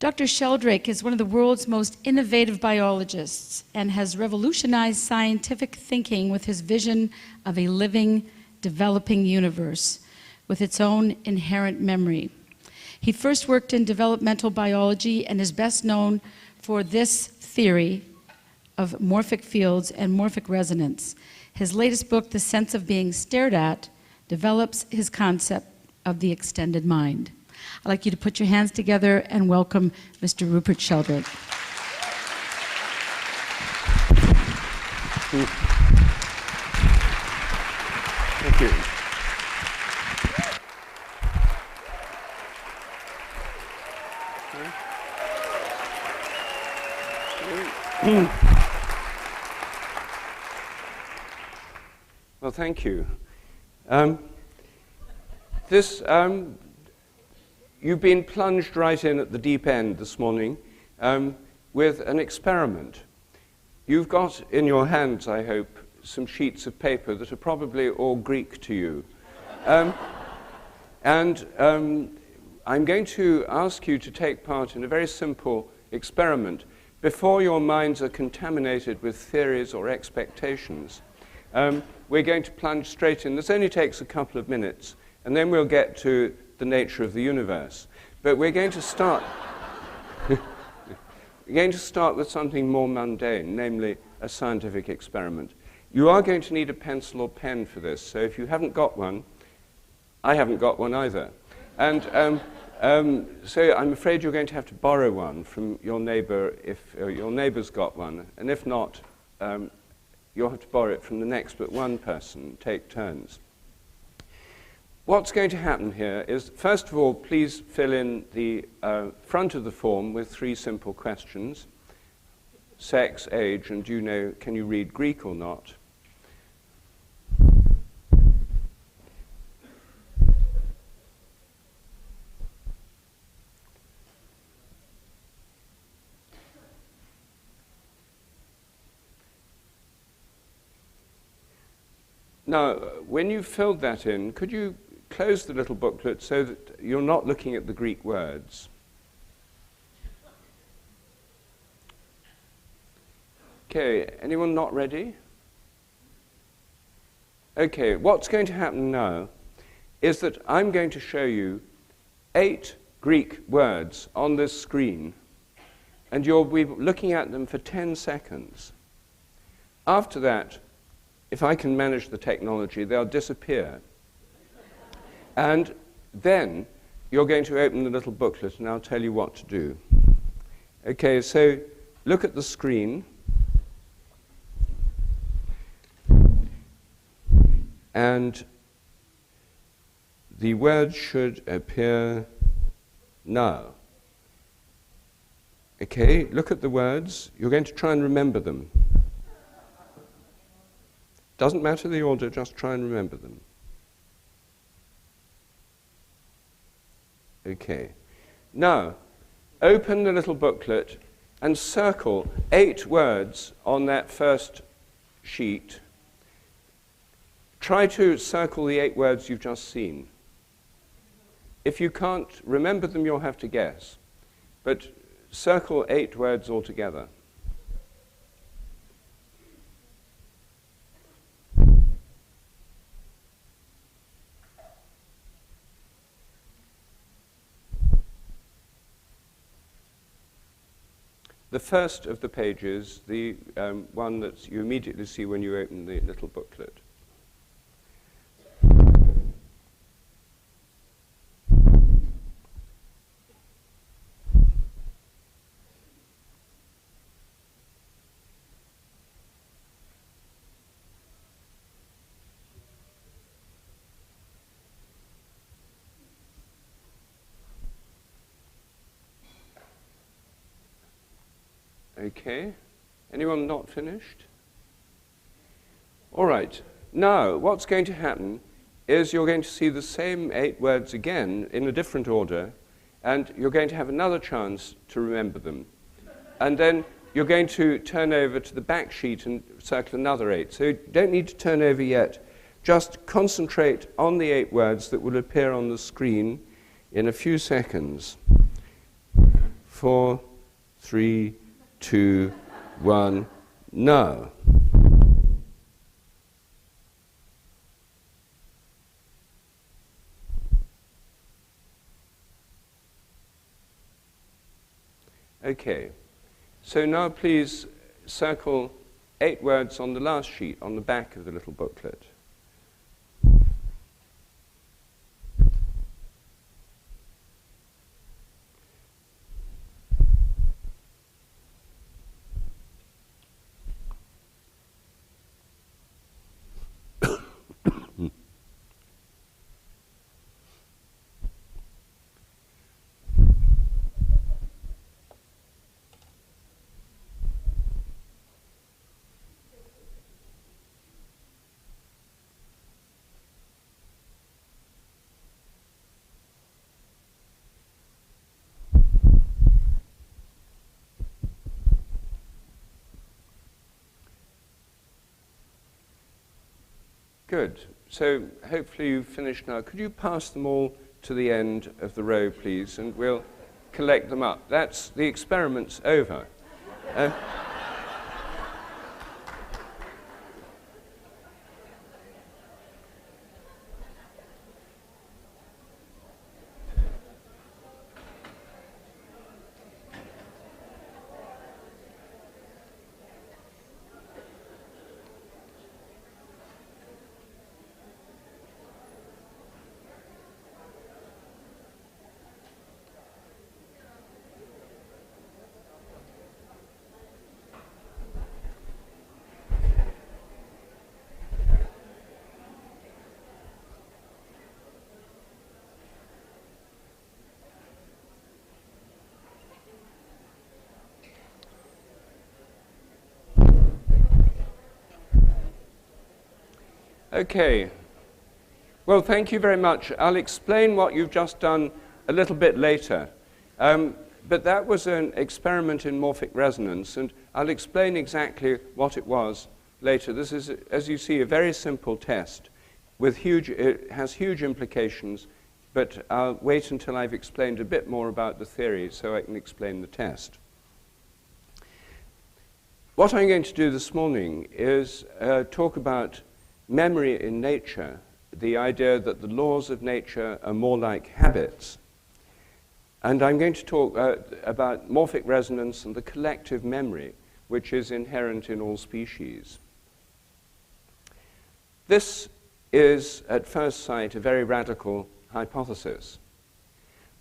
Dr. Sheldrake is one of the world's most innovative biologists and has revolutionized scientific thinking with his vision of a living, developing universe with its own inherent memory. He first worked in developmental biology and is best known for this theory of morphic fields and morphic resonance. His latest book, The Sense of Being Stared At, develops his concept of the extended mind. I'd like you to put your hands together and welcome Mr. Rupert Sheldrake. Thank you. Well, thank you. You've been plunged right in at the deep end this morning with an experiment. You've got in your hands, I hope, some sheets of paper that are probably all Greek to you. I'm going to ask you to take part in a very simple experiment before your minds are contaminated with theories or expectations. We're going to plunge straight in. This only takes a couple of minutes, and then we'll get to the nature of the universe. But we're going to start with something more mundane, namely a scientific experiment. You are going to need a pencil or pen for this, so if you haven't got one, I haven't got one either. And so I'm afraid you're going to have to borrow one from your neighbor if your neighbor's got one, and if not, you'll have to borrow it from the next but one person, take turns. What's going to happen here is, first of all, please fill in the front of the form with 3 simple questions. Sex, age, and can you read Greek or not? Now, when you've filled that in, could you close the little booklet so that you're not looking at the Greek words? Okay, anyone not ready? Okay, what's going to happen now is that I'm going to show you 8 Greek words on this screen, and you'll be looking at them for 10 seconds. After that, if I can manage the technology, they'll disappear. And then you're going to open the little booklet and I'll tell you what to do. Okay, so look at the screen. And the words should appear now. Okay, look at the words. You're going to try and remember them. Doesn't matter the order, just try and remember them. Okay. Now, open the little booklet and circle 8 words on that first sheet. Try to circle the 8 words you've just seen. If you can't remember them, you'll have to guess. But circle 8 words altogether. The first of the pages, the one that you immediately see when you open the little booklet. Okay. Anyone not finished? All right. Now, what's going to happen is you're going to see the same 8 words again in a different order, and you're going to have another chance to remember them. And then you're going to turn over to the back sheet and circle another 8. So you don't need to turn over yet. Just concentrate on the 8 words that will appear on the screen in a few seconds. 4, 3, 2, 1, now. Okay, so now please circle 8 words on the last sheet, on the back of the little booklet. Good. So hopefully you've finished now. Could you pass them all to the end of the row, please, and we'll collect them up. That's the experiment's over. Okay. Well, thank you very much. I'll explain what you've just done a little bit later. But that was an experiment in morphic resonance, and I'll explain exactly what it was later. This is, as you see, a very simple test. It has huge implications, but I'll wait until I've explained a bit more about the theory so I can explain the test. What I'm going to do this morning is talk about memory in nature, the idea that the laws of nature are more like habits. And I'm going to talk about morphic resonance and the collective memory, which is inherent in all species. This is, at first sight, a very radical hypothesis.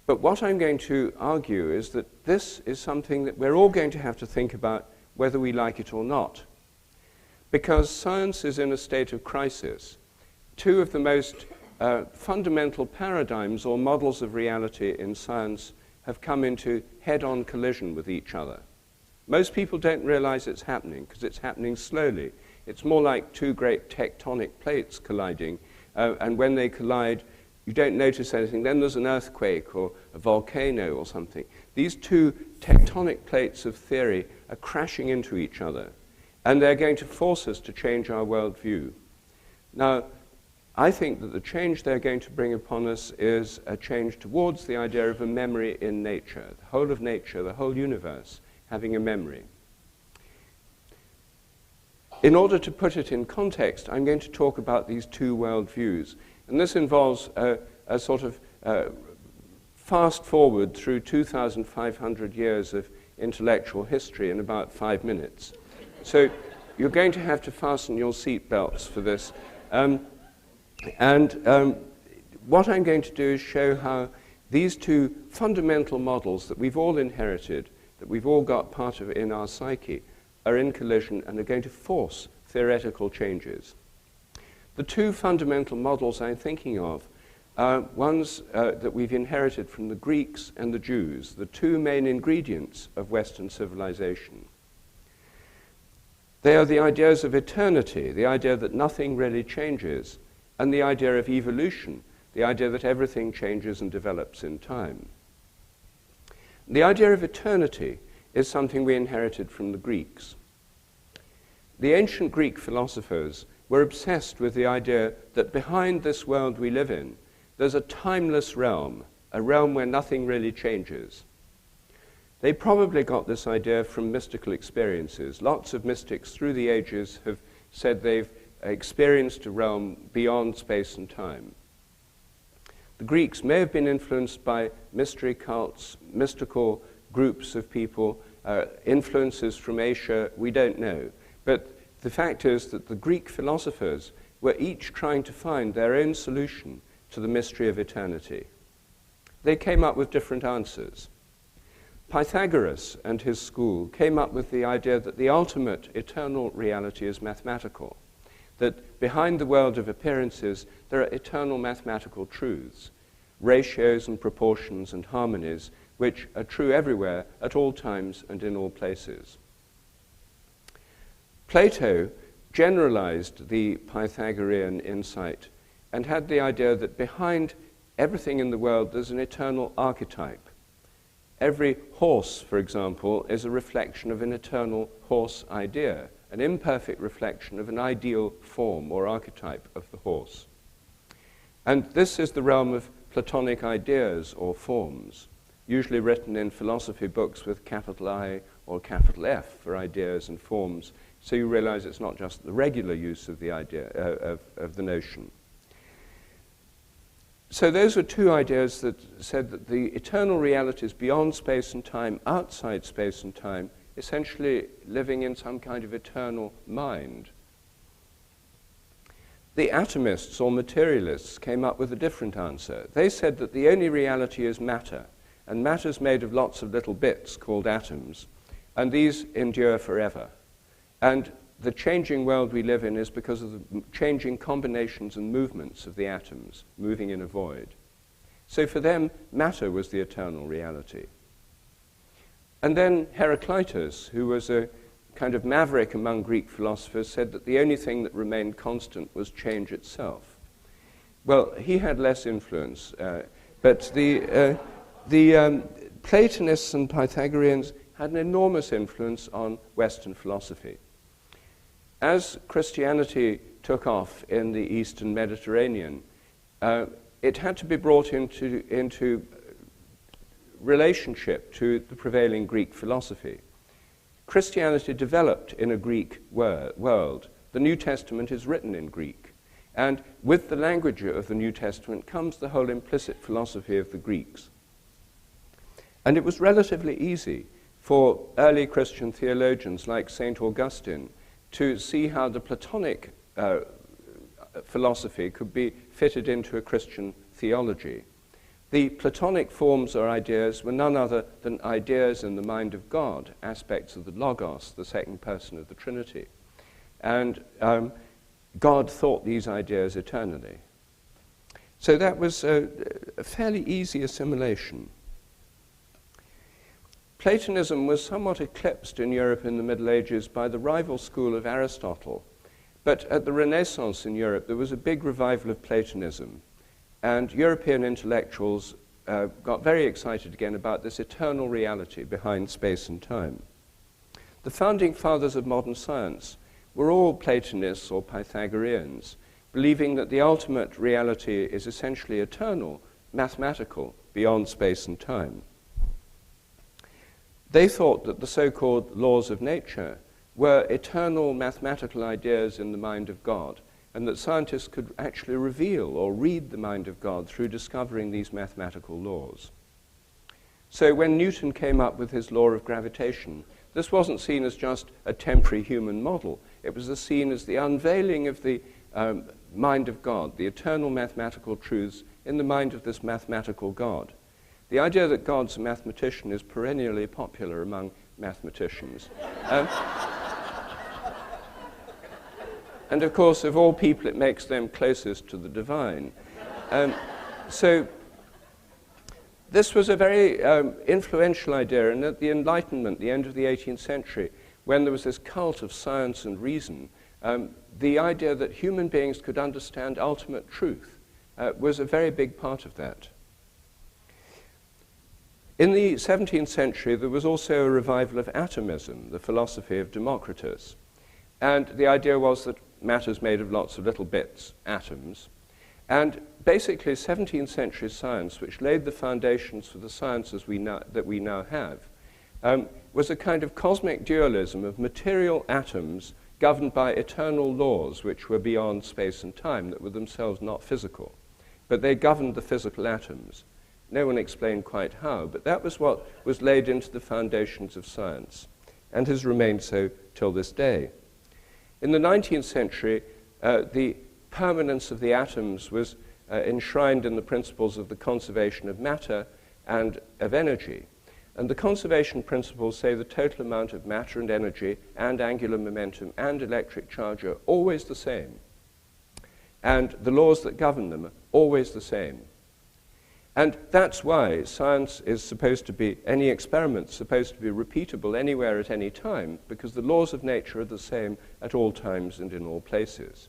But what I'm going to argue is that this is something that we're all going to have to think about whether we like it or not. Because science is in a state of crisis. Two of the most fundamental paradigms or models of reality in science have come into head-on collision with each other. Most people don't realize it's happening because it's happening slowly. It's more like two great tectonic plates colliding, and when they collide, you don't notice anything. Then there's an earthquake or a volcano or something. These two tectonic plates of theory are crashing into each other, and they're going to force us to change our worldview. Now, I think that the change they're going to bring upon us is a change towards the idea of a memory in nature, the whole of nature, the whole universe, having a memory. In order to put it in context, I'm going to talk about these two worldviews. And this involves a sort of fast forward through 2,500 years of intellectual history in about 5 minutes. So you're going to have to fasten your seat belts for this. What I'm going to do is show how these two fundamental models that we've all inherited, that we've all got part of in our psyche, are in collision and are going to force theoretical changes. The two fundamental models I'm thinking of are ones that we've inherited from the Greeks and the Jews, the two main ingredients of Western civilization. They are the ideas of eternity, the idea that nothing really changes, and the idea of evolution, the idea that everything changes and develops in time. The idea of eternity is something we inherited from the Greeks. The ancient Greek philosophers were obsessed with the idea that behind this world we live in, there's a timeless realm, a realm where nothing really changes. They probably got this idea from mystical experiences. Lots of mystics through the ages have said they've experienced a realm beyond space and time. The Greeks may have been influenced by mystery cults, mystical groups of people, influences from Asia, we don't know. But the fact is that the Greek philosophers were each trying to find their own solution to the mystery of eternity. They came up with different answers. Pythagoras and his school came up with the idea that the ultimate eternal reality is mathematical, that behind the world of appearances there are eternal mathematical truths, ratios and proportions and harmonies, which are true everywhere, at all times and in all places. Plato generalized the Pythagorean insight and had the idea that behind everything in the world there's an eternal archetype. Every horse, for example, is a reflection of an eternal horse idea, an imperfect reflection of an ideal form or archetype of the horse. And this is the realm of Platonic ideas or forms, usually written in philosophy books with capital I or capital F for ideas and forms, so you realize it's not just the regular use of the idea, of the notion. So those were two ideas that said that the eternal reality is beyond space and time, outside space and time, essentially living in some kind of eternal mind. The atomists or materialists came up with a different answer. They said that the only reality is matter, and matter is made of lots of little bits called atoms, and these endure forever. And the changing world we live in is because of the changing combinations and movements of the atoms moving in a void. So for them, matter was the eternal reality. And then Heraclitus, who was a kind of maverick among Greek philosophers, said that the only thing that remained constant was change itself. Well, he had less influence, but the Platonists and Pythagoreans had an enormous influence on Western philosophy. As Christianity took off in the Eastern Mediterranean, it had to be brought into relationship to the prevailing Greek philosophy. Christianity developed in a Greek world. The New Testament is written in Greek. And with the language of the New Testament comes the whole implicit philosophy of the Greeks. And it was relatively easy for early Christian theologians like St. Augustine to see how the Platonic philosophy could be fitted into a Christian theology. The Platonic forms or ideas were none other than ideas in the mind of God, aspects of the Logos, the second person of the Trinity. And God thought these ideas eternally. So that was a fairly easy assimilation. Platonism was somewhat eclipsed in Europe in the Middle Ages by the rival school of Aristotle. But at the Renaissance in Europe, there was a big revival of Platonism. And European intellectuals got very excited again about this eternal reality behind space and time. The founding fathers of modern science were all Platonists or Pythagoreans, believing that the ultimate reality is essentially eternal, mathematical, beyond space and time. They thought that the so-called laws of nature were eternal mathematical ideas in the mind of God, and that scientists could actually reveal or read the mind of God through discovering these mathematical laws. So when Newton came up with his law of gravitation, this wasn't seen as just a temporary human model. It was seen as the unveiling of the mind of God, the eternal mathematical truths in the mind of this mathematical God. The idea that God's a mathematician is perennially popular among mathematicians. And of course, of all people, it makes them closest to the divine. So this was a very influential idea, and at the Enlightenment, the end of the 18th century, when there was this cult of science and reason, the idea that human beings could understand ultimate truth was a very big part of that. In the 17th century, there was also a revival of atomism, the philosophy of Democritus. And the idea was that matter is made of lots of little bits, atoms. And basically, 17th century science, which laid the foundations for the sciences that we now have, was a kind of cosmic dualism of material atoms governed by eternal laws which were beyond space and time, that were themselves not physical. But they governed the physical atoms. No one explained quite how, but that was what was laid into the foundations of science, and has remained so till this day. In the 19th century, the permanence of the atoms was enshrined in the principles of the conservation of matter and of energy. And the conservation principles say the total amount of matter and energy and angular momentum and electric charge are always the same. And the laws that govern them are always the same. And that's why science is supposed to be, any experiment is supposed to be repeatable anywhere at any time, because the laws of nature are the same at all times and in all places.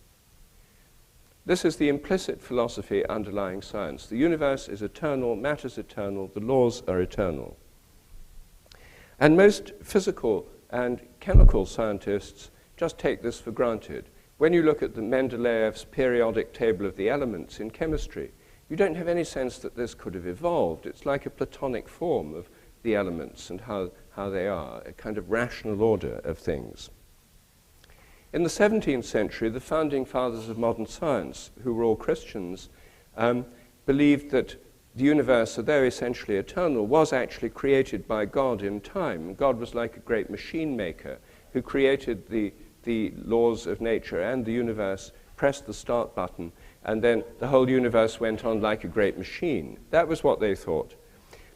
This is the implicit philosophy underlying science. The universe is eternal, matter's eternal, the laws are eternal. And most physical and chemical scientists just take this for granted. When you look at the Mendeleev's periodic table of the elements in chemistry, you don't have any sense that this could have evolved. It's like a Platonic form of the elements and how they are, a kind of rational order of things. In the 17th century, the founding fathers of modern science, who were all Christians, believed that the universe, although essentially eternal, was actually created by God in time. God was like a great machine maker who created the laws of nature and the universe, pressed the start button, and then the whole universe went on like a great machine. That was what they thought.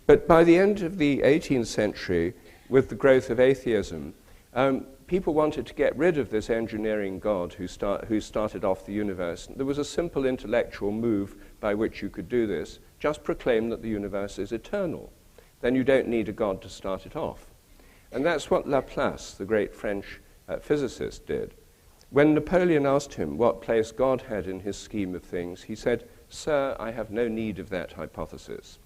But by the end of the 18th century, with the growth of atheism, people wanted to get rid of this engineering God who started off the universe. There was a simple intellectual move by which you could do this. Just proclaim that the universe is eternal. Then you don't need a God to start it off. And that's what Laplace, the great French physicist, did. When Napoleon asked him what place God had in his scheme of things, he said, "Sir, I have no need of that hypothesis."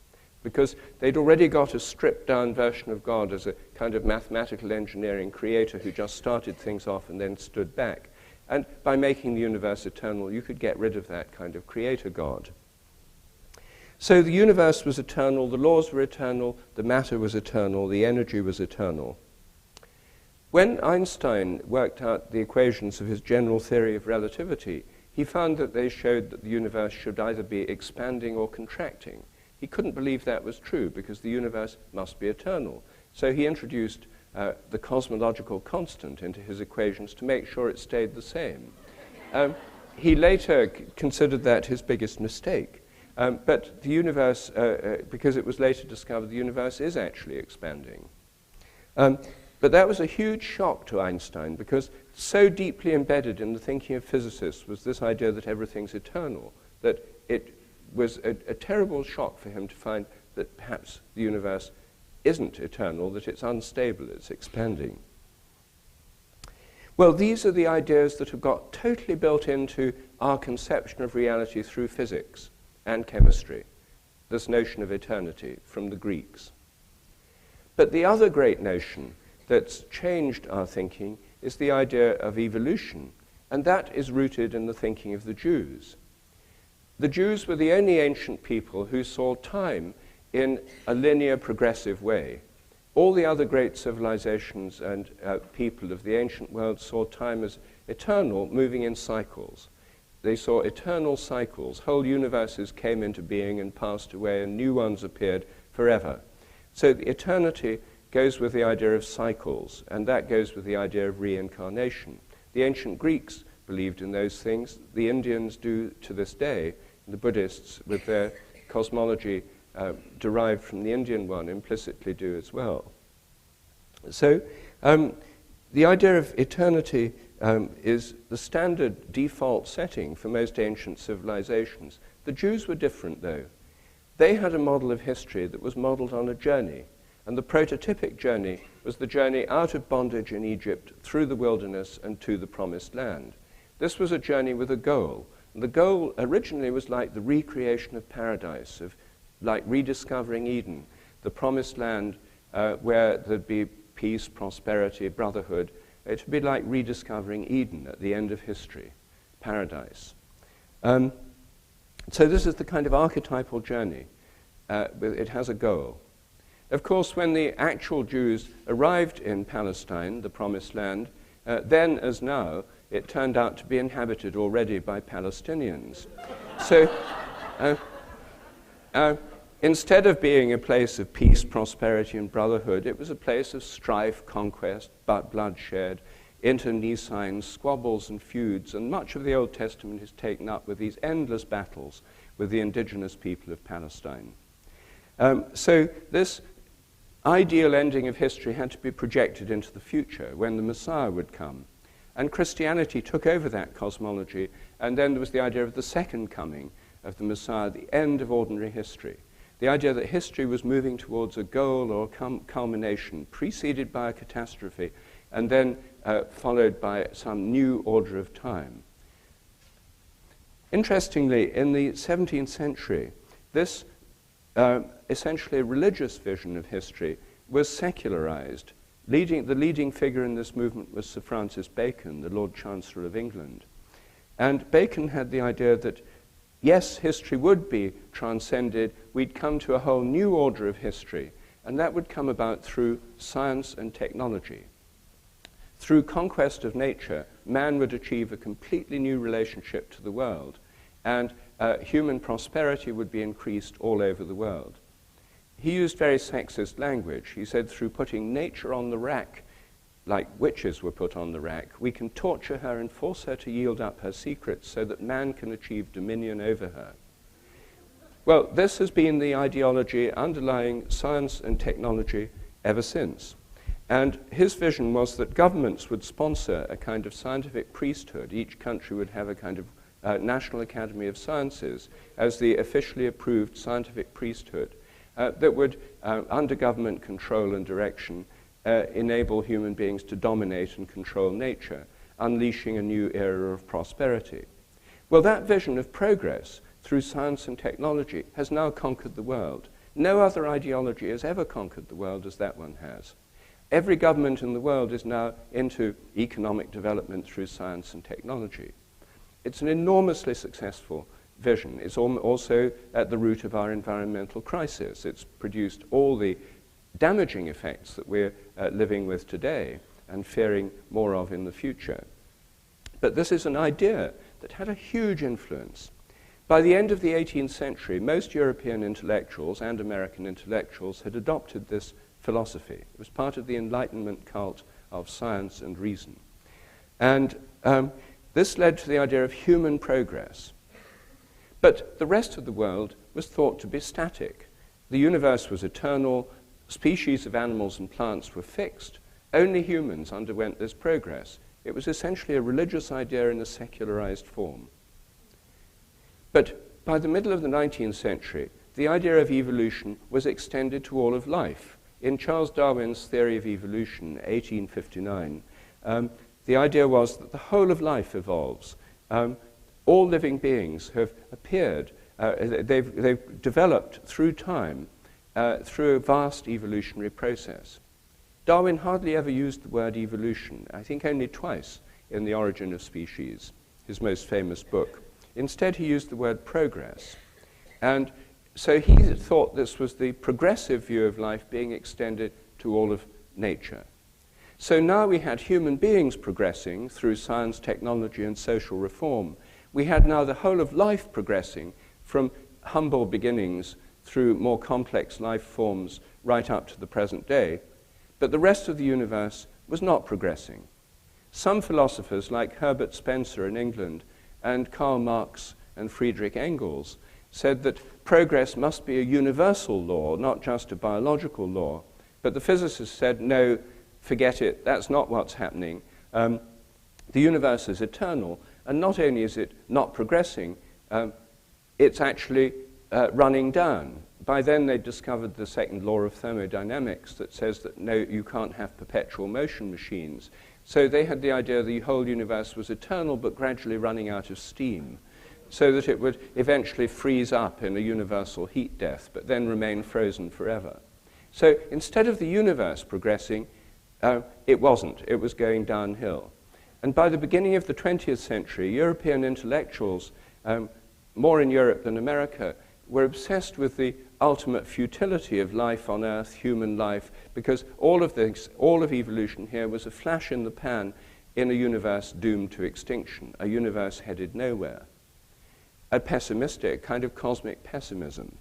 Because they'd already got a stripped-down version of God as a kind of mathematical engineering creator who just started things off and then stood back. And by making the universe eternal, you could get rid of that kind of creator God. So the universe was eternal, the laws were eternal, the matter was eternal, the energy was eternal. When Einstein worked out the equations of his general theory of relativity, he found that they showed that the universe should either be expanding or contracting. He couldn't believe that was true because the universe must be eternal. So he introduced the cosmological constant into his equations to make sure it stayed the same. He later considered that his biggest mistake. But the universe, because it was later discovered, the universe is actually expanding. But that was a huge shock to Einstein because so deeply embedded in the thinking of physicists was this idea that everything's eternal, that it was a terrible shock for him to find that perhaps the universe isn't eternal, that it's unstable, it's expanding. Well, these are the ideas that have got totally built into our conception of reality through physics and chemistry, this notion of eternity from the Greeks. But the other great notion that's changed our thinking is the idea of evolution, and that is rooted in the thinking of the Jews. The Jews were the only ancient people who saw time in a linear, progressive way. All the other great civilizations and people of the ancient world saw time as eternal, moving in cycles. They saw eternal cycles. Whole universes came into being and passed away, and new ones appeared forever. So the eternity goes with the idea of cycles, and that goes with the idea of reincarnation. The ancient Greeks believed in those things. The Indians do to this day. The Buddhists, with their cosmology derived from the Indian one, implicitly do as well. So the idea of eternity is the standard default setting for most ancient civilizations. The Jews were different, though. They had a model of history that was modeled on a journey, and the prototypic journey was the journey out of bondage in Egypt, through the wilderness, and to the promised land. This was a journey with a goal. And the goal originally was like the recreation of paradise, like rediscovering Eden, the promised land where there'd be peace, prosperity, brotherhood. It would be like rediscovering Eden at the end of history, paradise. So this is the kind of archetypal journey. It has a goal. Of course, when the actual Jews arrived in Palestine, the Promised Land, then as now, it turned out to be inhabited already by Palestinians. So instead of being a place of peace, prosperity, and brotherhood, it was a place of strife, conquest, bloodshed, internecine squabbles and feuds, and much of the Old Testament is taken up with these endless battles with the indigenous people of Palestine. So this ideal ending of history had to be projected into the future when the Messiah would come. And Christianity took over that cosmology, and then there was the idea of the second coming of the Messiah, the end of ordinary history. The idea that history was moving towards a goal or culmination, preceded by a catastrophe, and then followed by some new order of time. Interestingly, in the 17th century, this essentially religious vision of history was secularized. The leading figure in this movement was Sir Francis Bacon, the Lord Chancellor of England. And Bacon had the idea that, yes, history would be transcended, we'd come to a whole new order of history, and that would come about through science and technology. Through conquest of nature, man would achieve a completely new relationship to the world, and human prosperity would be increased all over the world. He used very sexist language. He said, through putting nature on the rack, like witches were put on the rack, we can torture her and force her to yield up her secrets so that man can achieve dominion over her. Well, this has been the ideology underlying science and technology ever since. And his vision was that governments would sponsor a kind of scientific priesthood. Each country would have a kind of National Academy of Sciences as the officially approved scientific priesthood that would, under government control and direction, enable human beings to dominate and control nature, unleashing a new era of prosperity. Well, that vision of progress through science and technology has now conquered the world. No other ideology has ever conquered the world as that one has. Every government in the world is now into economic development through science and technology. It's an enormously successful vision. It's also at the root of our environmental crisis. It's produced all the damaging effects that we're living with today and fearing more of in the future. But this is an idea that had a huge influence. By the end of the 18th century, most European intellectuals and American intellectuals had adopted this philosophy. It was part of the Enlightenment cult of science and reason. And this led to the idea of human progress. But the rest of the world was thought to be static. The universe was eternal, species of animals and plants were fixed. Only humans underwent this progress. It was essentially a religious idea in a secularized form. But by the middle of the 19th century, the idea of evolution was extended to all of life. In Charles Darwin's theory of evolution, 1859, the idea was that the whole of life evolves. All living beings have appeared, they've developed through time, through a vast evolutionary process. Darwin hardly ever used the word evolution, I think only twice in The Origin of Species, his most famous book. Instead, he used the word progress. And so he thought this was the progressive view of life being extended to all of nature. So now we had human beings progressing through science, technology, and social reform. We had now the whole of life progressing from humble beginnings through more complex life forms right up to the present day. But the rest of the universe was not progressing. Some philosophers, like Herbert Spencer in England, and Karl Marx and Friedrich Engels, said that progress must be a universal law, not just a biological law. But the physicists said, no, forget it, that's not what's happening. The universe is eternal, and not only is it not progressing, it's actually running down. By then they discovered the second law of thermodynamics that says that no, you can't have perpetual motion machines. So they had the idea the whole universe was eternal but gradually running out of steam, so that it would eventually freeze up in a universal heat death, but then remain frozen forever. So instead of the universe progressing, it wasn't. It was going downhill. And by the beginning of the 20th century, European intellectuals, more in Europe than America, were obsessed with the ultimate futility of life on Earth, human life, because all of evolution here was a flash in the pan in a universe doomed to extinction, a universe headed nowhere. A pessimistic kind of cosmic pessimism.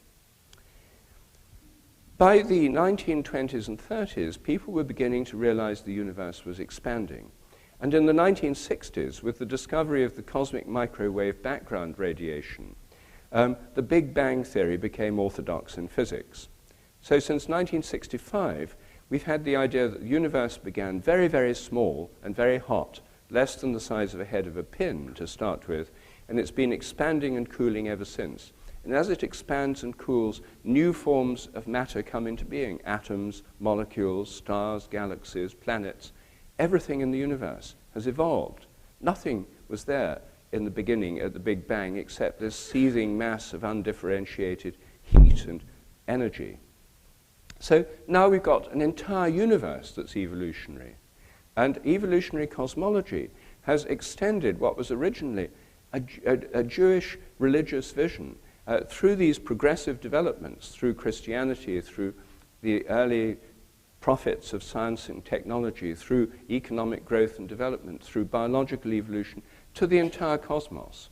By the 1920s and 30s, people were beginning to realize the universe was expanding. And in the 1960s, with the discovery of the cosmic microwave background radiation, the Big Bang theory became orthodox in physics. So since 1965, we've had the idea that the universe began very, very small and very hot, less than the size of a head of a pin to start with, and it's been expanding and cooling ever since. And as it expands and cools, new forms of matter come into being: atoms, molecules, stars, galaxies, planets. Everything in the universe has evolved. Nothing was there in the beginning at the Big Bang except this seething mass of undifferentiated heat and energy. So now we've got an entire universe that's evolutionary. And evolutionary cosmology has extended what was originally a Jewish religious vision through these progressive developments, through Christianity, through the early prophets of science and technology, through economic growth and development, through biological evolution, to the entire cosmos.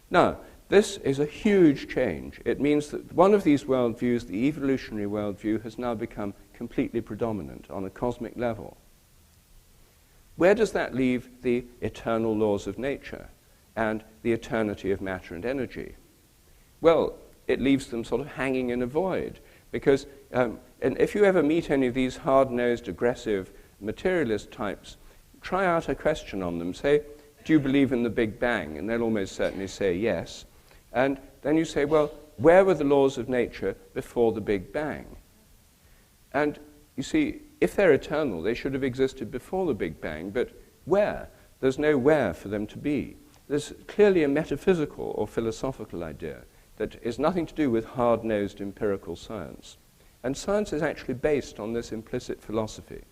Now, this is a huge change. It means that one of these worldviews, the evolutionary worldview, has now become completely predominant on a cosmic level. Where does that leave the eternal laws of nature and the eternity of matter and energy? Well, it leaves them sort of hanging in a void, because and if you ever meet any of these hard-nosed, aggressive materialist types, try out a question on them. Say, do you believe in the Big Bang? And they'll almost certainly say yes. And then you say, well, where were the laws of nature before the Big Bang? And you see, if they're eternal, they should have existed before the Big Bang, but where? There's no where for them to be. There's clearly a metaphysical or philosophical idea that is nothing to do with hard-nosed empirical science. And science is actually based on this implicit philosophy.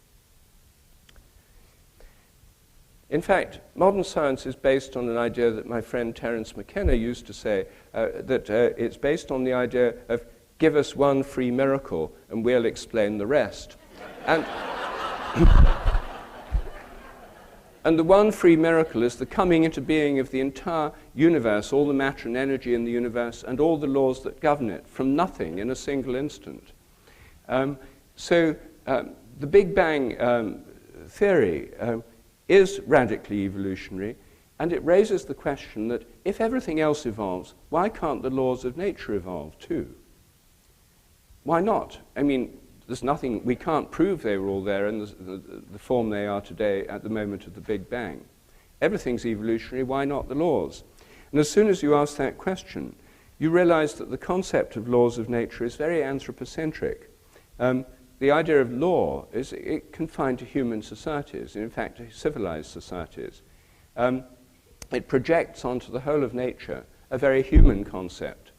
In fact, modern science is based on an idea that my friend Terence McKenna used to say, that it's based on the idea of give us one free miracle and we'll explain the rest. And, and the one free miracle is the coming into being of the entire universe, all the matter and energy in the universe, and all the laws that govern it, from nothing in a single instant. So the Big Bang theory is radically evolutionary, and it raises the question that if everything else evolves, why can't the laws of nature evolve too? Why not? I mean, there's nothing, we can't prove they were all there in the form they are today at the moment of the Big Bang. Everything's evolutionary, why not the laws? And as soon as you ask that question, you realize that the concept of laws of nature is very anthropocentric. The idea of law is confined to human societies, and in fact to civilized societies. It projects onto the whole of nature a very human concept.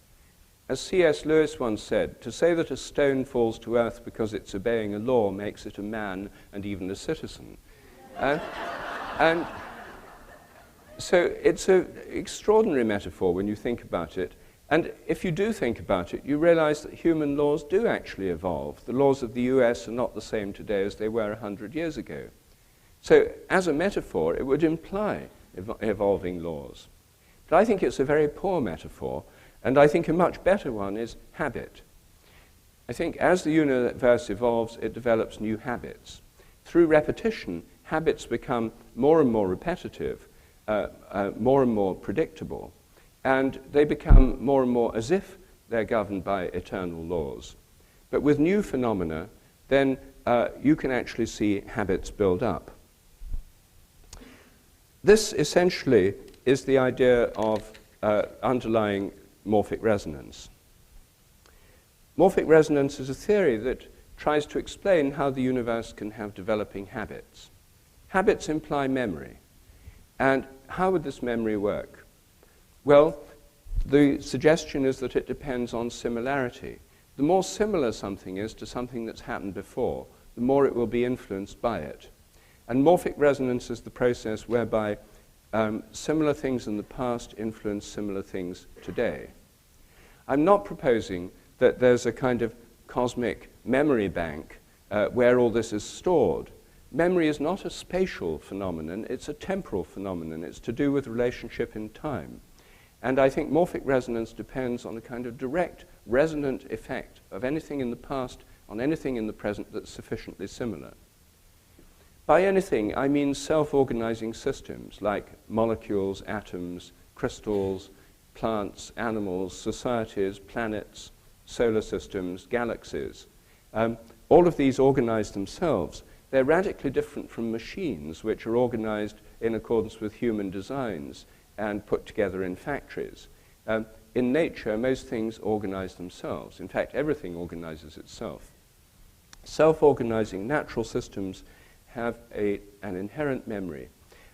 As C.S. Lewis once said, to say that a stone falls to earth because it's obeying a law makes it a man and even a citizen. And so it's an extraordinary metaphor when you think about it. And if you do think about it, you realize that human laws do actually evolve. The laws of the US are not the same today as they were 100 years ago. So as a metaphor, it would imply evolving laws. But I think it's a very poor metaphor, and I think a much better one is habit. I think as the universe evolves, it develops new habits. Through repetition, habits become more and more repetitive, more and more predictable, and they become more and more as if they're governed by eternal laws. But with new phenomena, then you can actually see habits build up. This essentially is the idea of underlying morphic resonance. Morphic resonance is a theory that tries to explain how the universe can have developing habits. Habits imply memory. And how would this memory work? Well, the suggestion is that it depends on similarity. The more similar something is to something that's happened before, the more it will be influenced by it. And morphic resonance is the process whereby similar things in the past influence similar things today. I'm not proposing that there's a kind of cosmic memory bank where all this is stored. Memory is not a spatial phenomenon, it's a temporal phenomenon. It's to do with relationship in time. And I think morphic resonance depends on a kind of direct resonant effect of anything in the past on anything in the present that's sufficiently similar. By anything, I mean self-organizing systems like molecules, atoms, crystals, plants, animals, societies, planets, solar systems, galaxies. All of these organize themselves. They're radically different from machines, which are organized in accordance with human designs and put together in factories. In nature, most things organize themselves. In fact, everything organizes itself. Self-organizing natural systems have an inherent memory.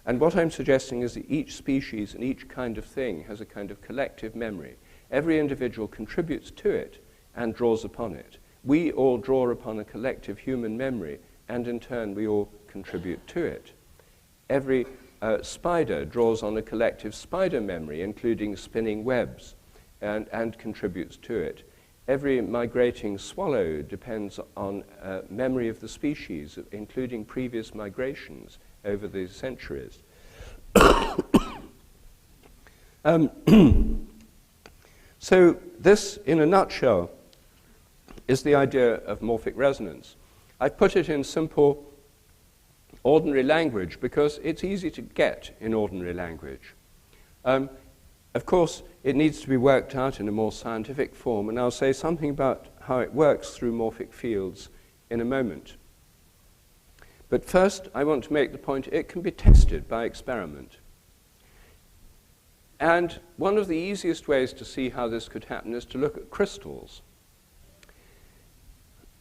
And what I'm suggesting is that each species and each kind of thing has a kind of collective memory. Every individual contributes to it and draws upon it. We all draw upon a collective human memory, and in turn we all contribute to it. Every spider draws on a collective spider memory, including spinning webs, and contributes to it. Every migrating swallow depends on memory of the species, including previous migrations over the centuries. So this, in a nutshell, is the idea of morphic resonance. I put it in simple, ordinary language because it's easy to get in ordinary language. Of course, it needs to be worked out in a more scientific form, and I'll say something about how it works through morphic fields in a moment. But first, I want to make the point it can be tested by experiment. And one of the easiest ways to see how this could happen is to look at crystals.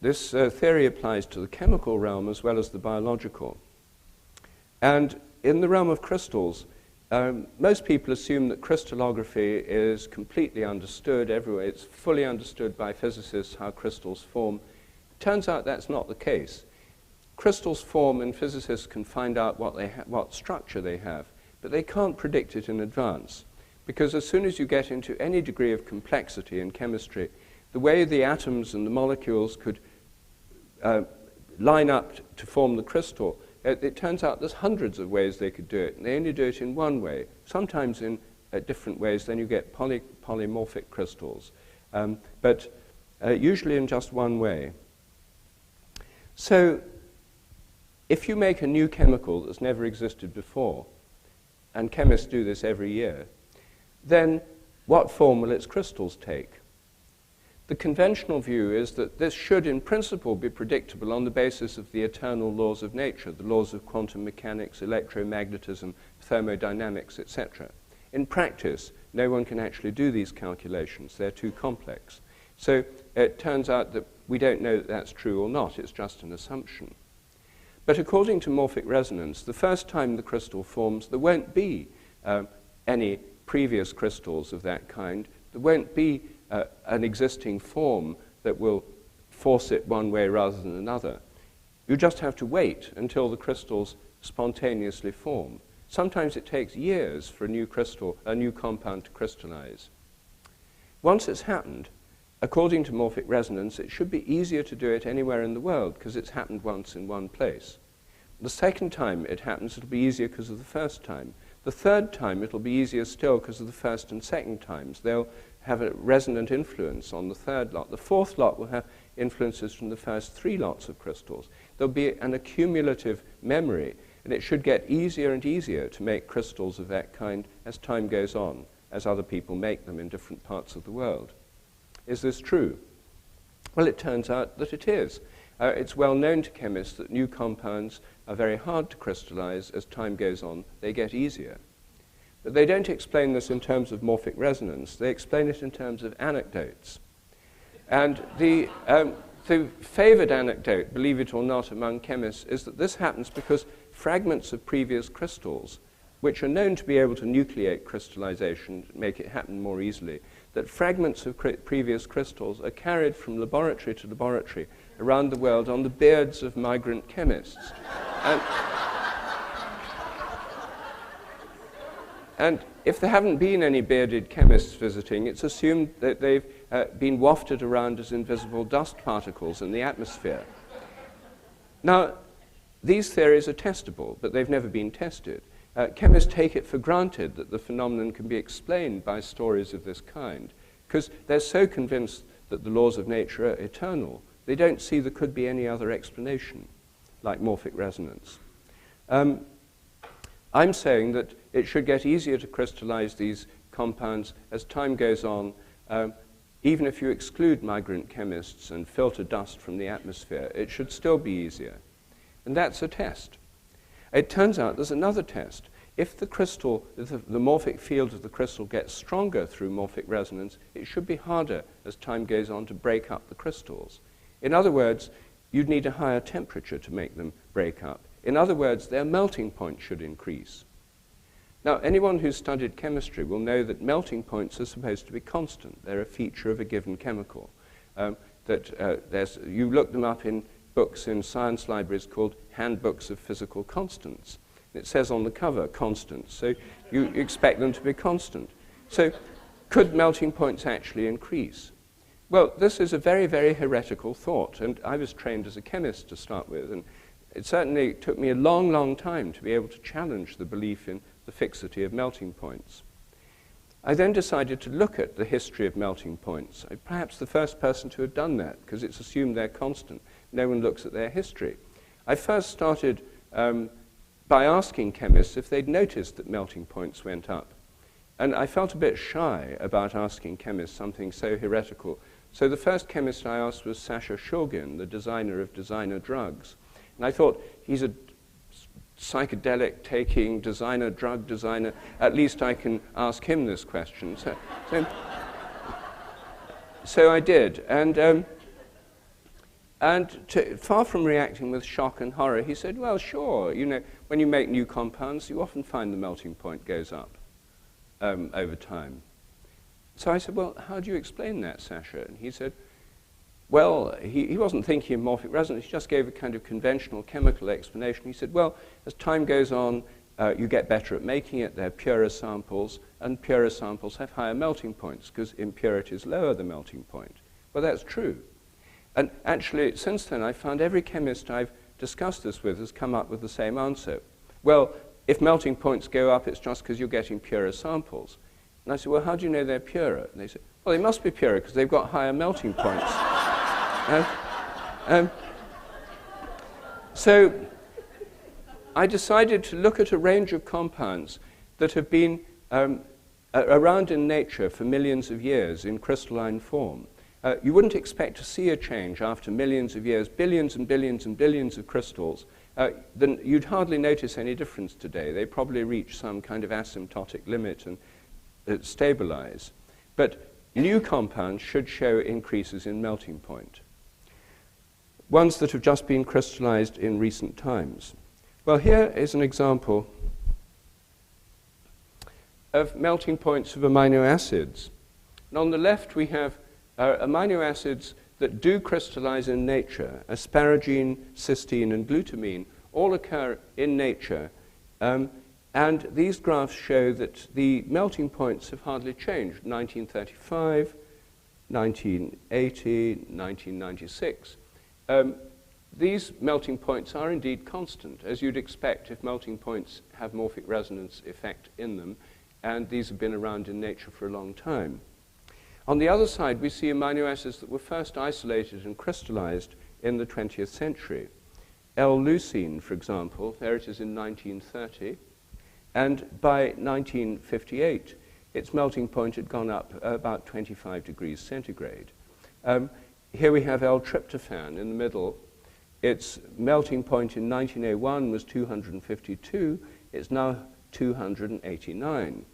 This theory applies to the chemical realm as well as the biological. And in the realm of crystals, most people assume that crystallography is completely understood everywhere. It's fully understood by physicists how crystals form. Turns out that's not the case. Crystals form and physicists can find out what structure they have, but they can't predict it in advance. Because as soon as you get into any degree of complexity in chemistry, the way the atoms and the molecules could line up to form the crystal, it turns out there's hundreds of ways they could do it, and they only do it in one way, sometimes in different ways. Then you get polymorphic crystals, but usually in just one way. So if you make a new chemical that's never existed before, and chemists do this every year, then what form will its crystals take? The conventional view is that this should, in principle, be predictable on the basis of the eternal laws of nature, the laws of quantum mechanics, electromagnetism, thermodynamics, etc. In practice, no one can actually do these calculations. They're too complex. So it turns out that we don't know that that's true or not. It's just an assumption. But according to morphic resonance, the first time the crystal forms, there won't be any previous crystals of that kind. There won't be an existing form that will force it one way rather than another. You just have to wait until the crystals spontaneously form. Sometimes it takes years for a new compound to crystallize. Once it's happened, according to morphic resonance, it should be easier to do it anywhere in the world because it's happened once in one place. The second time it happens, it'll be easier because of the first time. The third time, it'll be easier still because of the first and second times. They'll have a resonant influence on the third lot. The fourth lot will have influences from the first three lots of crystals. There'll be an accumulative memory, and it should get easier and easier to make crystals of that kind as time goes on, as other people make them in different parts of the world. Is this true? Well, it turns out that it is. It's well known to chemists that new compounds are very hard to crystallize. As time goes on, they get easier. But they don't explain this in terms of morphic resonance. They explain it in terms of anecdotes. And the favored anecdote, believe it or not, among chemists is that this happens because fragments of previous crystals, which are known to be able to nucleate crystallization, make it happen more easily, that fragments of previous crystals are carried from laboratory to laboratory around the world on the beards of migrant chemists. And if there haven't been any bearded chemists visiting, it's assumed that they've been wafted around as invisible dust particles in the atmosphere. Now, these theories are testable, but they've never been tested. Chemists take it for granted that the phenomenon can be explained by stories of this kind, because they're so convinced that the laws of nature are eternal, they don't see there could be any other explanation, like morphic resonance. I'm saying that it should get easier to crystallize these compounds as time goes on, even if you exclude migrant chemists and filter dust from the atmosphere, it should still be easier. And that's a test. It turns out there's another test. If the crystal, if the morphic field of the crystal gets stronger through morphic resonance, it should be harder as time goes on to break up the crystals. In other words, you'd need a higher temperature to make them break up. In other words, their melting point should increase. Now, anyone who's studied chemistry will know that melting points are supposed to be constant. They're a feature of a given chemical. You look them up in books in science libraries called Handbooks of Physical Constants. It says on the cover, constant, so you expect them to be constant. So could melting points actually increase? Well, this is a very, very heretical thought, and I was trained as a chemist to start with, and it certainly took me a long, long time to be able to challenge the belief in the fixity of melting points. I then decided to look at the history of melting points. I'm perhaps the first person to have done that, because it's assumed they're constant. No one looks at their history. I first started by asking chemists if they'd noticed that melting points went up. And I felt a bit shy about asking chemists something so heretical. So the first chemist I asked was Sasha Shulgin, the designer of designer drugs. And I thought, he's a psychedelic-taking designer, drug designer. At least I can ask him this question. So I did. Far from reacting with shock and horror, he said, well, sure, you know, when you make new compounds, you often find the melting point goes up over time. So I said, well, how do you explain that, Sasha? And he said, well, he wasn't thinking of morphic resonance, he just gave a kind of conventional chemical explanation. He said, well, as time goes on, you get better at making it, they're purer samples, and purer samples have higher melting points, because impurities lower the melting point. Well, that's true. And actually, since then, I found every chemist I've discussed this with has come up with the same answer. Well, if melting points go up, it's just because you're getting purer samples. And I said, well, how do you know they're purer? And they said, well, they must be purer because they've got higher melting points. So I decided to look at a range of compounds that have been around in nature for millions of years in crystalline form. You wouldn't expect to see a change after millions of years, billions and billions and billions of crystals. Then you'd hardly notice any difference today. They probably reach some kind of asymptotic limit and stabilize. But new compounds should show increases in melting point. Ones that have just been crystallized in recent times. Well, here is an example of melting points of amino acids. And on the left, we have amino acids that do crystallize in nature. Asparagine, cysteine, and glutamine all occur in nature. And these graphs show that the melting points have hardly changed. 1935, 1980, 1996. These melting points are indeed constant, as you'd expect if melting points have morphic resonance effect in them, and these have been around in nature for a long time. On the other side, we see amino acids that were first isolated and crystallized in the 20th century. L-leucine, for example, there it is in 1930, and by 1958, its melting point had gone up about 25 degrees centigrade. Here we have L-tryptophan in the middle. Its melting point in 1901 was 252. It's now 289.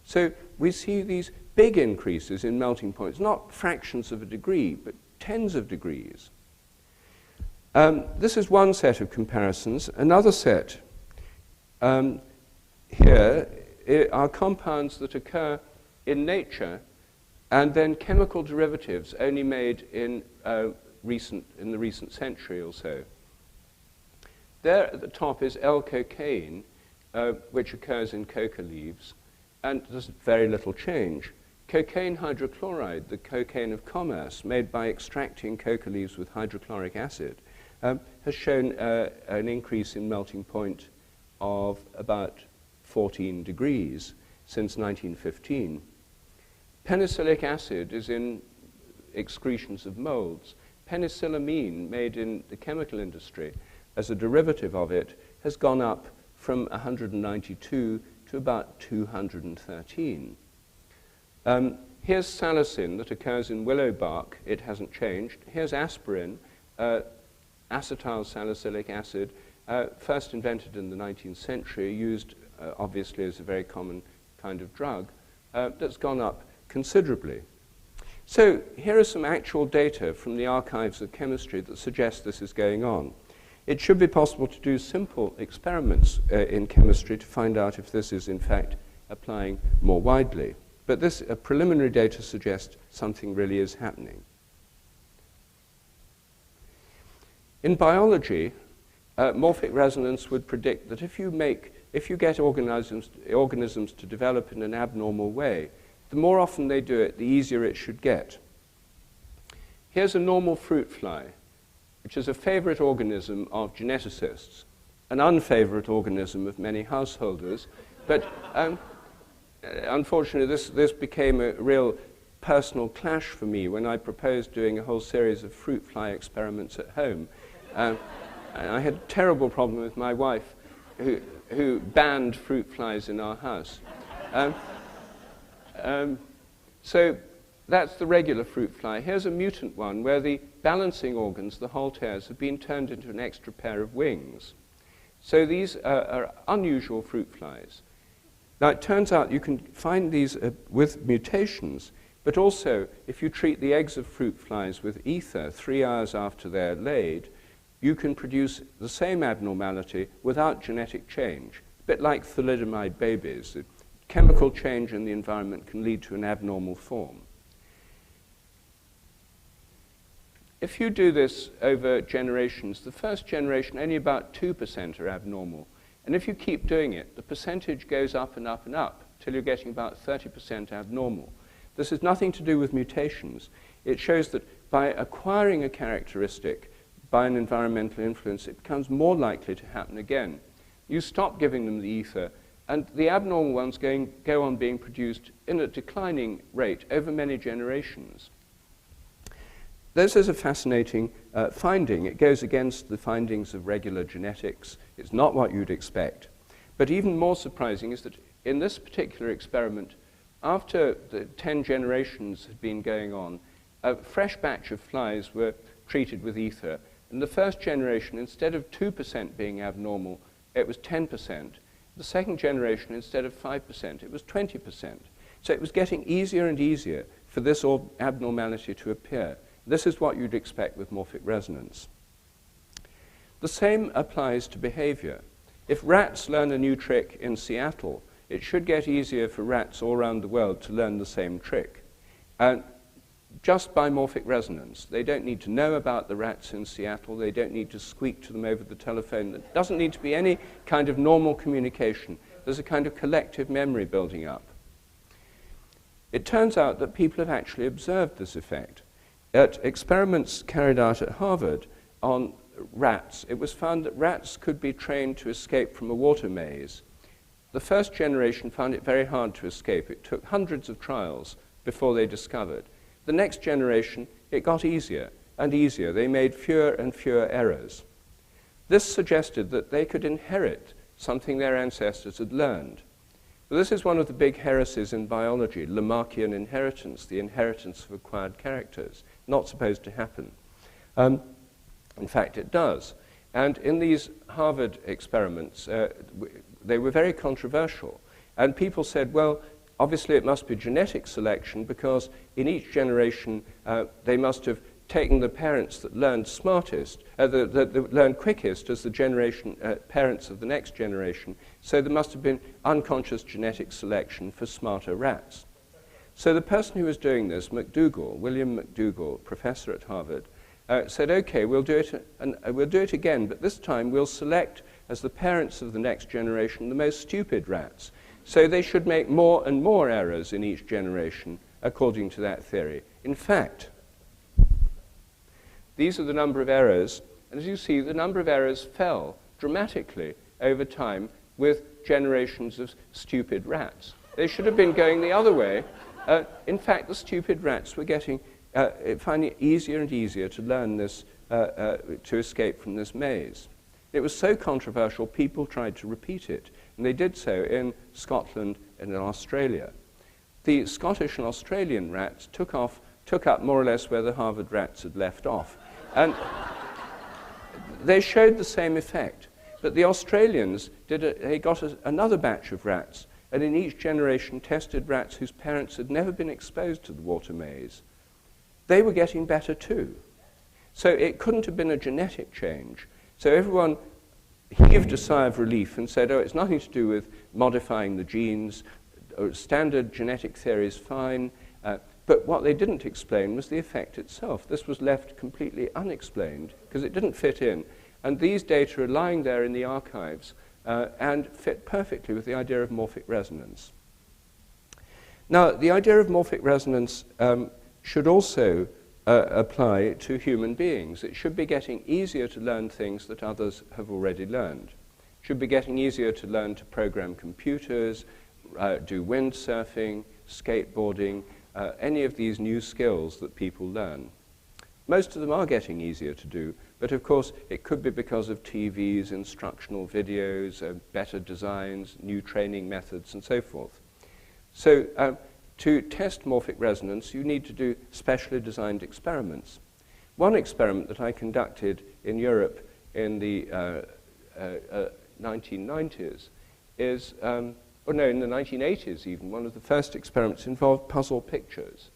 So we see these big increases in melting points, not fractions of a degree, but tens of degrees. This is one set of comparisons. Another set here are compounds that occur in nature and then chemical derivatives only made in the recent century or so. There at the top is L-cocaine, which occurs in coca leaves. and there's very little change. Cocaine hydrochloride, the cocaine of commerce, made by extracting coca leaves with hydrochloric acid, has shown an increase in melting point of about 14 degrees since 1915. Penicillic acid is in excretions of molds. Penicillamine, made in the chemical industry as a derivative of it, has gone up from 192 to about 213. Here's salicin that occurs in willow bark. It hasn't changed. Here's aspirin, acetyl salicylic acid, first invented in the 19th century, used obviously as a very common kind of drug, that's gone up considerably. So here are some actual data from the archives of chemistry that suggest this is going on. It should be possible to do simple experiments in chemistry to find out if this is in fact applying more widely. But this preliminary data suggests something really is happening. In biology, morphic resonance would predict that if you get organisms to develop in an abnormal way, the more often they do it, the easier it should get. Here's a normal fruit fly, which is a favorite organism of geneticists, an unfavorite organism of many householders, but unfortunately this became a real personal clash for me when I proposed doing a whole series of fruit fly experiments at home. I had a terrible problem with my wife, who banned fruit flies in our house. So that's the regular fruit fly. Here's a mutant one where the balancing organs, the Holters, have been turned into an extra pair of wings. So these are unusual fruit flies. Now it turns out you can find these with mutations, but also if you treat the eggs of fruit flies with ether 3 hours after they're laid, you can produce the same abnormality without genetic change, a bit like thalidomide babies. Chemical change in the environment can lead to an abnormal form. If you do this over generations, the first generation, only about 2% are abnormal. And if you keep doing it, the percentage goes up and up and up till you're getting about 30% abnormal. This has nothing to do with mutations. It shows that by acquiring a characteristic by an environmental influence, it becomes more likely to happen again. You stop giving them the ether, and the abnormal ones go on being produced in a declining rate over many generations. This is a fascinating finding. It goes against the findings of regular genetics. It's not what you'd expect. But even more surprising is that in this particular experiment, after the 10 generations had been going on, a fresh batch of flies were treated with ether. In the first generation, instead of 2% being abnormal, it was 10%. The second generation, instead of 5%, it was 20%. So it was getting easier and easier for this abnormality to appear. This is what you'd expect with morphic resonance. The same applies to behavior. If rats learn a new trick in Seattle, it should get easier for rats all around the world to learn the same trick. Just by morphic resonance. They don't need to know about the rats in Seattle. They don't need to squeak to them over the telephone. There doesn't need to be any kind of normal communication. There's a kind of collective memory building up. It turns out that people have actually observed this effect. At experiments carried out at Harvard on rats, it was found that rats could be trained to escape from a water maze. The first generation found it very hard to escape. It took hundreds of trials before they discovered. The next generation, it got easier and easier. They made fewer and fewer errors. This suggested that they could inherit something their ancestors had learned. But this is one of the big heresies in biology, Lamarckian inheritance, the inheritance of acquired characters. Not supposed to happen. In fact, it does. And in these Harvard experiments, they were very controversial. And people said, well, obviously it must be genetic selection because in each generation they must have taken the parents that learned smartest, that learned quickest as the parents of the next generation. So there must have been unconscious genetic selection for smarter rats. So the person who was doing this, William McDougall, professor at Harvard, said, okay, we'll do it again, but this time we'll select as the parents of the next generation the most stupid rats. So they should make more and more errors in each generation, according to that theory. In fact, these are the number of errors, and as you see, the number of errors fell dramatically over time with generations of stupid rats. They should have been going the other way. In fact, the stupid rats were finding it easier and easier to learn this, to escape from this maze. It was so controversial, people tried to repeat it, and they did so in Scotland and in Australia. The Scottish and Australian rats took up more or less where the Harvard rats had left off. And they showed the same effect. But the Australians they got another batch of rats, and in each generation tested rats whose parents had never been exposed to the water maze. They were getting better too. So it couldn't have been a genetic change. So everyone heaved a sigh of relief and said, oh, it's nothing to do with modifying the genes. Standard genetic theory is fine. But what they didn't explain was the effect itself. This was left completely unexplained because it didn't fit in. And these data are lying there in the archives and fit perfectly with the idea of morphic resonance. Now, the idea of morphic resonance should also apply to human beings. It should be getting easier to learn things that others have already learned. It should be getting easier to learn to program computers, do windsurfing, skateboarding, any of these new skills that people learn. Most of them are getting easier to do, but of course it could be because of TVs, instructional videos, better designs, new training methods, and so forth. So to test morphic resonance, you need to do specially designed experiments. One experiment that I conducted in Europe in the 1990s is, in the 1980s even, one of the first experiments involved puzzle pictures.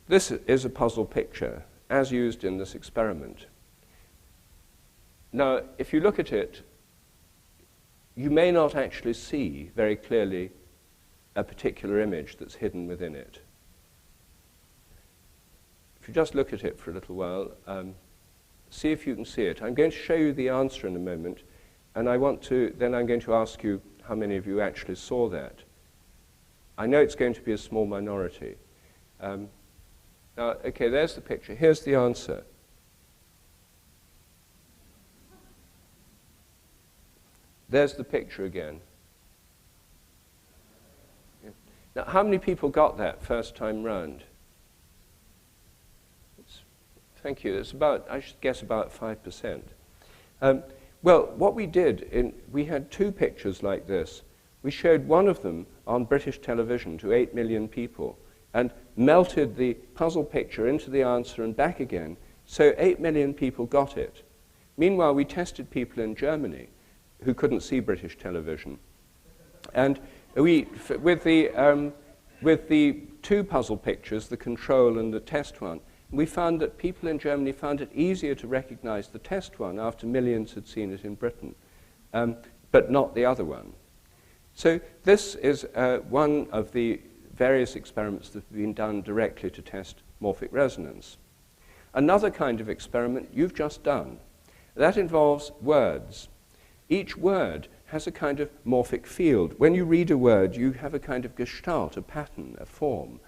This is a puzzle picture, as used in this experiment. Now, if you look at it, you may not actually see very clearly a particular image that's hidden within it. If you just look at it for a little while, see if you can see it. I'm going to show you the answer in a moment, and then I'm going to ask you how many of you actually saw that. I know it's going to be a small minority. Now, okay, there's the picture. Here's the answer. There's the picture again. Yeah. Now, how many people got that first time round? Thank you. It's about, I should guess, about 5%. Well, what we did, we had two pictures like this. We showed one of them on British television to 8 million people and melted the puzzle picture into the answer and back again, so 8 million people got it. Meanwhile, we tested people in Germany who couldn't see British television. And with the two puzzle pictures, the control and the test one, we found that people in Germany found it easier to recognize the test one after millions had seen it in Britain, but not the other one. So this is one of the various experiments that have been done directly to test morphic resonance. Another kind of experiment you've just done, that involves words. Each word has a kind of morphic field. When you read a word, you have a kind of gestalt, a pattern, a form.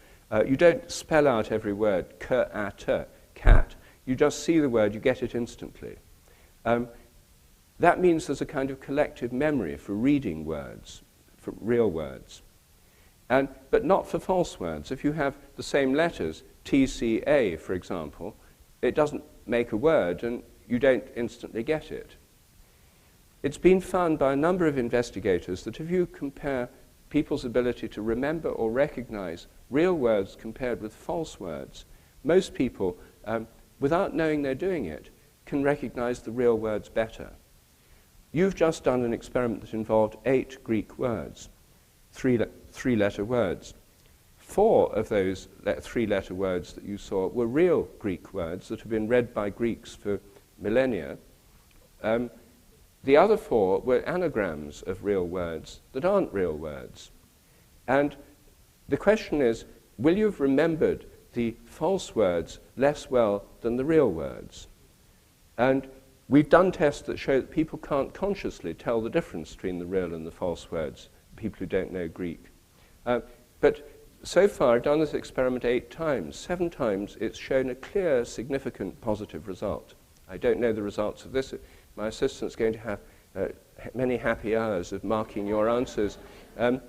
You don't spell out every word, cat. You just see the word, you get it instantly. That means there's a kind of collective memory for reading words, for real words. But not for false words. If you have the same letters, TCA, for example, it doesn't make a word and you don't instantly get it. It's been found by a number of investigators that if you compare people's ability to remember or recognize real words compared with false words, most people, without knowing they're doing it, can recognize the real words better. You've just done an experiment that involved 8 Greek words, three-letter words. 4 of those 3-letter words that you saw were real Greek words that have been read by Greeks for millennia. The other 4 were anagrams of real words that aren't real words. And the question is, will you have remembered the false words less well than the real words? And We've done tests that show that people can't consciously tell the difference between the real and the false words, people who don't know Greek. But so far, I've done this experiment 8 times. 7 times, it's shown a clear, significant positive result. I don't know the results of this. My assistant's going to have many happy hours of marking your answers, and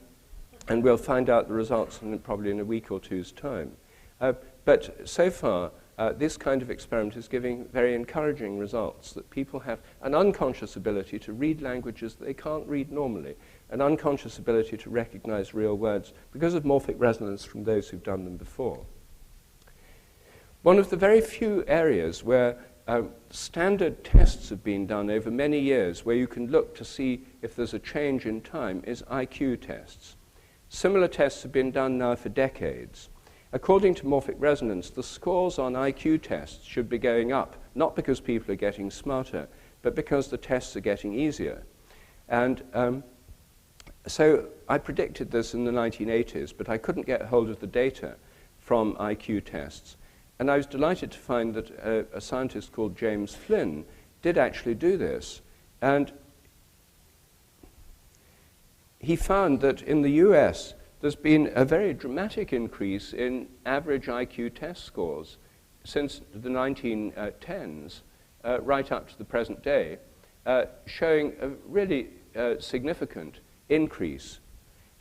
we'll find out the results probably in a week or two's time. But so far, this kind of experiment is giving very encouraging results, that people have an unconscious ability to read languages that they can't read normally, an unconscious ability to recognize real words because of morphic resonance from those who've done them before. One of the very few areas where standard tests have been done over many years, where you can look to see if there's a change in time, is IQ tests. Similar tests have been done now for decades. According to Morphic Resonance, the scores on IQ tests should be going up, not because people are getting smarter, but because the tests are getting easier. And so I predicted this in the 1980s, but I couldn't get hold of the data from IQ tests. And I was delighted to find that a scientist called James Flynn did actually do this. And he found that in the US, there's been a very dramatic increase in average IQ test scores since the 1910s, right up to the present day, showing a really significant increase.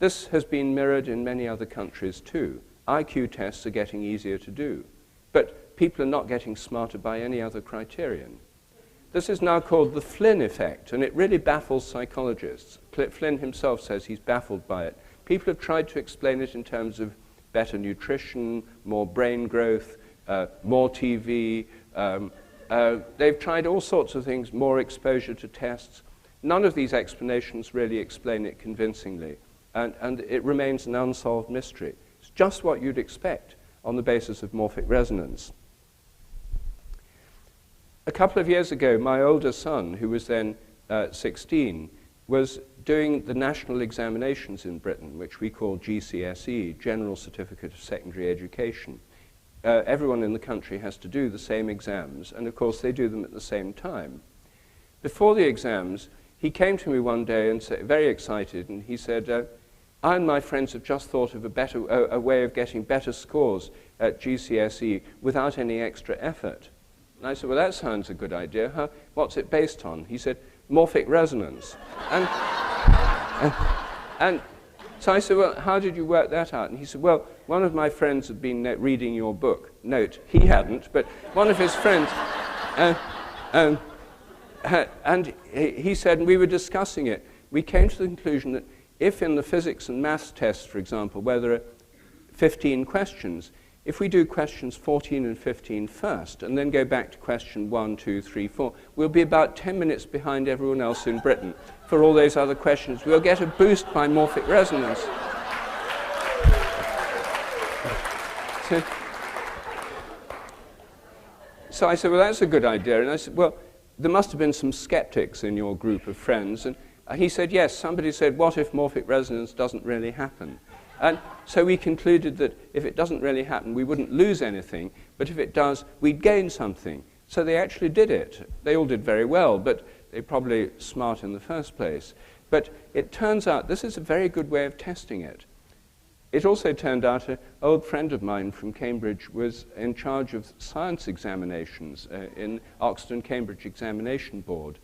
This has been mirrored in many other countries too. IQ tests are getting easier to do, but people are not getting smarter by any other criterion. This is now called the Flynn Effect, and it really baffles psychologists. Flynn himself says he's baffled by it. People have tried to explain it in terms of better nutrition, more brain growth, more TV. They've tried all sorts of things, more exposure to tests. None of these explanations really explain it convincingly, and it remains an unsolved mystery. It's just what you'd expect on the basis of morphic resonance. A couple of years ago, my older son, who was then 16, was doing the national examinations in Britain, which we call GCSE, General Certificate of Secondary Education. Everyone in the country has to do the same exams, and of course they do them at the same time. Before the exams, he came to me one day and said, very excited, and he said, I and my friends have just thought of a way of getting better scores at GCSE without any extra effort. And I said, well, that sounds a good idea. What's it based on? He said, morphic resonance. And so I said, well, how did you work that out? And he said, well, one of my friends had been reading your book. Note, he hadn't, but one of his friends. And he said, and we were discussing it, we came to the conclusion that if in the physics and maths tests, for example, where there are 15 questions, if we do questions 14 and 15 first, and then go back to question 1, 2, 3, 4, we'll be about 10 minutes behind everyone else in Britain for all those other questions. We'll get a boost by morphic resonance. So I said, well, that's a good idea. And I said, well, there must have been some skeptics in your group of friends. And he said, yes, somebody said, what if morphic resonance doesn't really happen? And so we concluded that if it doesn't really happen, we wouldn't lose anything, but if it does, we'd gain something. So they actually did it. They all did very well, but they're probably smart in the first place. But it turns out this is a very good way of testing it. It also turned out an old friend of mine from Cambridge was in charge of science examinations in Oxford and Cambridge Examination Board.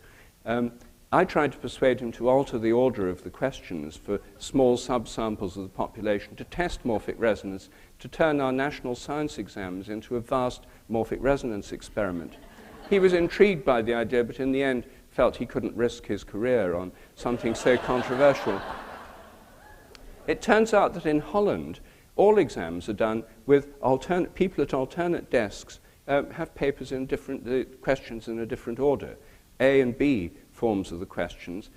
I tried to persuade him to alter the order of the questions for small subsamples of the population to test morphic resonance, to turn our national science exams into a vast morphic resonance experiment. He was intrigued by the idea, but in the end felt he couldn't risk his career on something so controversial. It turns out that in Holland, all exams are done with people at alternate desks have papers in questions in a different order, A and B forms of the questions.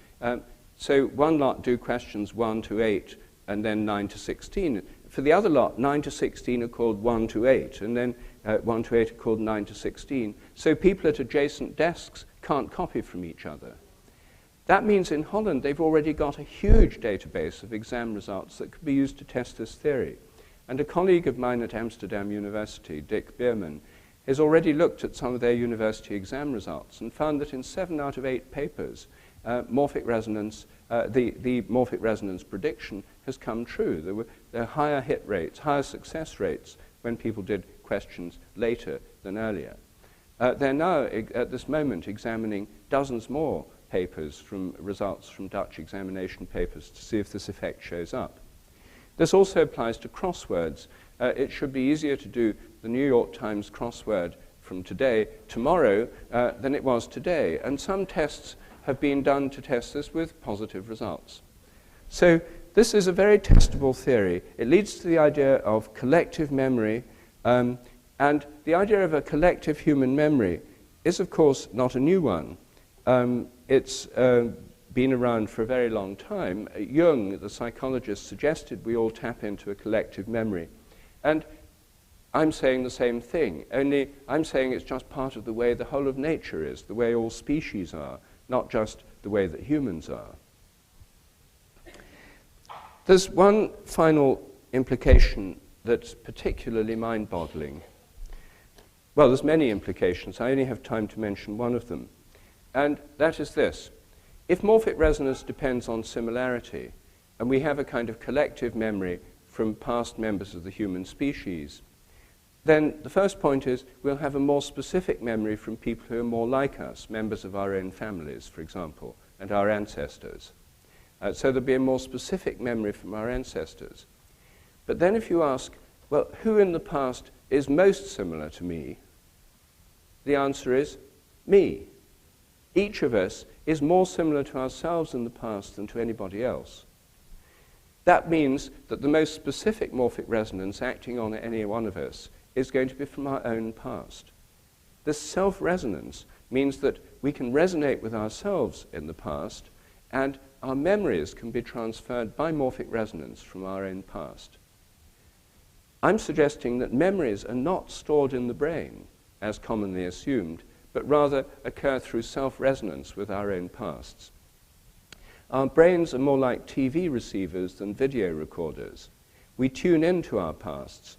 So one lot do questions 1 to 8 and then 9 to 16. For the other lot, 9 to 16 are called 1 to 8, and then 1 to 8 are called 9 to 16. So people at adjacent desks can't copy from each other. That means in Holland they've already got a huge database of exam results that could be used to test this theory. And a colleague of mine at Amsterdam University, Dick Bierman, has already looked at some of their university exam results and found that in 7 out of 8 papers, morphic resonance, the morphic resonance prediction has come true. There were higher hit rates, higher success rates when people did questions later than earlier. They're now, at this moment, examining dozens more papers from results from Dutch examination papers to see if this effect shows up. This also applies to crosswords. It should be easier to do the New York Times crossword from tomorrow, than it was today. And some tests have been done to test this with positive results. So this is a very testable theory. It leads to the idea of collective memory, and the idea of a collective human memory is, of course, not a new one. It's been around for a very long time. Jung, the psychologist, suggested we all tap into a collective memory. And I'm saying the same thing, only I'm saying it's just part of the way the whole of nature is, the way all species are, not just the way that humans are. There's one final implication that's particularly mind-boggling. Well, there's many implications. I only have time to mention one of them. And that is this. If morphic resonance depends on similarity, and we have a kind of collective memory from past members of the human species, then the first point is we'll have a more specific memory from people who are more like us, members of our own families, for example, and our ancestors. So there'll be a more specific memory from our ancestors. But then if you ask, well, who in the past is most similar to me? The answer is me. Each of us is more similar to ourselves in the past than to anybody else. That means that the most specific morphic resonance acting on any one of us is going to be from our own past. This self-resonance means that we can resonate with ourselves in the past, and our memories can be transferred by morphic resonance from our own past. I'm suggesting that memories are not stored in the brain, as commonly assumed, but rather occur through self-resonance with our own pasts. Our brains are more like TV receivers than video recorders. We tune into our pasts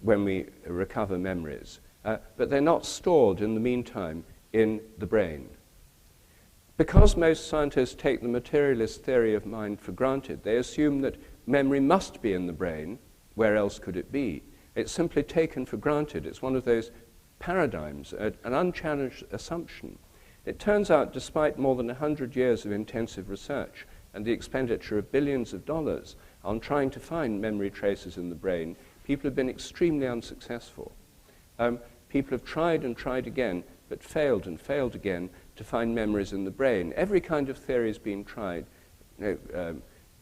when we recover memories, but they're not stored in the meantime in the brain. Because most scientists take the materialist theory of mind for granted, they assume that memory must be in the brain. Where else could it be? It's simply taken for granted. It's one of those paradigms, an unchallenged assumption. It turns out, despite more than 100 years of intensive research and the expenditure of billions of dollars on trying to find memory traces in the brain, people have been extremely unsuccessful. People have tried and tried again, but failed and failed again to find memories in the brain. Every kind of theory has been tried.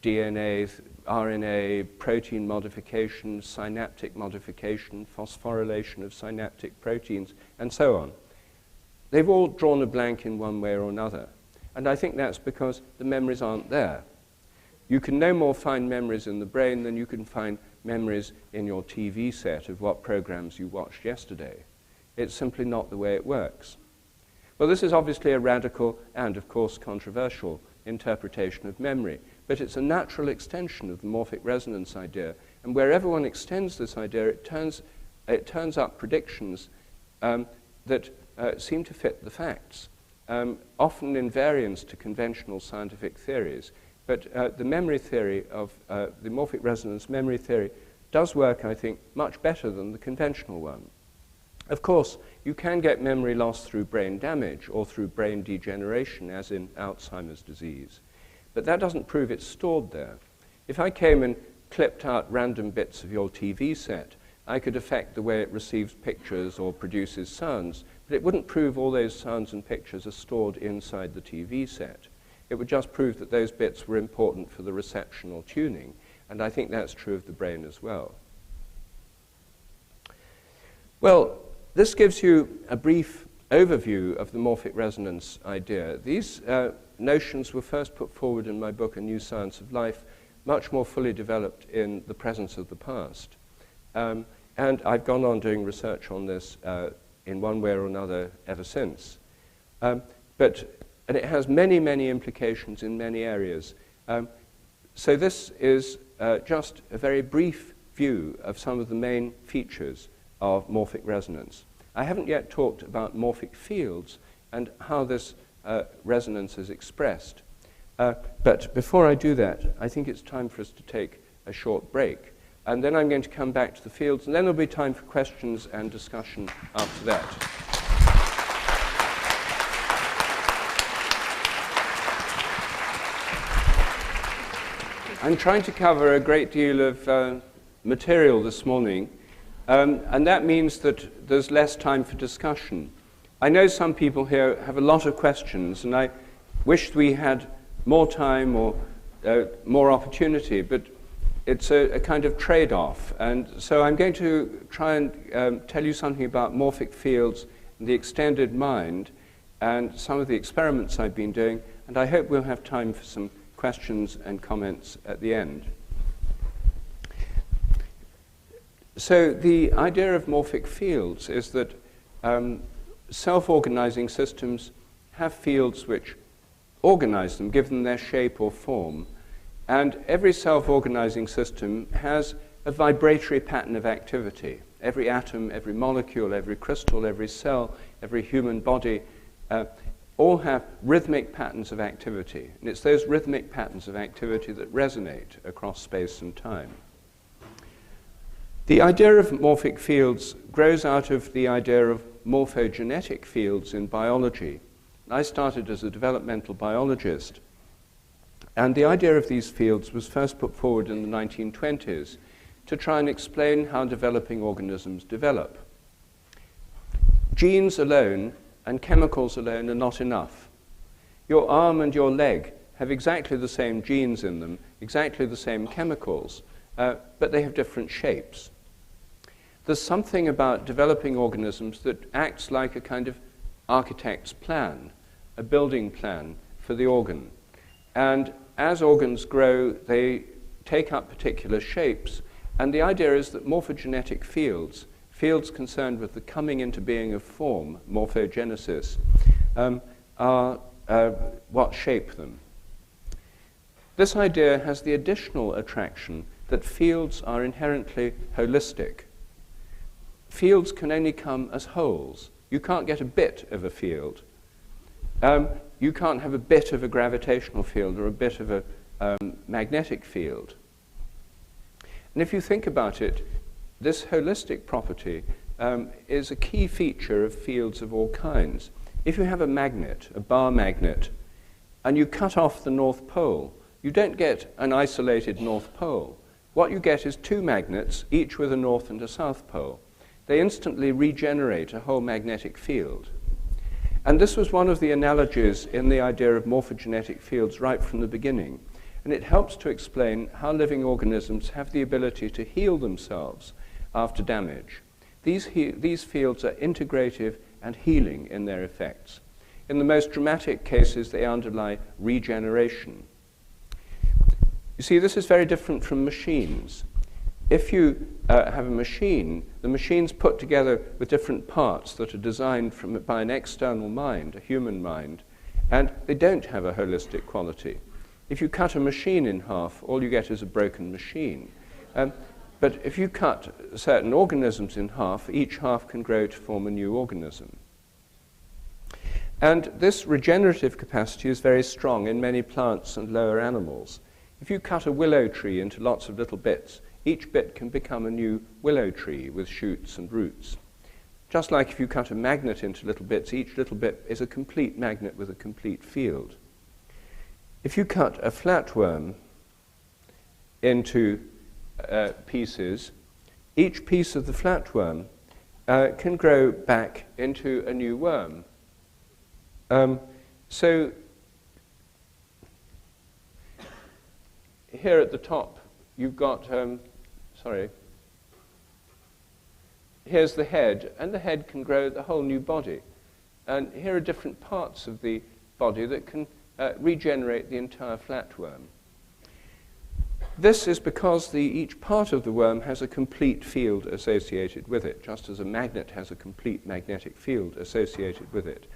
DNA, RNA, protein modification, synaptic modification, phosphorylation of synaptic proteins, and so on. They've all drawn a blank in one way or another. And I think that's because the memories aren't there. You can no more find memories in the brain than you can find memories in your TV set of what programs you watched yesterday. It's simply not the way it works. Well, this is obviously a radical and, of course, controversial interpretation of memory, but it's a natural extension of the morphic resonance idea. And wherever one extends this idea, it turns up predictions that seem to fit the facts, often in variance to conventional scientific theories. But the memory theory of the morphic resonance memory theory does work, I think, much better than the conventional one. Of course, you can get memory loss through brain damage or through brain degeneration, as in Alzheimer's disease. But that doesn't prove it's stored there. If I came and clipped out random bits of your TV set, I could affect the way it receives pictures or produces sounds, but it wouldn't prove all those sounds and pictures are stored inside the TV set. It would just prove that those bits were important for the reception or tuning, and I think that's true of the brain as well. Well, this gives you a brief overview of the morphic resonance idea. These notions were first put forward in my book, A New Science of Life, much more fully developed in The Presence of the Past. And I've gone on doing research on this in one way or another ever since. And it has many, many implications in many areas. So this is just a very brief view of some of the main features of morphic resonance. I haven't yet talked about morphic fields and how this resonance is expressed. But before I do that, I think it's time for us to take a short break. And then I'm going to come back to the fields, and then there'll be time for questions and discussion after that. I'm trying to cover a great deal of material this morning, and that means that there's less time for discussion. I know some people here have a lot of questions, and I wish we had more time or more opportunity, but it's a kind of trade-off. And so I'm going to try and tell you something about morphic fields and the extended mind and some of the experiments I've been doing, and I hope we'll have time for some questions and comments at the end. So the idea of morphic fields is that self-organizing systems have fields which organize them, give them their shape or form. And every self-organizing system has a vibratory pattern of activity. Every atom, every molecule, every crystal, every cell, every human body all have rhythmic patterns of activity. And it's those rhythmic patterns of activity that resonate across space and time. The idea of morphic fields grows out of the idea of morphogenetic fields in biology. I started as a developmental biologist, and the idea of these fields was first put forward in the 1920s to try and explain how developing organisms develop. Genes alone and chemicals alone are not enough. Your arm and your leg have exactly the same genes in them, exactly the same chemicals, but they have different shapes. There's something about developing organisms that acts like a kind of architect's plan, a building plan for the organ. And as organs grow, they take up particular shapes. And the idea is that morphogenetic fields, fields concerned with the coming into being of form, morphogenesis, are what shape them. This idea has the additional attraction that fields are inherently holistic. Fields can only come as wholes. You can't get a bit of a field. You can't have a bit of a gravitational field or a bit of a magnetic field. And if you think about it, this holistic property is a key feature of fields of all kinds. If you have a magnet, a bar magnet, and you cut off the North Pole, you don't get an isolated North Pole. What you get is two magnets, each with a North and a South Pole. They instantly regenerate a whole magnetic field. And this was one of the analogies in the idea of morphogenetic fields right from the beginning. And it helps to explain how living organisms have the ability to heal themselves after damage. These fields are integrative and healing in their effects. In the most dramatic cases, they underlie regeneration. You see, this is very different from machines. If you have a machine, the machine's put together with different parts that are designed by an external mind, a human mind, and they don't have a holistic quality. If you cut a machine in half, all you get is a broken machine. But if you cut certain organisms in half, each half can grow to form a new organism. And this regenerative capacity is very strong in many plants and lower animals. If you cut a willow tree into lots of little bits, each bit can become a new willow tree with shoots and roots. Just like if you cut a magnet into little bits, each little bit is a complete magnet with a complete field. If you cut a flatworm into pieces, each piece of the flatworm can grow back into a new worm. So here at the top, you've got, here's the head, and the head can grow the whole new body. And here are different parts of the body that can regenerate the entire flatworm. This is because each part of the worm has a complete field associated with it, just as a magnet has a complete magnetic field associated with it.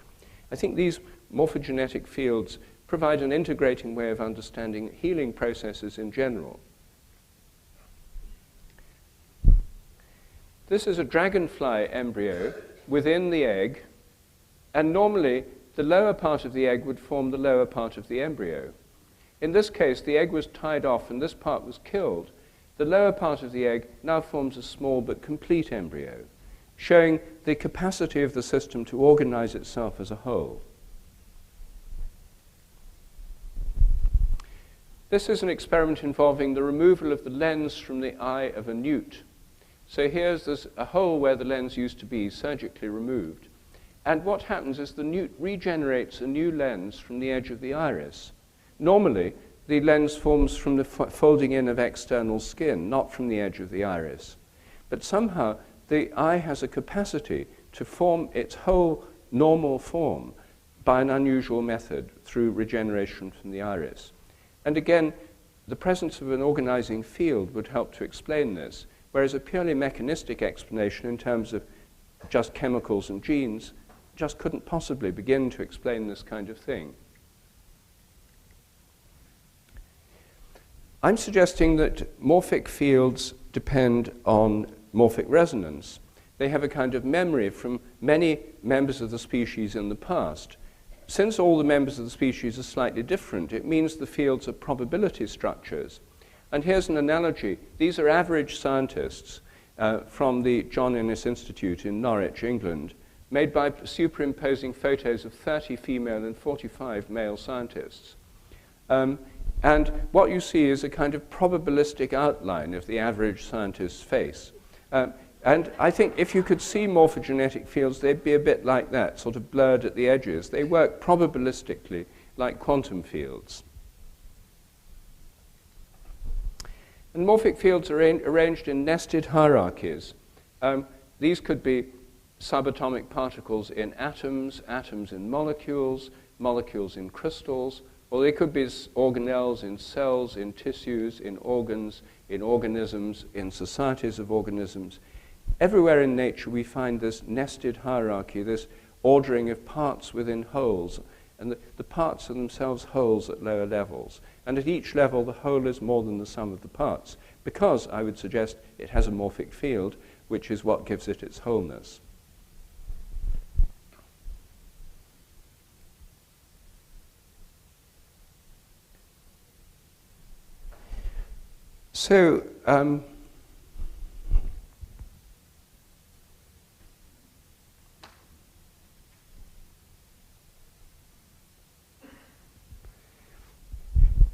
I think these morphogenetic fields provide an integrating way of understanding healing processes in general. This is a dragonfly embryo within the egg, and normally the lower part of the egg would form the lower part of the embryo. In this case, the egg was tied off and this part was killed. The lower part of the egg now forms a small but complete embryo, showing the capacity of the system to organize itself as a whole. This is an experiment involving the removal of the lens from the eye of a newt. So here's a hole where the lens used to be, surgically removed. And what happens is the newt regenerates a new lens from the edge of the iris. Normally, the lens forms from the folding in of external skin, not from the edge of the iris. But somehow, the eye has a capacity to form its whole normal form by an unusual method through regeneration from the iris. And again, the presence of an organizing field would help to explain this, whereas a purely mechanistic explanation in terms of just chemicals and genes just couldn't possibly begin to explain this kind of thing. I'm suggesting that morphic fields depend on morphic resonance. They have a kind of memory from many members of the species in the past. Since all the members of the species are slightly different, it means the fields are probability structures. And here's an analogy. These are average scientists from the John Innes Institute in Norwich, England, made by superimposing photos of 30 female and 45 male scientists. And what you see is a kind of probabilistic outline of the average scientist's face. And I think if you could see morphogenetic fields, they'd be a bit like that, sort of blurred at the edges. They work probabilistically like quantum fields. And morphic fields are arranged in nested hierarchies. These could be subatomic particles in atoms, atoms in molecules, molecules in crystals, or they could be organelles in cells, in tissues, in organs, in organisms, in societies of organisms. Everywhere in nature we find this nested hierarchy, this ordering of parts within wholes, and the parts are themselves wholes at lower levels. And at each level the whole is more than the sum of the parts, because, I would suggest, it has a morphic field, which is what gives it its wholeness. So,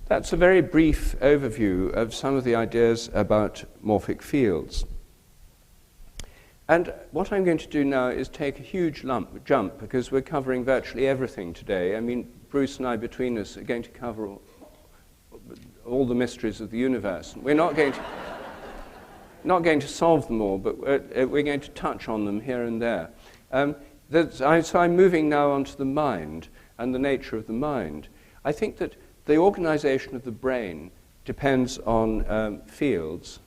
that's a very brief overview of some of the ideas about morphic fields. And what I'm going to do now is take a huge jump, because we're covering virtually everything today. I mean, Bruce and I, between us, are going to cover all the mysteries of the universe. We're not going to solve them all, but we're going to touch on them here and there. So I'm moving now on to the mind and the nature of the mind. I think that the organization of the brain depends on fields.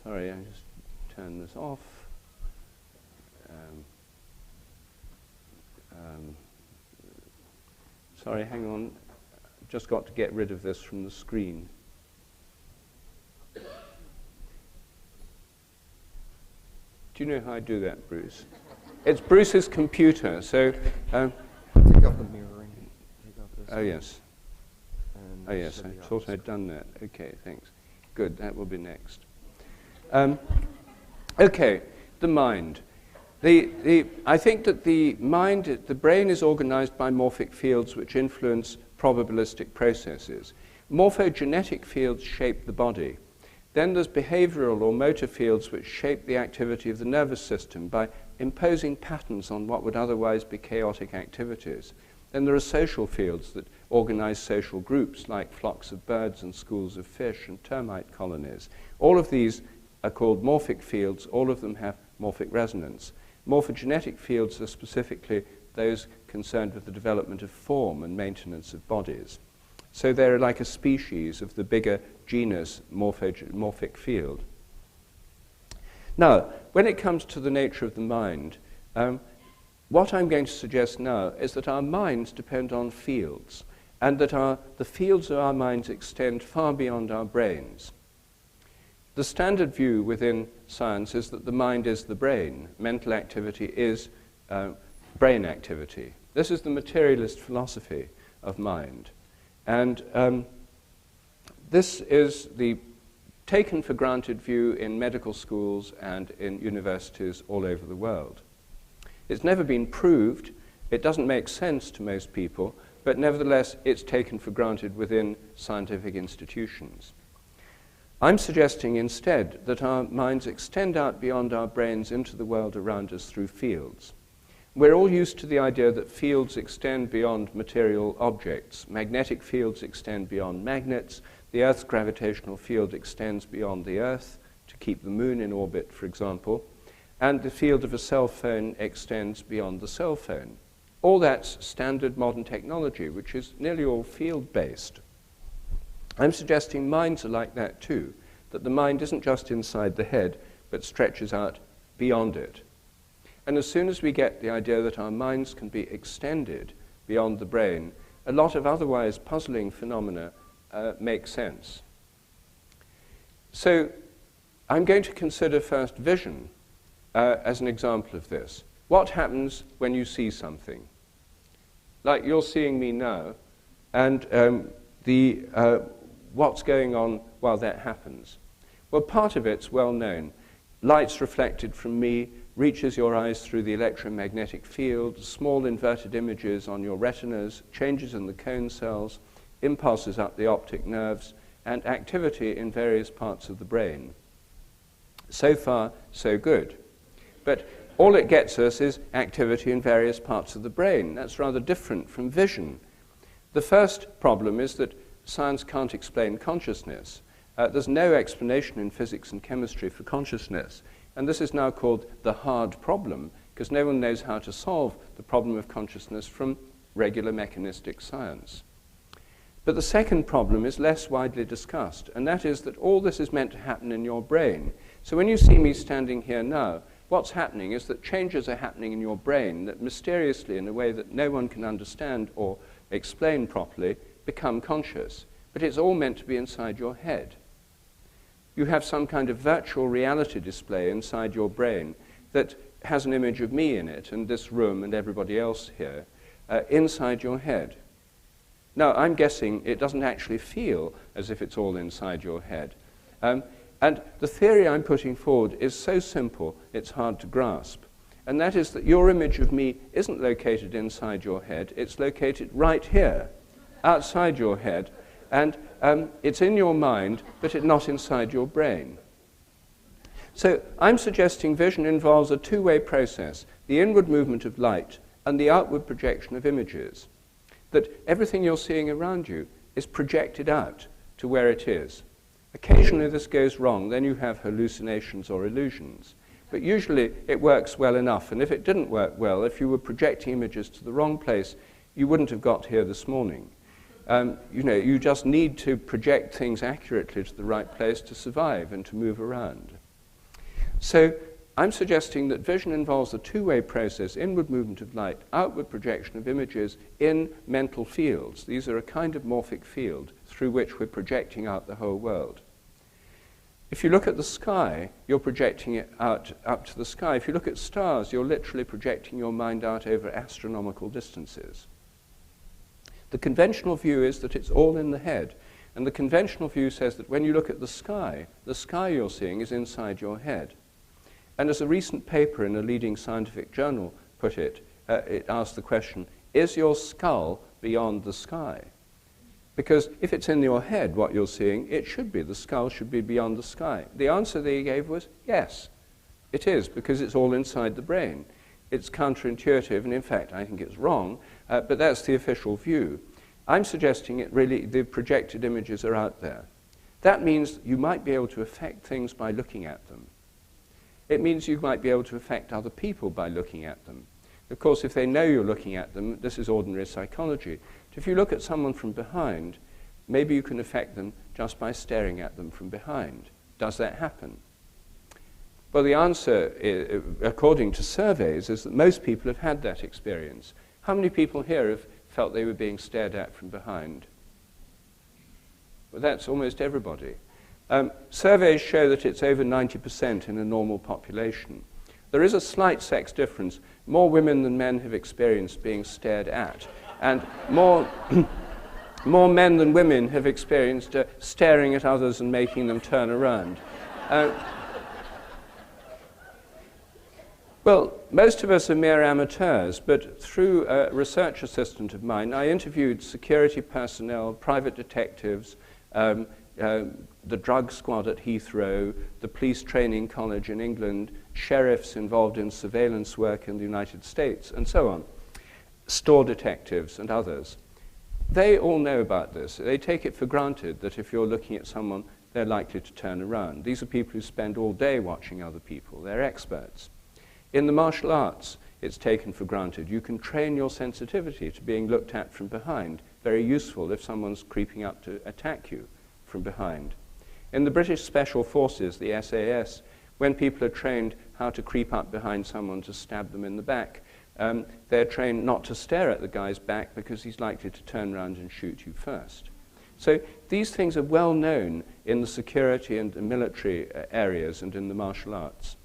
Sorry, I just turn this off. Sorry, hang on. I've just got to get rid of this from the screen. Do you know how I do that, Bruce? It's Bruce's computer, so... Take out the mirroring. Take out this. Oh, yes. And Oh, yes, I thought I'd done that. Okay, thanks. Good, that will be next. Okay, the mind. I think that the mind, the brain is organized by morphic fields which influence probabilistic processes. Morphogenetic fields shape the body. Then there's behavioral or motor fields which shape the activity of the nervous system by imposing patterns on what would otherwise be chaotic activities. Then there are social fields that organize social groups like flocks of birds and schools of fish and termite colonies. All of these are called morphic fields. All of them have morphic resonance. Morphogenetic fields are specifically those concerned with the development of form and maintenance of bodies. So they're like a species of the bigger genus morphic field. Now, when it comes to the nature of the mind, what I'm going to suggest now is that our minds depend on fields. and that the fields of our minds extend far beyond our brains. The standard view within science is that the mind is the brain. Mental activity is brain activity. This is the materialist philosophy of mind. And this is the taken for granted view in medical schools and in universities all over the world. It's never been proved. It doesn't make sense to most people, but nevertheless, it's taken for granted within scientific institutions. I'm suggesting instead that our minds extend out beyond our brains into the world around us through fields. We're all used to the idea that fields extend beyond material objects. Magnetic fields extend beyond magnets. The Earth's gravitational field extends beyond the Earth to keep the moon in orbit, for example. And the field of a cell phone extends beyond the cell phone. All that's standard modern technology, which is nearly all field-based. I'm suggesting minds are like that too, that the mind isn't just inside the head, but stretches out beyond it. And as soon as we get the idea that our minds can be extended beyond the brain, a lot of otherwise puzzling phenomena make sense. So I'm going to consider first vision as an example of this. What happens when you see something? Like you're seeing me now, and what's going on while that happens? Well, part of it's well known. Light's reflected from me, reaches your eyes through the electromagnetic field, small inverted images on your retinas, changes in the cone cells, impulses up the optic nerves, and activity in various parts of the brain. So far, so good. But all it gets us is activity in various parts of the brain. That's rather different from vision. The first problem is that science can't explain consciousness. There's no explanation in physics and chemistry for consciousness. And this is now called the hard problem, because no one knows how to solve the problem of consciousness from regular mechanistic science. But the second problem is less widely discussed, and that is that all this is meant to happen in your brain. So when you see me standing here now, what's happening is that changes are happening in your brain that mysteriously, in a way that no one can understand or explain properly, become conscious. But it's all meant to be inside your head. You have some kind of virtual reality display inside your brain that has an image of me in it, and this room and everybody else here, inside your head. Now, I'm guessing it doesn't actually feel as if it's all inside your head. And the theory I'm putting forward is so simple, it's hard to grasp. And that is that your image of me isn't located inside your head, it's located right here, outside your head, and it's in your mind, but it's not inside your brain. So I'm suggesting vision involves a two-way process, the inward movement of light and the outward projection of images. That everything you're seeing around you is projected out to where it is. Occasionally this goes wrong, then you have hallucinations or illusions. But usually it works well enough, and if it didn't work well, if you were projecting images to the wrong place, you wouldn't have got here this morning. You just need to project things accurately to the right place to survive and to move around. So I'm suggesting that vision involves a two-way process, inward movement of light, outward projection of images in mental fields. These are a kind of morphic field through which we're projecting out the whole world. If you look at the sky, you're projecting it out up to the sky. If you look at stars, you're literally projecting your mind out over astronomical distances. The conventional view is that it's all in the head. And the conventional view says that when you look at the sky you're seeing is inside your head. And as a recent paper in a leading scientific journal put it, it asked the question, is your skull beyond the sky? Because if it's in your head, what you're seeing, it should be. The skull should be beyond the sky. The answer they gave was, yes, it is, because it's all inside the brain. It's counterintuitive, and in fact, I think it's wrong, but that's the official view. I'm suggesting it really, the projected images are out there. That means you might be able to affect things by looking at them. It means you might be able to affect other people by looking at them. Of course, if they know you're looking at them, this is ordinary psychology. If you look at someone from behind, maybe you can affect them just by staring at them from behind. Does that happen? Well, the answer, according to surveys, is that most people have had that experience. How many people here have felt they were being stared at from behind? Well, that's almost everybody. Surveys show that it's over 90% in a normal population. There is a slight sex difference. More women than men have experienced being stared at, and more men than women have experienced staring at others and making them turn around. Well, most of us are mere amateurs, but through a research assistant of mine, I interviewed security personnel, private detectives, the drug squad at Heathrow, the police training college in England, sheriffs involved in surveillance work in the United States, and so on, store detectives and others. They all know about this. They take it for granted that if you're looking at someone, they're likely to turn around. These are people who spend all day watching other people. They're experts. In the martial arts, it's taken for granted. You can train your sensitivity to being looked at from behind. Very useful if someone's creeping up to attack you from behind. In the British Special Forces, the SAS, when people are trained how to creep up behind someone to stab them in the back, they're trained not to stare at the guy's back because he's likely to turn around and shoot you first. So these things are well known in the security and the military areas and in the martial arts.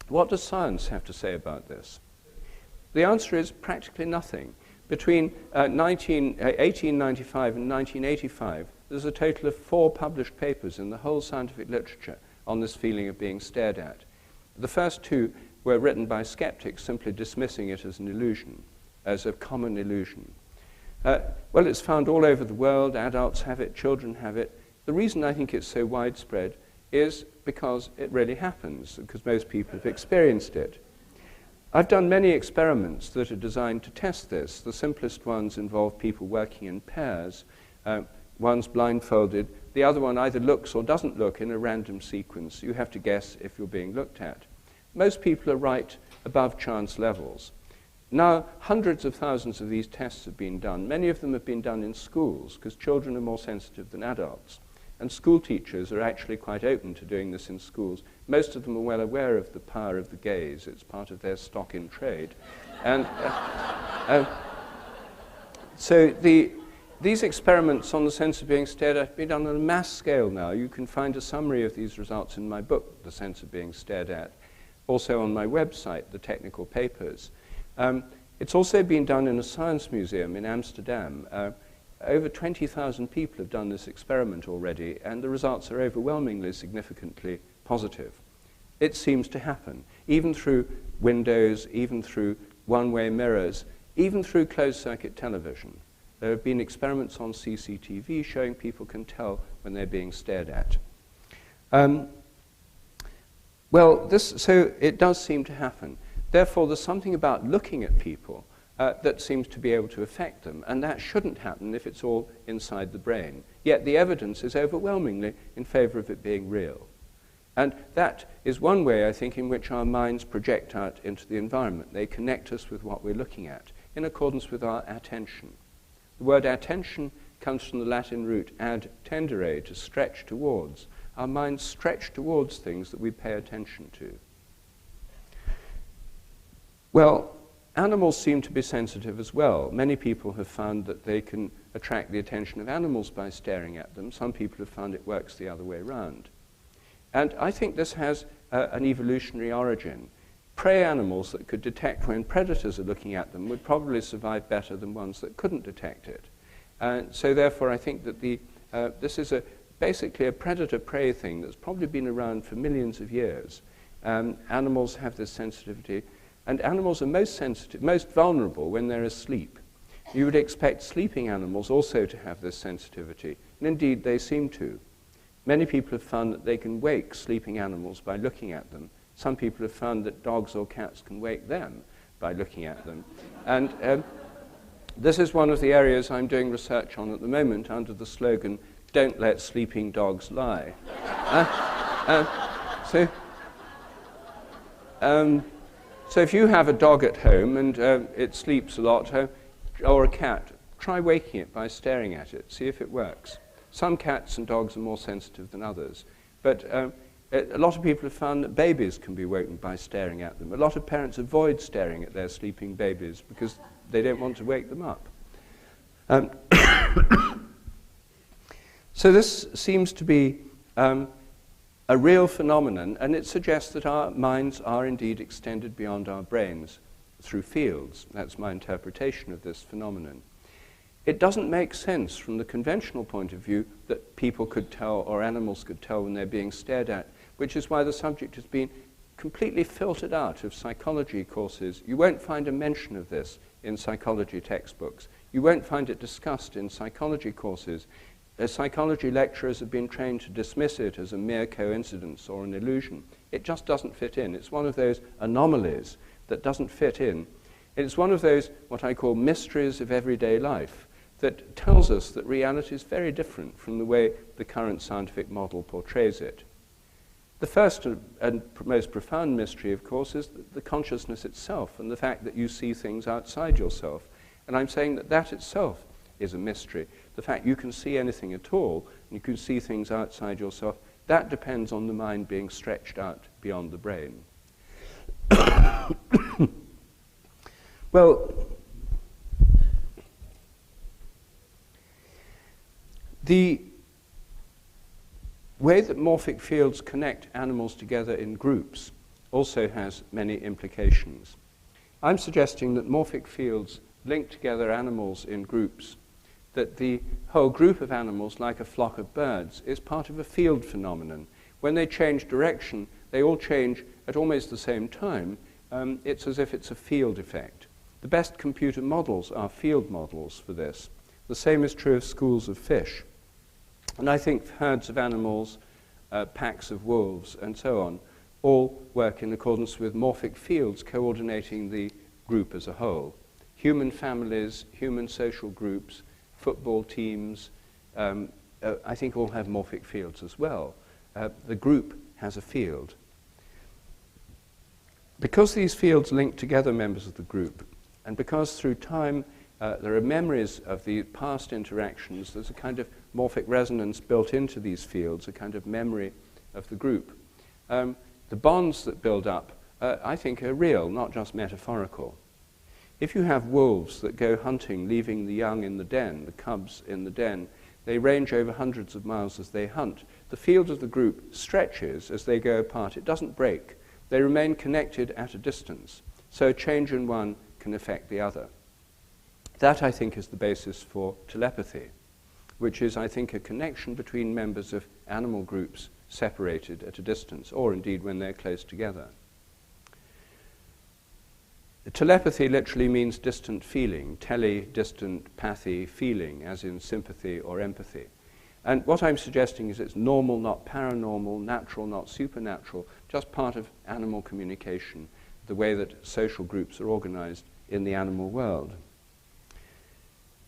What does science have to say about this? The answer is practically nothing. Between 1895 and 1985, there's a total of 4 published papers in the whole scientific literature on this feeling of being stared at. The first 2 were written by skeptics simply dismissing it as an illusion, as a common illusion. Well, it's found all over the world. Adults have it, children have it. The reason I think it's so widespread is because it really happens, because most people have experienced it. I've done many experiments that are designed to test this. The simplest ones involve people working in pairs. One's blindfolded, the other one either looks or doesn't look in a random sequence. You have to guess if you're being looked at. Most people are right above chance levels. Now, hundreds of thousands of these tests have been done. Many of them have been done in schools, because children are more sensitive than adults. And school teachers are actually quite open to doing this in schools. Most of them are well aware of the power of the gaze. It's part of their stock in trade. And so these experiments on the sense of being stared at have been done on a mass scale now. You can find a summary of these results in my book, The Sense of Being Stared At, also on my website, The Technical Papers. It's also been done in a science museum in Amsterdam. Over 20,000 people have done this experiment already, and the results are overwhelmingly significantly positive. It seems to happen, even through windows, even through one-way mirrors, even through closed-circuit television. There have been experiments on CCTV showing people can tell when they're being stared at. So it does seem to happen. Therefore, there's something about looking at people that seems to be able to affect them, and that shouldn't happen if it's all inside the brain. Yet the evidence is overwhelmingly in favor of it being real. And that is one way, I think, in which our minds project out into the environment. They connect us with what we're looking at in accordance with our attention. The word attention comes from the Latin root ad tendere, to stretch towards. Our minds stretch towards things that we pay attention to. Well, animals seem to be sensitive as well. Many people have found that they can attract the attention of animals by staring at them. Some people have found it works the other way around. And I think this has an evolutionary origin. Prey animals that could detect when predators are looking at them would probably survive better than ones that couldn't detect it. So therefore, I think that this is basically a predator-prey thing that's probably been around for millions of years. Animals have this sensitivity. And animals are most sensitive, most vulnerable when they're asleep. You would expect sleeping animals also to have this sensitivity, and indeed they seem to. Many people have found that they can wake sleeping animals by looking at them. Some people have found that dogs or cats can wake them by looking at them. And this is one of the areas I'm doing research on at the moment under the slogan, "Don't let sleeping dogs lie." So if you have a dog at home and it sleeps a lot, or a cat, try waking it by staring at it. See if it works. Some cats and dogs are more sensitive than others. But a lot of people have found that babies can be woken by staring at them. A lot of parents avoid staring at their sleeping babies because they don't want to wake them up. Um, so this seems to be a real phenomenon, and it suggests that our minds are indeed extended beyond our brains through fields. That's my interpretation of this phenomenon. It doesn't make sense from the conventional point of view that people could tell or animals could tell when they're being stared at, which is why the subject has been completely filtered out of psychology courses. You won't find a mention of this in psychology textbooks. You won't find it discussed in psychology courses. Psychology lecturers have been trained to dismiss it as a mere coincidence or an illusion. It just doesn't fit in. It's one of those anomalies that doesn't fit in. It's one of those, what I call mysteries of everyday life, that tells us that reality is very different from the way the current scientific model portrays it. The first and most profound mystery, of course, is the consciousness itself and the fact that you see things outside yourself. And I'm saying that that itself is a mystery. The fact you can see anything at all, and you can see things outside yourself, that depends on the mind being stretched out beyond the brain. Well, the way that morphic fields connect animals together in groups also has many implications. I'm suggesting that morphic fields link together animals in groups, that the whole group of animals, like a flock of birds, is part of a field phenomenon. When they change direction, they all change at almost the same time. It's as if it's a field effect. The best computer models are field models for this. The same is true of schools of fish. And I think herds of animals, packs of wolves, and so on, all work in accordance with morphic fields coordinating the group as a whole. Human families, human social groups, football teams, I think all have morphic fields as well. The group has a field. Because these fields link together members of the group, and because through time there are memories of the past interactions, there's a kind of morphic resonance built into these fields, a kind of memory of the group. The bonds that build up, I think, are real, not just metaphorical. If you have wolves that go hunting, leaving the young in the den, the cubs in the den, they range over hundreds of miles as they hunt. The field of the group stretches as they go apart. It doesn't break. They remain connected at a distance. So a change in one can affect the other. That, I think, is the basis for telepathy, which is, I think, a connection between members of animal groups separated at a distance, or indeed when they're close together. Telepathy literally means distant feeling, distant, pathy, feeling, as in sympathy or empathy. And what I'm suggesting is it's normal, not paranormal, natural, not supernatural, just part of animal communication, the way that social groups are organized in the animal world.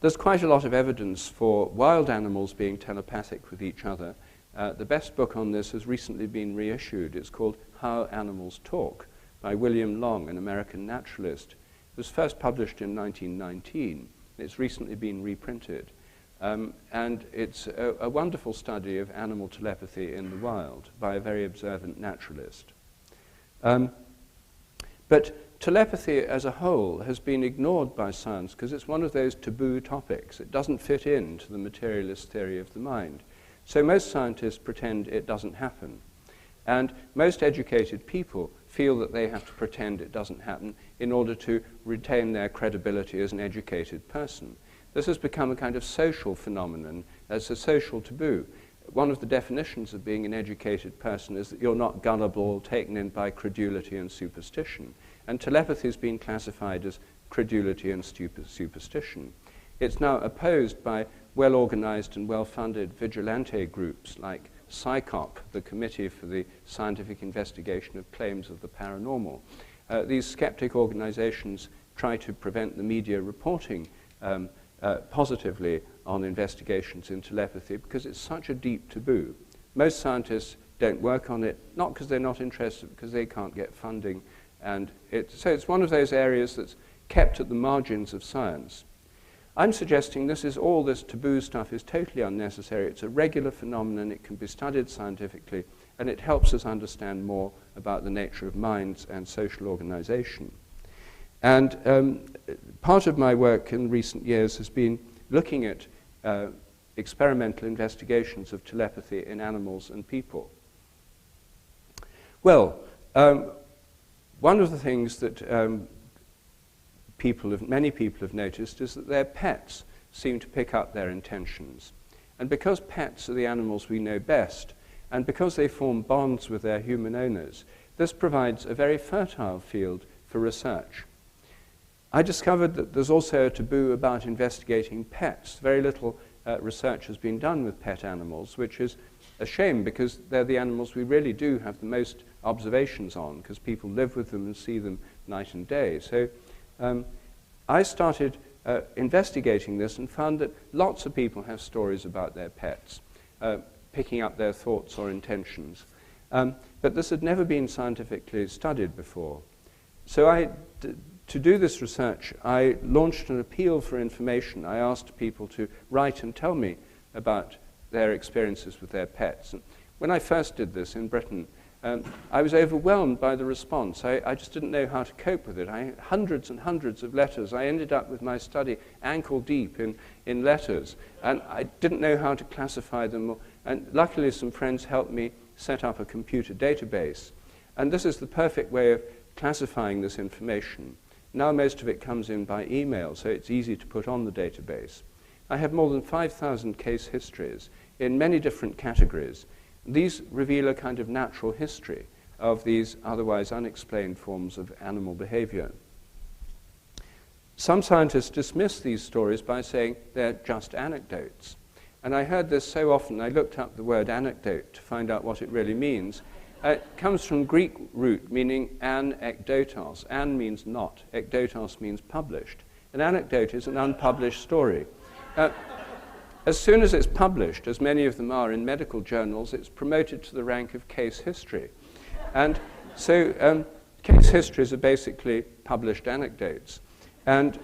There's quite a lot of evidence for wild animals being telepathic with each other. The best book on this has recently been reissued. It's called How Animals Talk, by William Long, an American naturalist. It was first published in 1919. It's recently been reprinted. And it's a wonderful study of animal telepathy in the wild by a very observant naturalist. But telepathy as a whole has been ignored by science because it's one of those taboo topics. It doesn't fit into the materialist theory of the mind. So most scientists pretend it doesn't happen. And most educated people feel that they have to pretend it doesn't happen in order to retain their credibility as an educated person. This has become a kind of social phenomenon, as a social taboo. One of the definitions of being an educated person is that you're not gullible, taken in by credulity and superstition. And telepathy has been classified as credulity and superstition. It's now opposed by well-organized and well-funded vigilante groups like SciCop, the Committee for the Scientific Investigation of Claims of the Paranormal. These skeptic organizations try to prevent the media reporting positively on investigations in telepathy because it's such a deep taboo. Most scientists don't work on it, not because they're not interested, because they can't get funding. And so it's one of those areas that's kept at the margins of science. I'm suggesting all this taboo stuff is totally unnecessary. It's a regular phenomenon. It can be studied scientifically, and it helps us understand more about the nature of minds and social organization. And part of my work in recent years has been looking at experimental investigations of telepathy in animals and people. Well, one of the things that many people have noticed is that their pets seem to pick up their intentions. And because pets are the animals we know best, and because they form bonds with their human owners, this provides a very fertile field for research. I discovered that there's also a taboo about investigating pets. Very little research has been done with pet animals, which is a shame because they're the animals we really do have the most observations on, because people live with them and see them night and day. So I started investigating this and found that lots of people have stories about their pets, picking up their thoughts or intentions. But this had never been scientifically studied before. So to do this research, I launched an appeal for information. I asked people to write and tell me about their experiences with their pets. And when I first did this in Britain, I was overwhelmed by the response. I just didn't know how to cope with it. I had hundreds and hundreds of letters. I ended up with my study ankle deep in letters, and I didn't know how to classify them. And luckily, some friends helped me set up a computer database. And this is the perfect way of classifying this information. Now most of it comes in by email, so it's easy to put on the database. I have more than 5,000 case histories in many different categories. These reveal a kind of natural history of these otherwise unexplained forms of animal behavior. Some scientists dismiss these stories by saying they're just anecdotes. And I heard this so often, I looked up the word anecdote to find out what it really means. It comes from Greek root meaning an-ekdotos. An means not, ekdotos means published. An anecdote is an unpublished story. As soon as it's published, as many of them are in medical journals, it's promoted to the rank of case history. And so case histories are basically published anecdotes. And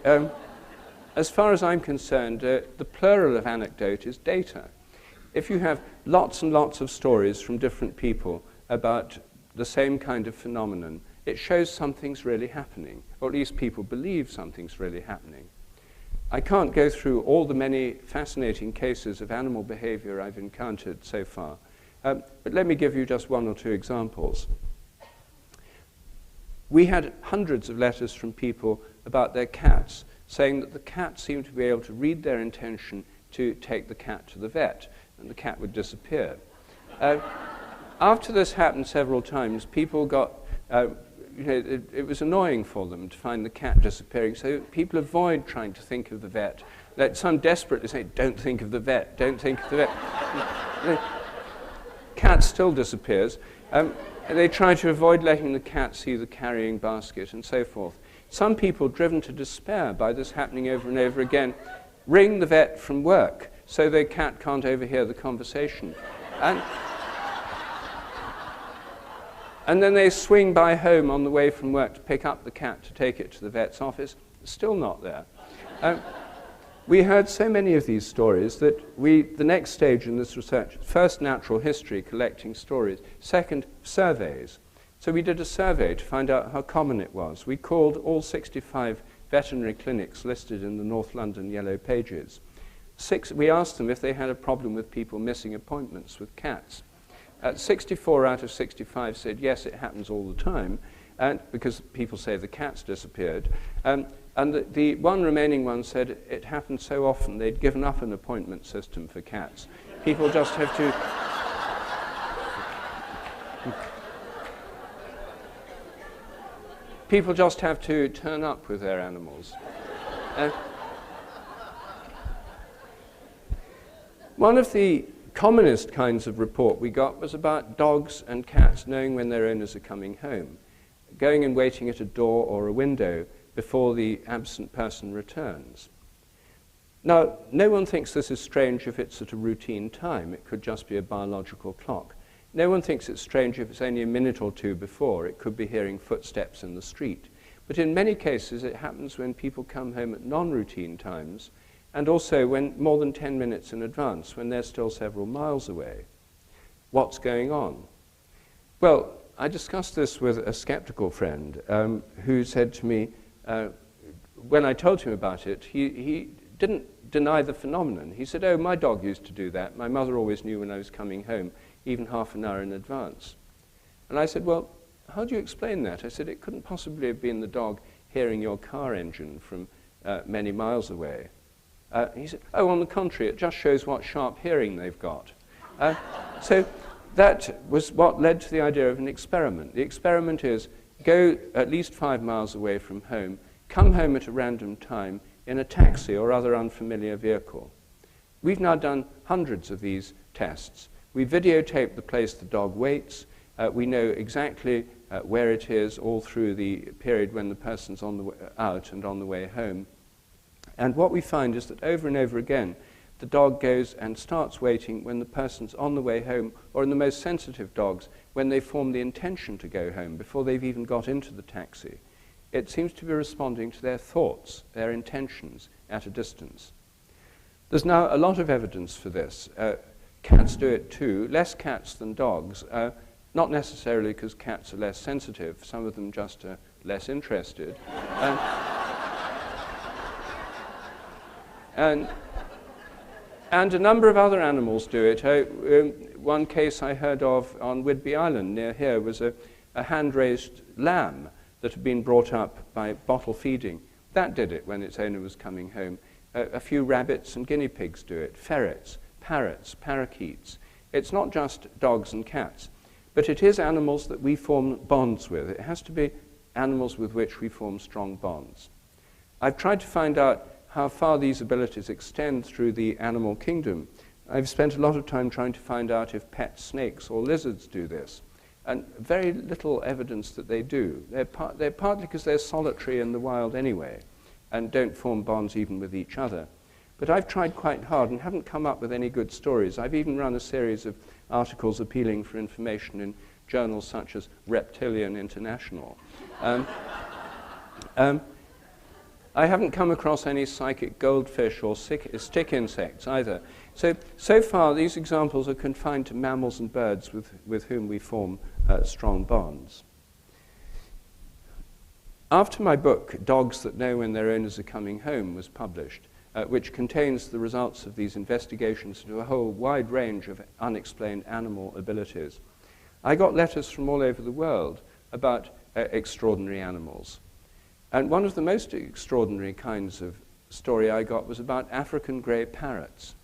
as far as I'm concerned, the plural of anecdote is data. If you have lots and lots of stories from different people about the same kind of phenomenon, it shows something's really happening, or at least people believe something's really happening. I can't go through all the many fascinating cases of animal behavior I've encountered so far, but let me give you just one or two examples. We had hundreds of letters from people about their cats, saying that the cat seemed to be able to read their intention to take the cat to the vet, and the cat would disappear. After this happened several times, people got, it was annoying for them to find the cat disappearing, so people avoid trying to think of the vet. Some desperately say, don't think of the vet, don't think of the vet. The cat still disappears. They try to avoid letting the cat see the carrying basket and so forth. Some people, driven to despair by this happening over and over again, ring the vet from work so the cat can't overhear the conversation. And then they swing by home on the way from work to pick up the cat to take it to the vet's office. It's still not there. We heard so many of these stories that the next stage in this research, first natural history, collecting stories, second surveys. So we did a survey to find out how common it was. We called all 65 veterinary clinics listed in the North London Yellow Pages. We asked them if they had a problem with people missing appointments with cats. 64 out of 65 said, yes, it happens all the time, because people say the cat's disappeared. And the one remaining one said it happened so often they'd given up an appointment system for cats. People just have to... People just have to turn up with their animals. One of the commonest kinds of report we got was about dogs and cats knowing when their owners are coming home, going and waiting at a door or a window before the absent person returns. Now, no one thinks this is strange if it's at a routine time. It could just be a biological clock. No one thinks it's strange if it's only a minute or two before. It could be hearing footsteps in the street. But in many cases, it happens when people come home at non-routine times, and also when more than 10 minutes in advance, when they're still several miles away. What's going on? Well, I discussed this with a skeptical friend who said to me, when I told him about it, he didn't deny the phenomenon. He said, oh, my dog used to do that. My mother always knew when I was coming home, even half an hour in advance. And I said, well, how do you explain that? I said, it couldn't possibly have been the dog hearing your car engine from many miles away. He said, oh, on the contrary, it just shows what sharp hearing they've got. So that was what led to the idea of an experiment. The experiment is go at least 5 miles away from home, come home at a random time in a taxi or other unfamiliar vehicle. We've now done hundreds of these tests. We videotape the place the dog waits. We know exactly where it is all through the period when the person's on the way out and on the way home. And what we find is that over and over again, the dog goes and starts waiting when the person's on the way home, or in the most sensitive dogs, when they form the intention to go home before they've even got into the taxi. It seems to be responding to their thoughts, their intentions at a distance. There's now a lot of evidence for this. Cats do it too, less cats than dogs, not necessarily because cats are less sensitive, some of them just are less interested. And a number of other animals do it. One case I heard of on Whidbey Island near here was a hand-raised lamb that had been brought up by bottle feeding. That did it when its owner was coming home. A few rabbits and guinea pigs do it, ferrets, parrots, parakeets. It's not just dogs and cats, but it is animals that we form bonds with. It has to be animals with which we form strong bonds. I've tried to find out how far these abilities extend through the animal kingdom. I've spent a lot of time trying to find out if pet snakes or lizards do this, and very little evidence that they do. They're partly because they're solitary in the wild anyway, and don't form bonds even with each other. But I've tried quite hard and haven't come up with any good stories. I've even run a series of articles appealing for information in journals such as Reptilian International. I haven't come across any psychic goldfish or stick insects either. So far, these examples are confined to mammals and birds with whom we form strong bonds. After my book, Dogs That Know When Their Owners Are Coming Home, was published, which contains the results of these investigations into a whole wide range of unexplained animal abilities, I got letters from all over the world about extraordinary animals. And one of the most extraordinary kinds of story I got was about African grey parrots.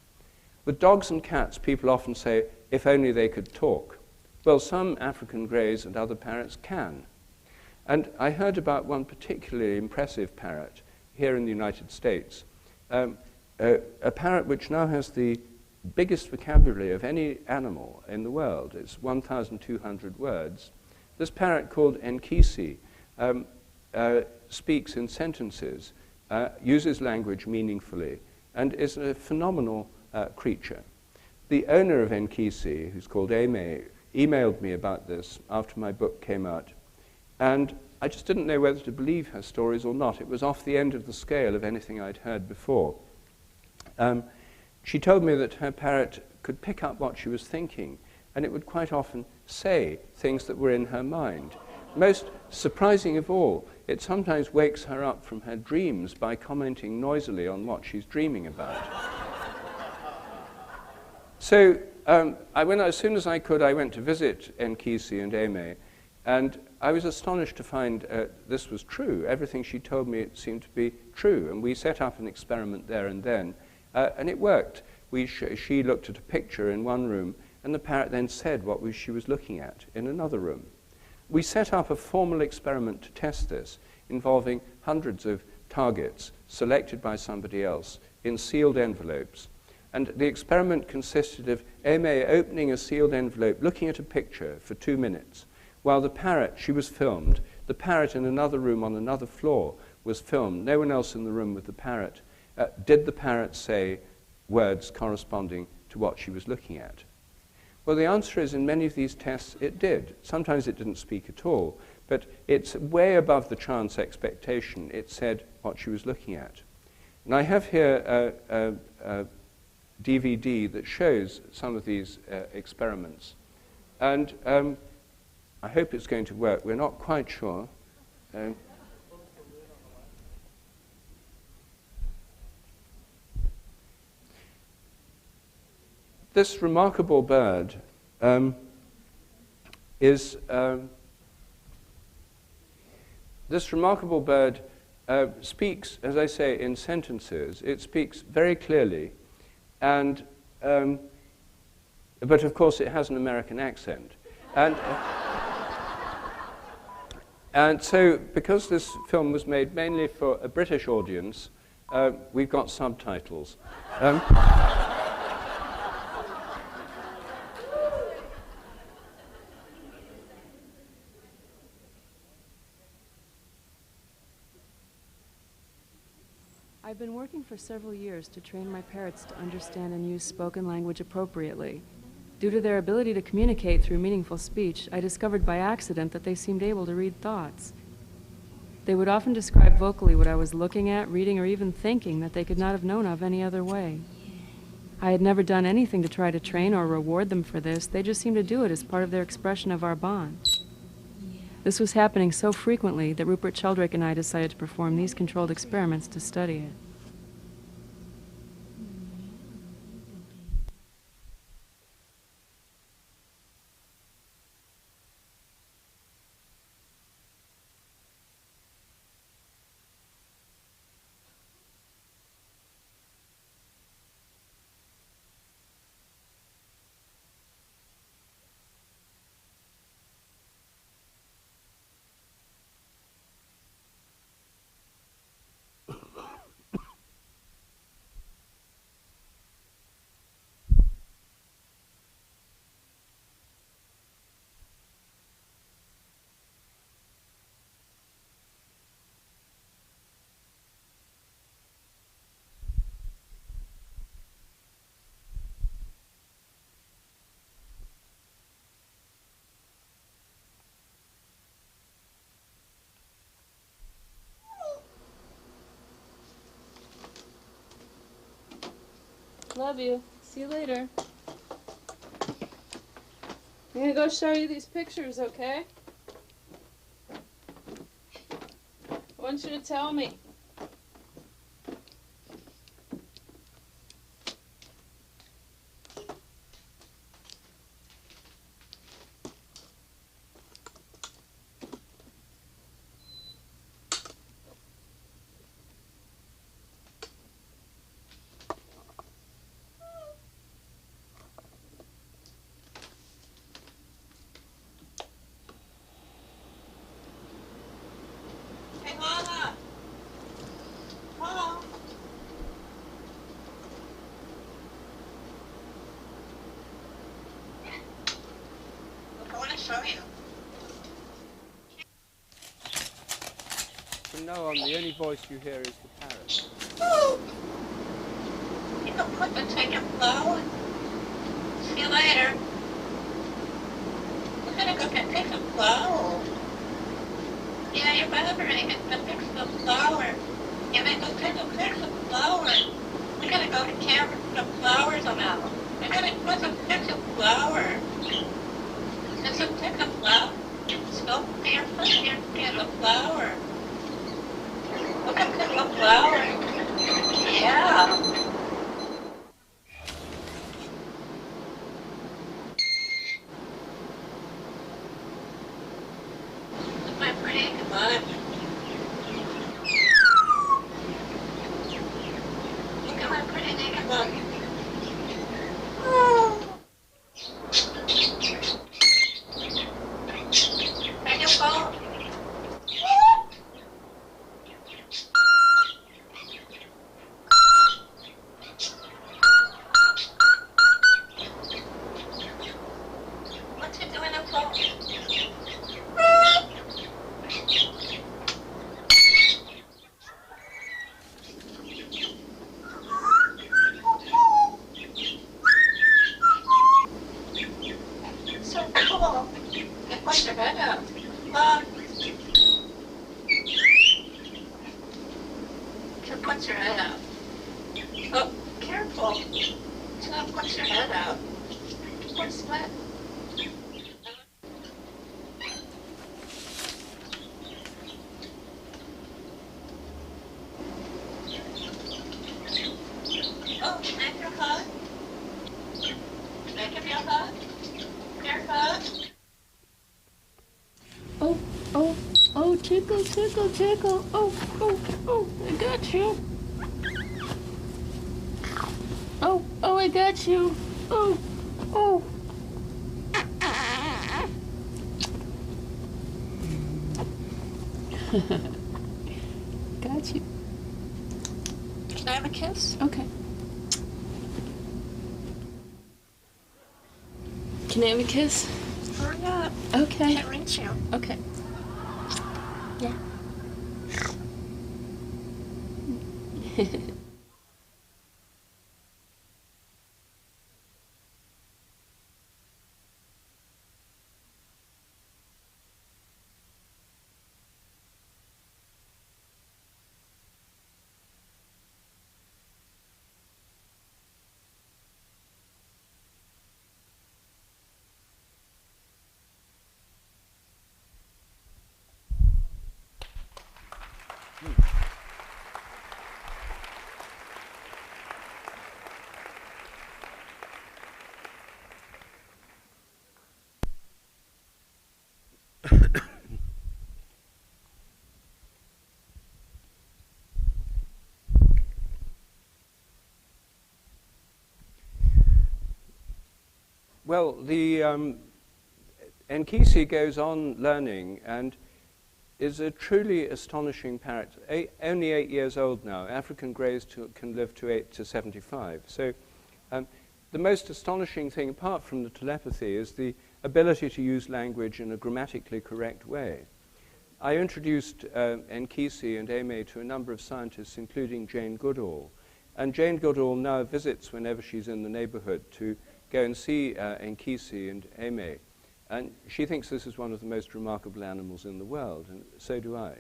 With dogs and cats, people often say, if only they could talk. Well, some African greys and other parrots can. And I heard about one particularly impressive parrot here in the United States, a parrot which now has the biggest vocabulary of any animal in the world. It's 1,200 words. This parrot called Nkisi speaks in sentences, uses language meaningfully, and is a phenomenal creature. The owner of Nkisi, who's called Ame, emailed me about this after my book came out, and I just didn't know whether to believe her stories or not. It was off the end of the scale of anything I'd heard before. She told me that her parrot could pick up what she was thinking, and it would quite often say things that were in her mind. Most surprising of all, it sometimes wakes her up from her dreams by commenting noisily on what she's dreaming about. So as soon as I could, I went to visit Nkisi and Ame, and I was astonished to find this was true. Everything she told me seemed to be true, and we set up an experiment there and then, and it worked. She looked at a picture in one room, and the parrot then said what she was looking at in another room. We set up a formal experiment to test this, involving hundreds of targets selected by somebody else in sealed envelopes. And the experiment consisted of Ame opening a sealed envelope, looking at a picture for 2 minutes, while the parrot, she was filmed, the parrot in another room on another floor was filmed, no one else in the room with the parrot. Did the parrot say words corresponding to what she was looking at? Well, the answer is in many of these tests it did. Sometimes it didn't speak at all, but it's way above the chance expectation. It said what she was looking at. And I have here a DVD that shows some of these experiments. And I hope it's going to work. We're not quite sure. this remarkable bird is this remarkable bird speaks, as I say, in sentences. It speaks very clearly, and but of course it has an American accent, and so because this film was made mainly for a British audience, we've got subtitles. I've been working for several years to train my parrots to understand and use spoken language appropriately. Due to their ability to communicate through meaningful speech, I discovered by accident that they seemed able to read thoughts. They would often describe vocally what I was looking at, reading, or even thinking that they could not have known of any other way. I had never done anything to try to train or reward them for this. They just seemed to do it as part of their expression of our bond. This was happening so frequently that Rupert Sheldrake and I decided to perform these controlled experiments to study it. Love you. See you later. I'm gonna go show you these pictures, okay? I want you to tell me. From now on, the only voice you hear is the parrot. You can put the take a blow. See you later. We're gonna go take a blow. Yeah, you're bothering it, but fix the flower. You may go fix the flower. We're gonna go to camp and put the flowers on out. We're gonna put some fix a flower. Fix a flower. Go to your foot here and get a flower. Look at the flower. Yeah. My pretty, come on. Look at my pretty naked mug. Can you go? What's he doing up there? So cool. It puts your head up. It puts your head up. Oh, careful. It's not puts your head out. What's that? Oh, apricot. Tickle, tickle, tickle. Oh, oh, oh, I got you. Oh, oh, I got you. Oh, oh. Got you. Can I have a kiss? Okay. Can I have a kiss? Hurry up. Okay. Can't reach you. Okay. Yeah. Well, the Nkisi goes on learning and is a truly astonishing parrot. Only 8 years old now. African greys can live to 8 to 75. So the most astonishing thing, apart from the telepathy, is the ability to use language in a grammatically correct way. I introduced Nkisi and Aimee to a number of scientists, including Jane Goodall. And Jane Goodall now visits whenever she's in the neighborhood to go and see Nkisi and Aimee. And she thinks this is one of the most remarkable animals in the world, and so do I.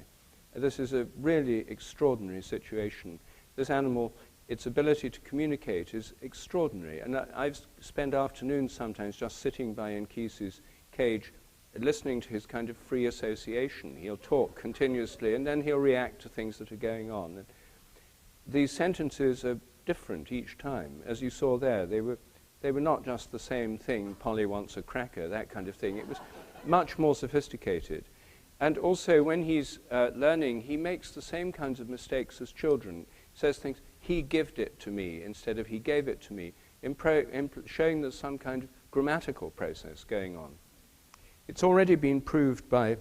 This is a really extraordinary situation. This animal, its ability to communicate is extraordinary. And I've spent afternoons sometimes just sitting by Nkisi's cage, listening to his kind of free association. He'll talk continuously, and then he'll react to things that are going on. And these sentences are different each time. As you saw there, they were not just the same thing, Polly wants a cracker, that kind of thing. It was much more sophisticated. And also, when he's learning, he makes the same kinds of mistakes as children. He says things, he gived it to me, instead of he gave it to me, showing there's some kind of grammatical process going on. It's already been proved by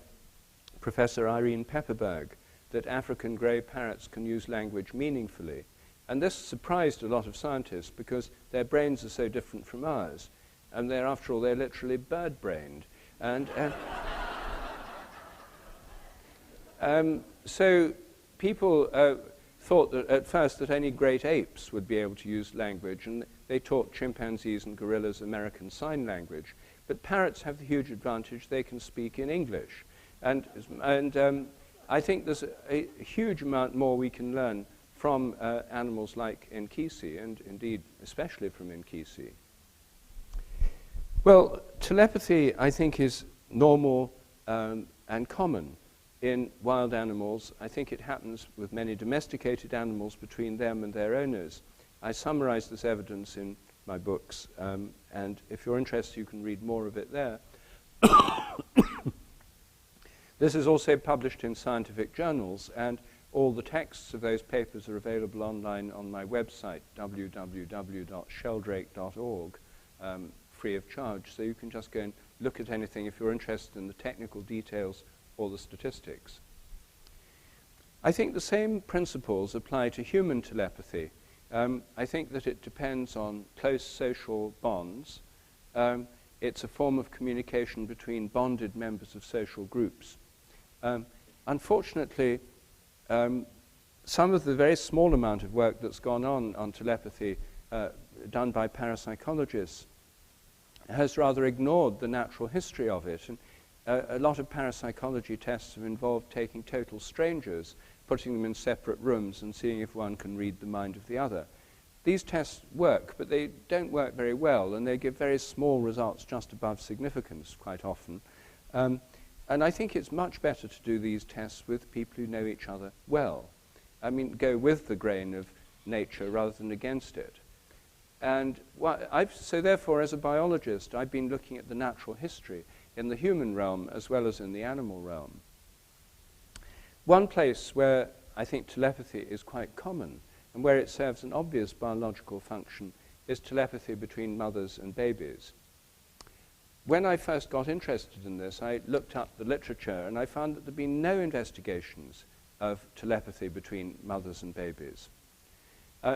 Professor Irene Pepperberg that African grey parrots can use language meaningfully. And this surprised a lot of scientists because their brains are so different from ours. And after all, they're literally bird-brained. And so people thought that at first that only great apes would be able to use language, and they taught chimpanzees and gorillas American Sign Language. But parrots have the huge advantage they can speak in English. And I think there's a huge amount more we can learn from animals like Nkisi, and indeed especially from Nkisi. Well, telepathy, I think, is normal and common in wild animals. I think it happens with many domesticated animals between them and their owners. I summarize this evidence in my books, and if you're interested, you can read more of it there. This is also published in scientific journals, and all the texts of those papers are available online on my website, www.sheldrake.org, free of charge. So you can just go and look at anything if you're interested in the technical details or the statistics. I think the same principles apply to human telepathy. I think that it depends on close social bonds. It's a form of communication between bonded members of social groups. Unfortunately, some of the very small amount of work that's gone on telepathy done by parapsychologists has rather ignored the natural history of it. And a lot of parapsychology tests have involved taking total strangers, putting them in separate rooms and seeing if one can read the mind of the other. These tests work, but they don't work very well, and they give very small results just above significance quite often. And I think it's much better to do these tests with people who know each other well. I mean, go with the grain of nature rather than against it. And so therefore, as a biologist, I've been looking at the natural history in the human realm as well as in the animal realm. One place where I think telepathy is quite common and where it serves an obvious biological function is telepathy between mothers and babies. When I first got interested in this, I looked up the literature and I found that there had been no investigations of telepathy between mothers and babies.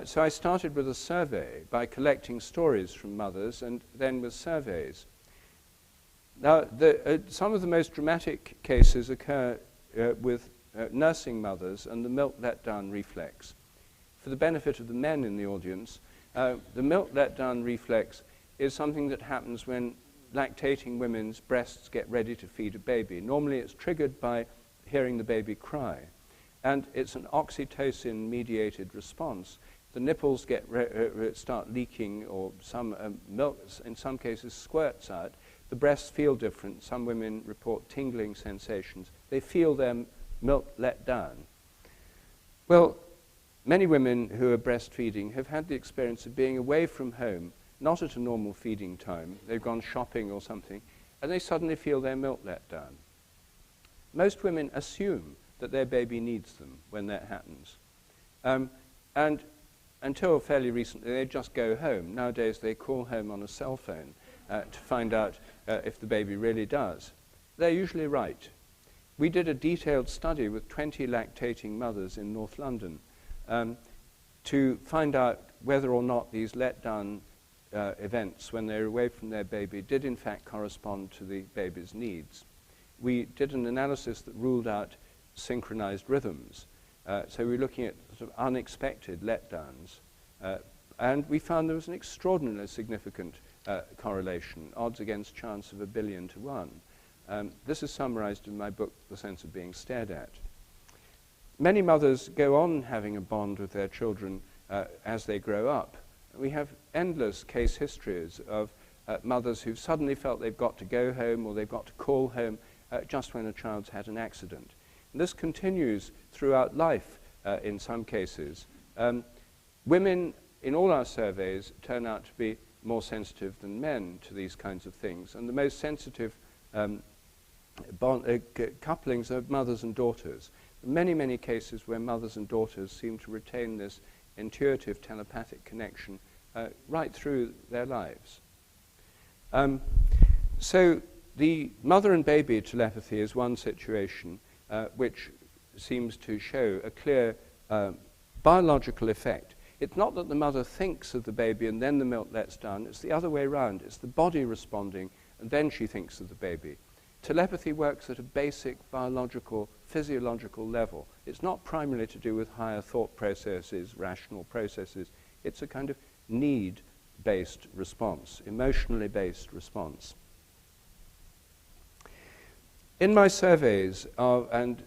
So I started with a survey by collecting stories from mothers and then with surveys. Now, some of the most dramatic cases occur with nursing mothers and the milk letdown reflex. For the benefit of the men in the audience, the milk letdown reflex is something that happens when lactating women's breasts get ready to feed a baby. Normally it's triggered by hearing the baby cry, and it's an oxytocin-mediated response. The nipples start leaking, or some milk, in some cases, squirts out. The breasts feel different. Some women report tingling sensations. They feel their milk let down. Well, many women who are breastfeeding have had the experience of being away from home, not at a normal feeding time. They've gone shopping or something, and they suddenly feel their milk let down. Most women assume that their baby needs them when that happens. And until fairly recently, they'd just go home. Nowadays, they call home on a cell phone to find out if the baby really does. They're usually right. We did a detailed study with 20 lactating mothers in North London to find out whether or not these letdown events when they're away from their baby did in fact correspond to the baby's needs. We did an analysis that ruled out synchronized rhythms. So we were looking at sort of unexpected letdowns. And we found there was an extraordinarily significant correlation, odds against chance of 1 billion to 1. This is summarized in my book, The Sense of Being Stared At. Many mothers go on having a bond with their children as they grow up. We have endless case histories of mothers who've suddenly felt they've got to go home or they've got to call home just when a child's had an accident. And this continues throughout life in some cases. Women in all our surveys turn out to be more sensitive than men to these kinds of things. And the most sensitive couplings are mothers and daughters. Many, many cases where mothers and daughters seem to retain this intuitive telepathic connection right through their lives. So the mother and baby telepathy is one situation which seems to show a clear biological effect. It's not that the mother thinks of the baby and then the milk lets down. It's the other way around. It's the body responding and then she thinks of the baby. Telepathy works at a basic biological, physiological level. It's not primarily to do with higher thought processes, rational processes. It's a kind of need-based response, emotionally based response. In my surveys and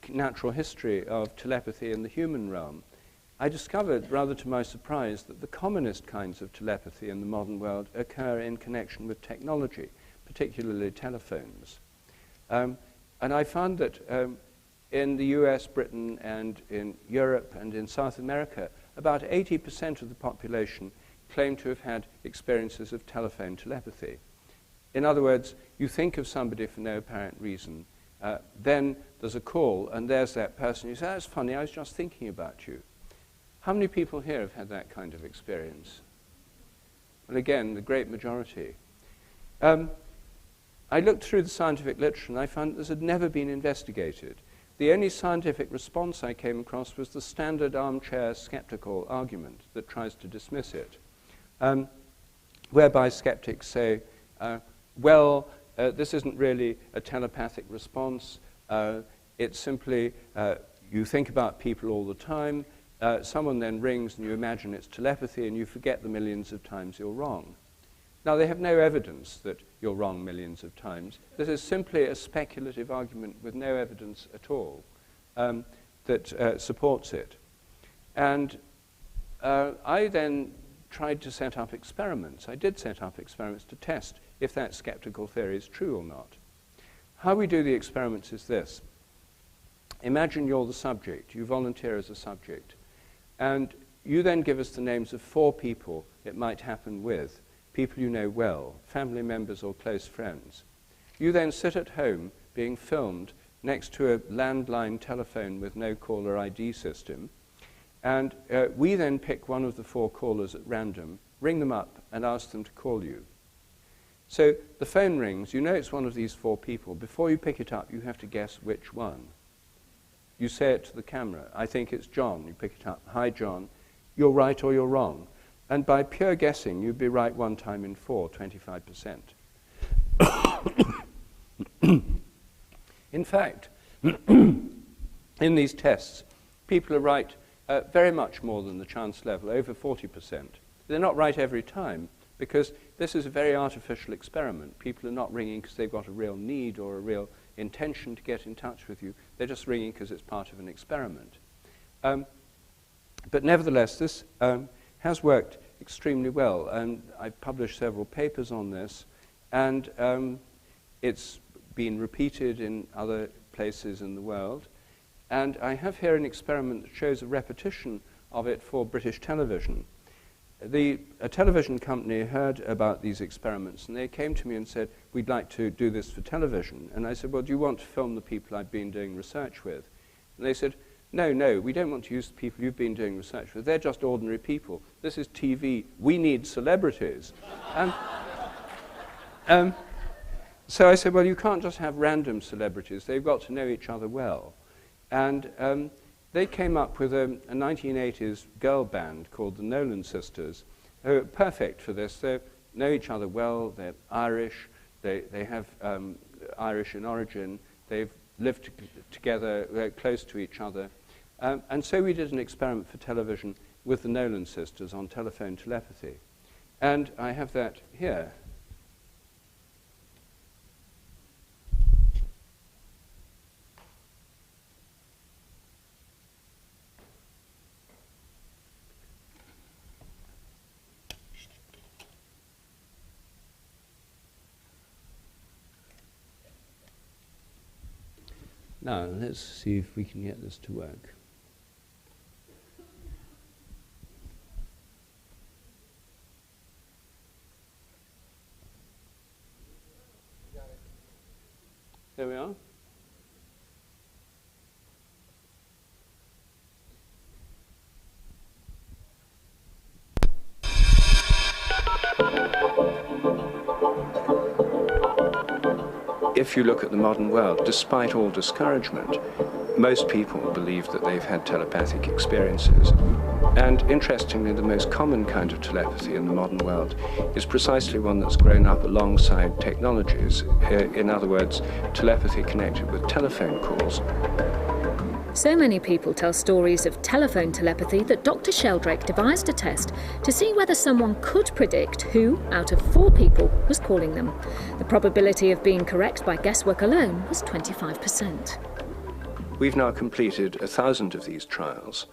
natural history of telepathy in the human realm, I discovered, rather to my surprise, that the commonest kinds of telepathy in the modern world occur in connection with technology, particularly telephones. And I found that in the US, Britain, and in Europe and in South America, about 80% of the population claim to have had experiences of telephone telepathy. In other words, you think of somebody for no apparent reason, then there's a call, and there's that person. You say, that's funny, I was just thinking about you. How many people here have had that kind of experience? Well, again, the great majority. I looked through the scientific literature and I found this had never been investigated. The only scientific response I came across was the standard armchair skeptical argument that tries to dismiss it, whereby skeptics say, well, this isn't really a telepathic response. It's simply you think about people all the time. Someone then rings and you imagine it's telepathy and you forget the millions of times you're wrong. Now, they have no evidence that you're wrong millions of times. This is simply a speculative argument with no evidence at all that supports it. And I then tried to set up experiments. I did set up experiments to test if that skeptical theory is true or not. How we do the experiments is this. Imagine you're the subject. You volunteer as a subject. And you then give us the names of 4 people it might happen with, people you know well, family members or close friends. You then sit at home being filmed next to a landline telephone with no caller ID system. And we then pick one of the 4 callers at random, ring them up, and ask them to call you. So the phone rings, you know it's one of these 4 people. Before you pick it up, you have to guess which one. You say it to the camera. I think it's John. You pick it up. Hi, John. You're right or you're wrong. And by pure guessing, you'd be right 1 time in 4, 25%. In fact, in these tests, people are right very much more than the chance level, over 40%. They're not right every time, because this is a very artificial experiment. People are not ringing because they've got a real need or a real intention to get in touch with you. They're just ringing because it's part of an experiment. But nevertheless, this has worked extremely well, and I've published several papers on this, and it's been repeated in other places in the world. And I have here an experiment that shows a repetition of it for British television. A television company heard about these experiments, and they came to me and said, we'd like to do this for television. And I said, well, do you want to film the people I've been doing research with? And they said, no, we don't want to use the people you've been doing research with. They're just ordinary people. This is TV. We need celebrities. So I said, well, you can't just have random celebrities. They've got to know each other well. And they came up with a 1980s girl band called the Nolan Sisters, who are perfect for this. They know each other well. They're Irish. They have Irish in origin. They've lived together. They're close to each other. And so we did an experiment for television with the Nolan Sisters on telephone telepathy. And I have that here. Now, let's see if we can get this to work. There we are. If you look at the modern world, despite all discouragement, most people believe that they've had telepathic experiences. And interestingly, the most common kind of telepathy in the modern world is precisely one that's grown up alongside technologies. In other words, telepathy connected with telephone calls. So many people tell stories of telephone telepathy that Dr. Sheldrake devised a test to see whether someone could predict who, out of 4 people, was calling them. The probability of being correct by guesswork alone was 25%. We've now completed 1,000 of these trials,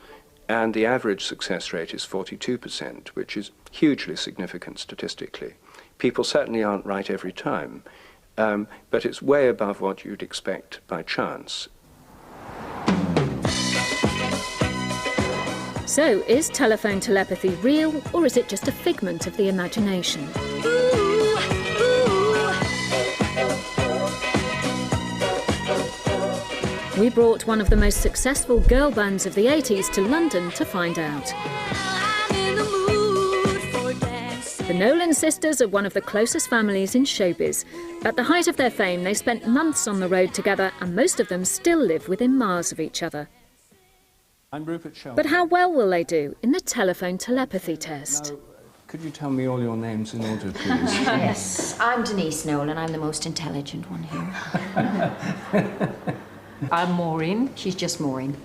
and the average success rate is 42%, which is hugely significant statistically. People certainly aren't right every time, but it's way above what you'd expect by chance. So, is telephone telepathy real, or is it just a figment of the imagination? We brought one of the most successful girl bands of the 80s to London to find out. The Nolan sisters are one of the closest families in showbiz. At the height of their fame, they spent months on the road together, and most of them still live within miles of each other. I'm Rupert Sheldrake. But how well will they do in the telephone telepathy test? Now, could you tell me all your names in order, please? Yes, I'm Denise Nolan. I'm the most intelligent one here. I'm Maureen. She's just Maureen.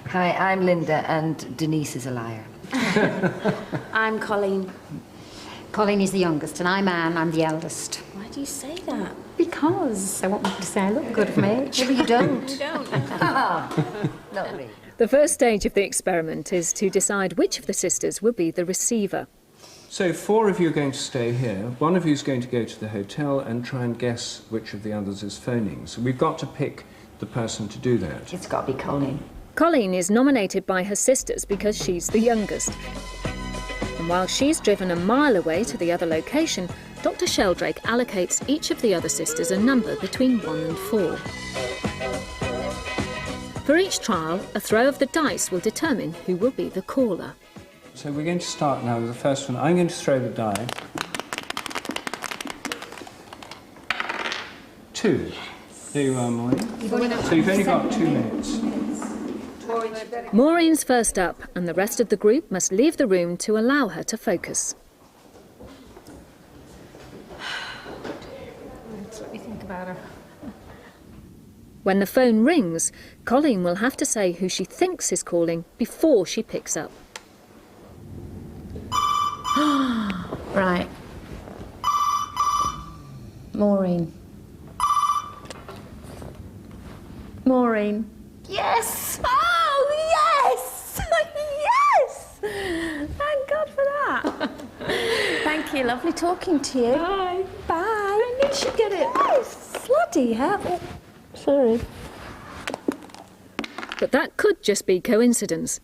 Hi, I'm Linda, and Denise is a liar. I'm Colleen. Colleen is the youngest, and I'm Anne. I'm the eldest. Why do you say that? Because I want people to say I look good for my age. Well, you don't. You don't. Not really. The first stage of the experiment is to decide which of the sisters will be the receiver. So 4 of you are going to stay here. 1 of you is going to go to the hotel and try and guess which of the others is phoning. So we've got to pick the person to do that. It's got to be Colleen. Colleen is nominated by her sisters because she's the youngest. And while she's driven a mile away to the other location, Dr. Sheldrake allocates each of the other sisters a number between 1 and 4. For each trial, a throw of the dice will determine who will be the caller. So we're going to start now with the first one. I'm going to throw the die. 2. There you are, Maureen. So you've only got 2 minutes. Maureen's first up, and the rest of the group must leave the room to allow her to focus. Let me think about her. When the phone rings, Colleen will have to say who she thinks is calling before she picks up. Right. Maureen. Maureen. Yes! Oh, yes! Yes! Thank God for that. Thank you. Lovely talking to you. Bye. Bye. I knew she'd get it. Yes! Bloody hell. Sorry. But that could just be coincidence.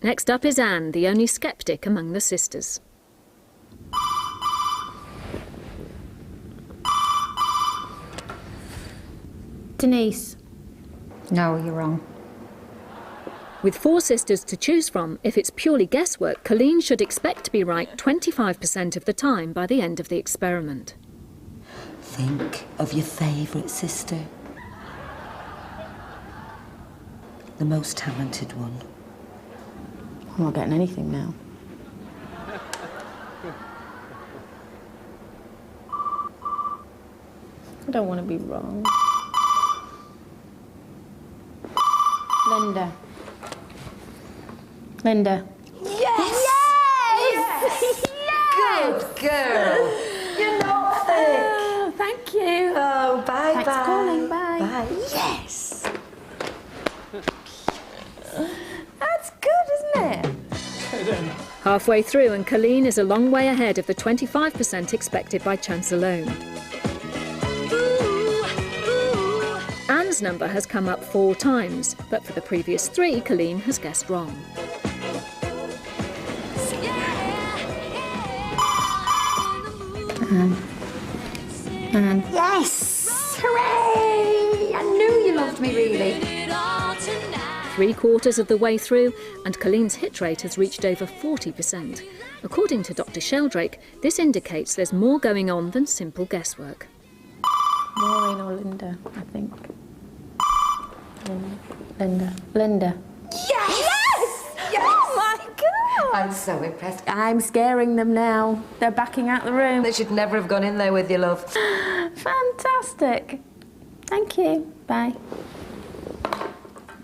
Next up is Anne, the only sceptic among the sisters. Denise. No, you're wrong. With 4 sisters to choose from, if it's purely guesswork, Colleen should expect to be right 25% of the time by the end of the experiment. Think of your favourite sister. The most talented one. I'm not getting anything now. I don't want to be wrong. Linda. Linda. Yes! Yes! Yes! Good girl. You're not thick. Oh, thank you. Oh, bye. Thanks for calling. Bye. Bye. Yes. That's good, isn't it? Halfway through, and Colleen is a long way ahead of the 25% expected by chance alone. Anne's number has come up 4 times, but for the previous 3, Colleen has guessed wrong. Anne. Yes! Hooray! I knew you loved me, really. 3/4 of the way through, and Colleen's hit rate has reached over 40%. According to Dr. Sheldrake, this indicates there's more going on than simple guesswork. Maureen or Linda, I think. Linda. Linda. Yes! Yes! Yes! Oh my God! I'm so impressed. I'm scaring them now. They're backing out the room. They should never have gone in there with you, love. Fantastic. Thank you. Bye.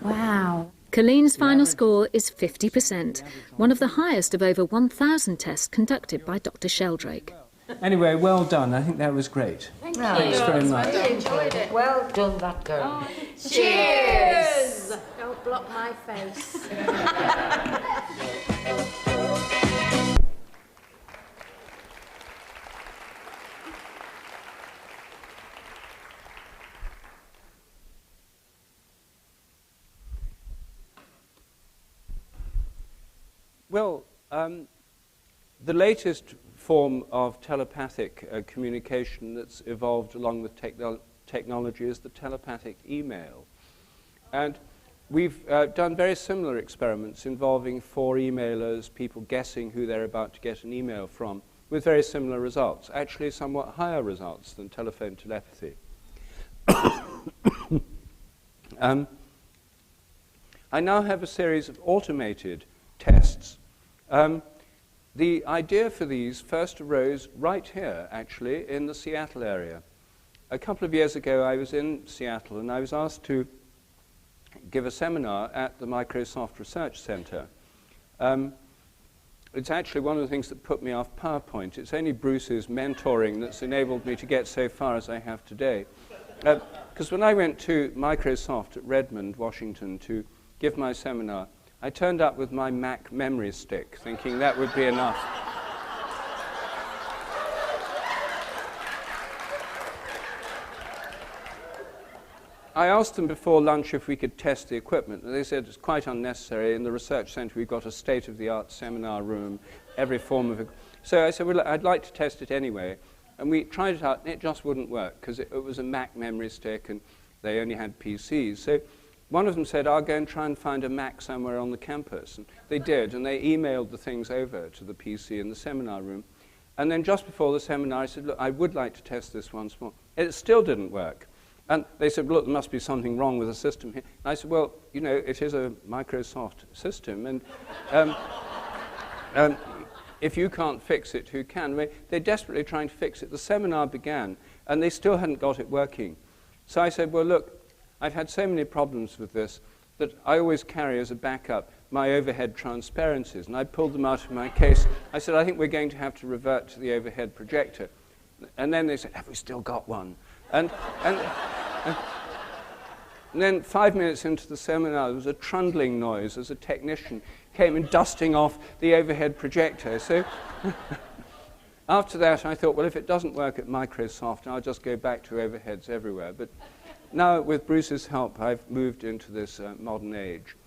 Wow. Colleen's final score is 50%, one of the highest of over 1,000 tests conducted by Dr. Sheldrake. Anyway, well done. I think that was great. Thanks very much. I enjoyed it. Well done, that girl. Cheers! Don't block my face. Well, the latest form of telepathic communication that's evolved along with technology is the telepathic email. And we've done very similar experiments involving 4 emailers, people guessing who they're about to get an email from, with very similar results, actually somewhat higher results than telephone telepathy. I now have a series of automated tests. The idea for these first arose right here, actually, in the Seattle area. A couple of years ago, I was in Seattle, and I was asked to give a seminar at the Microsoft Research Center. It's actually one of the things that put me off PowerPoint. It's only Bruce's mentoring that's enabled me to get so far as I have today. Because when I went to Microsoft at Redmond, Washington, to give my seminar, I turned up with my Mac memory stick, thinking that would be enough. I asked them before lunch if we could test the equipment, and they said it's quite unnecessary. In the research center, we've got a state-of-the-art seminar room, every form of it. So I said, well, I'd like to test it anyway. And we tried it out, and it just wouldn't work, because it was a Mac memory stick, and they only had PCs. So one of them said, I'll go and try and find a Mac somewhere on the campus. And they did, and they emailed the things over to the PC in the seminar room. And then just before the seminar, I said, look, I would like to test this once more. It still didn't work. And they said, look, there must be something wrong with the system here. And I said, well, you know, it is a Microsoft system. And if you can't fix it, who can? I mean, they're desperately trying to fix it. The seminar began, and they still hadn't got it working. So I said, well, look, I've had so many problems with this that I always carry as a backup my overhead transparencies. And I pulled them out of my case. I said, I think we're going to have to revert to the overhead projector. And then they said, have we still got one? And then 5 minutes into the seminar, there was a trundling noise as a technician came in dusting off the overhead projector. So after that, I thought, well, if it doesn't work at Microsoft, I'll just go back to overheads everywhere. But now, with Bruce's help, I've moved into this modern age.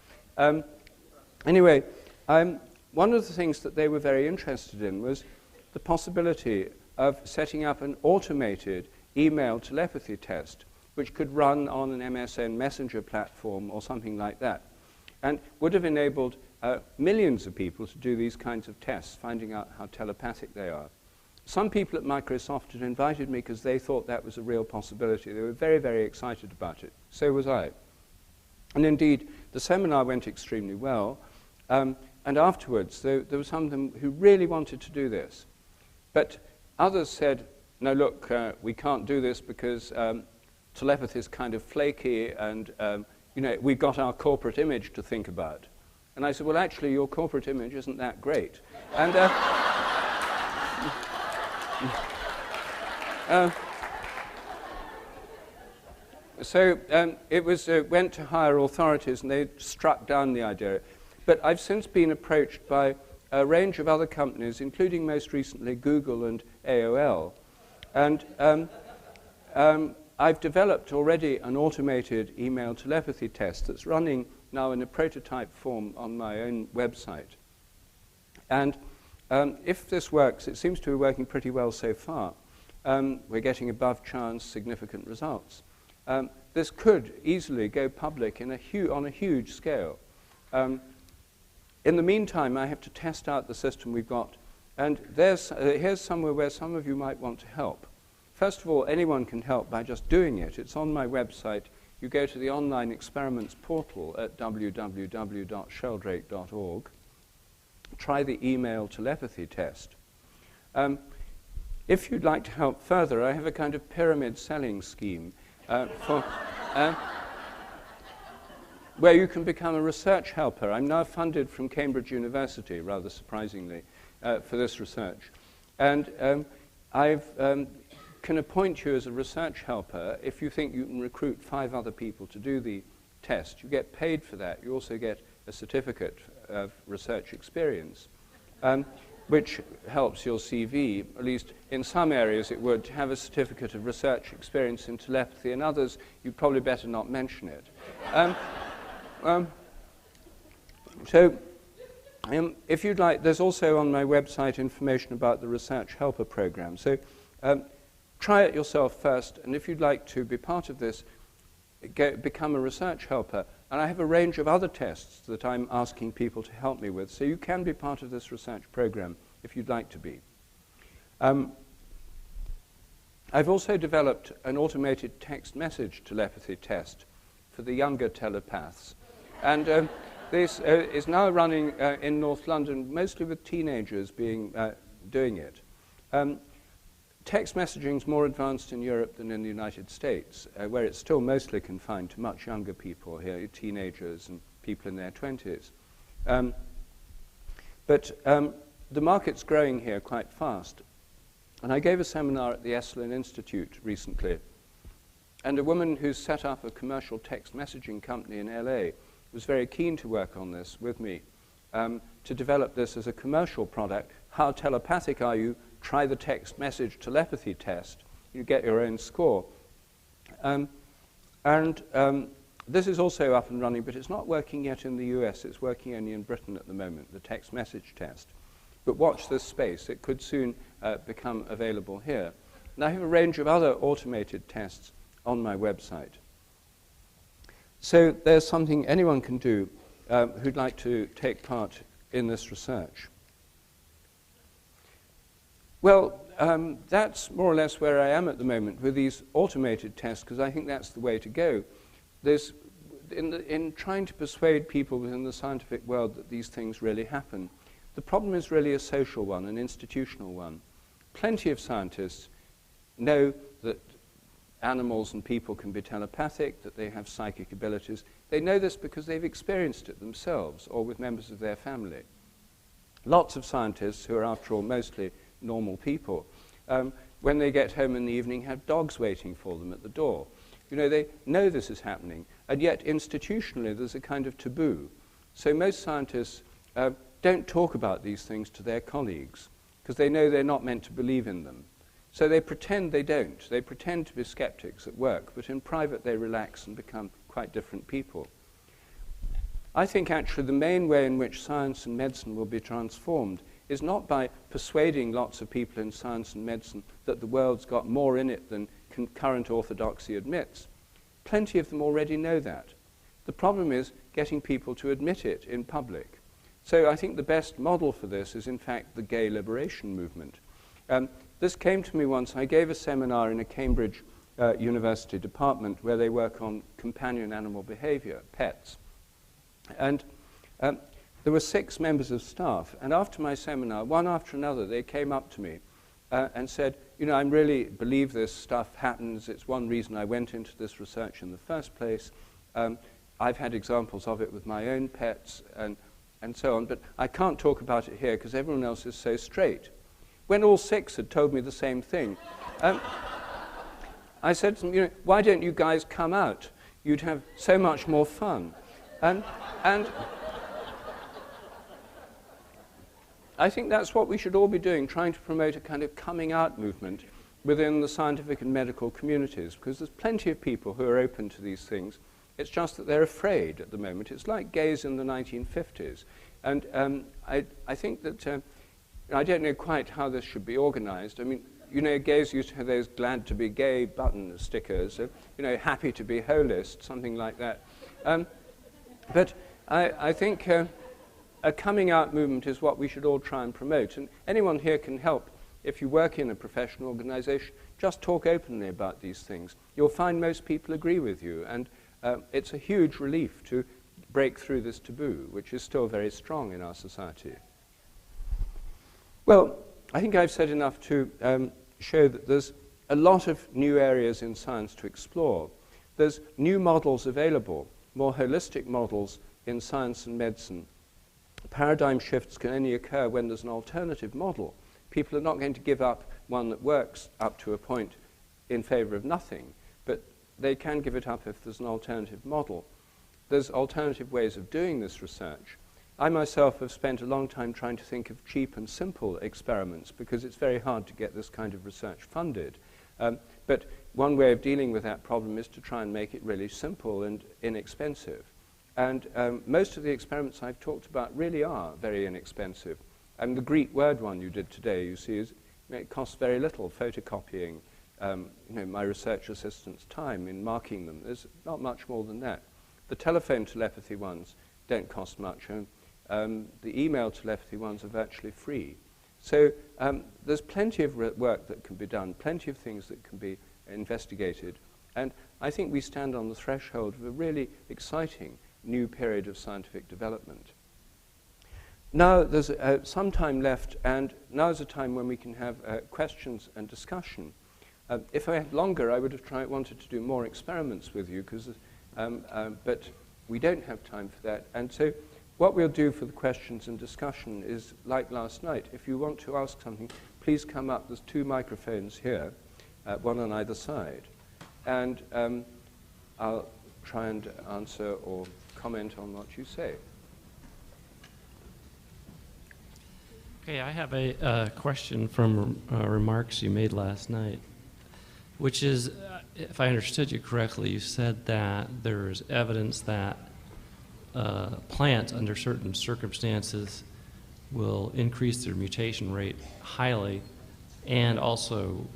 Anyway, one of the things that they were very interested in was the possibility of setting up an automated email telepathy test, which could run on an MSN Messenger platform or something like that, and would have enabled millions of people to do these kinds of tests, finding out how telepathic they are. Some people at Microsoft had invited me because they thought that was a real possibility. They were very, very excited about it. So was I. And indeed, the seminar went extremely well. And afterwards, there were some of them who really wanted to do this. But others said, no, look, we can't do this because telepathy is kind of flaky and, you know, we've got our corporate image to think about. And I said, well, actually, your corporate image isn't that great. And so it was went to higher authorities, and they struck down the idea. But I've since been approached by a range of other companies, including most recently Google and AOL. And I've developed already an automated email telepathy test that's running now in a prototype form on my own website. And if this works, it seems to be working pretty well so far. We're getting above chance significant results. This could easily go public on a huge scale. In the meantime, I have to test out the system we've got. And here's somewhere where some of you might want to help. First of all, anyone can help by just doing it. It's on my website. You go to the online experiments portal at www.sheldrake.org. Try the email telepathy test. If you'd like to help further, I have a kind of pyramid selling scheme where you can become a research helper. I'm now funded from Cambridge University, rather surprisingly, for this research. And I can appoint you as a research helper if you think you can recruit 5 other people to do the test. You get paid for that. You also get a certificate of research experience, which helps your CV. At least in some areas it would. To have a certificate of research experience in telepathy. In others, you'd probably better not mention it. If you'd like, there's also on my website information about the Research Helper Program. So try it yourself first, and if you'd like to be part of this, become a research helper. And I have a range of other tests that I'm asking people to help me with, so you can be part of this research program if you'd like to be. I've also developed an automated text message telepathy test for the younger telepaths. And this is now running in North London, mostly with teenagers doing it. Text messaging is more advanced in Europe than in the United States, where it's still mostly confined to much younger people here, teenagers and people in their 20s. But the market's growing here quite fast. And I gave a seminar at the Esalen Institute recently, and a woman who's set up a commercial text messaging company in LA was very keen to work on this with me, to develop this as a commercial product. How telepathic are you? Try the text message telepathy test. You get your own score. This is also up and running, but it's not working yet in the US. It's working only in Britain at the moment, the text message test. But watch this space. It could soon become available here. And I have a range of other automated tests on my website. So there's something anyone can do who'd like to take part in this research. Well, that's more or less where I am at the moment with these automated tests, because I think that's the way to go. There's, in trying to persuade people within the scientific world that these things really happen, the problem is really a social one, an institutional one. Plenty of scientists know that animals and people can be telepathic, that they have psychic abilities. They know this because they've experienced it themselves or with members of their family. Lots of scientists, who are after all mostly normal people, when they get home in the evening have dogs waiting for them at the door. You know, they know this is happening, and yet institutionally there's a kind of taboo. So most scientists don't talk about these things to their colleagues because they know they're not meant to believe in them. So they pretend they don't. They pretend to be skeptics at work, but in private they relax and become quite different people. I think actually the main way in which science and medicine will be transformed is not by persuading lots of people in science and medicine that the world's got more in it than current orthodoxy admits. Plenty of them already know that. The problem is getting people to admit it in public. So I think the best model for this is in fact the gay liberation movement. This came to me once. I gave a seminar in a Cambridge University department where they work on companion animal behavior, pets. And there were 6 members of staff, and after my seminar, one after another, they came up to me and said, you know, I really believe this stuff happens. It's one reason I went into this research in the first place. I've had examples of it with my own pets and so on, but I can't talk about it here because everyone else is so straight. When all 6 had told me the same thing, I said to them, you know, why don't you guys come out? You'd have so much more fun. And I think that's what we should all be doing, trying to promote a kind of coming out movement within the scientific and medical communities, because there's plenty of people who are open to these things. It's just that they're afraid at the moment. It's like gays in the 1950s. And I think that, I don't know quite how this should be organized. I mean, you know, gays used to have those glad to be gay button stickers, you know, happy to be holist, something like that. But I think a coming out movement is what we should all try and promote. And anyone here can help. If you work in a professional organization, just talk openly about these things. You'll find most people agree with you. And it's a huge relief to break through this taboo, which is still very strong in our society. Well, I think I've said enough to show that there's a lot of new areas in science to explore. There's new models available, more holistic models in science and medicine. Paradigm shifts can only occur when there's an alternative model. People are not going to give up one that works up to a point in favor of nothing, but they can give it up if there's an alternative model. There's alternative ways of doing this research. I myself have spent a long time trying to think of cheap and simple experiments because it's very hard to get this kind of research funded. But one way of dealing with that problem is to try and make it really simple and inexpensive. And most of the experiments I've talked about really are very inexpensive. And the Greek word one you did today, you see, it costs very little, photocopying you know, my research assistant's time in marking them. There's not much more than that. The telephone telepathy ones don't cost much. The email telepathy ones are virtually free. So there's plenty of work that can be done, plenty of things that can be investigated. And I think we stand on the threshold of a really exciting new period of scientific development. Now there's some time left, and now's a time when we can have questions and discussion. If I had longer, I would have wanted to do more experiments with you, but we don't have time for that. And so what we'll do for the questions and discussion is like last night. If you want to ask something, please come up. There's 2 microphones here, one on either side. And I'll try and answer or comment on what you say. Okay, I have a question from remarks you made last night, which is, if I understood you correctly, you said that there's evidence that plants under certain circumstances will increase their mutation rate highly and also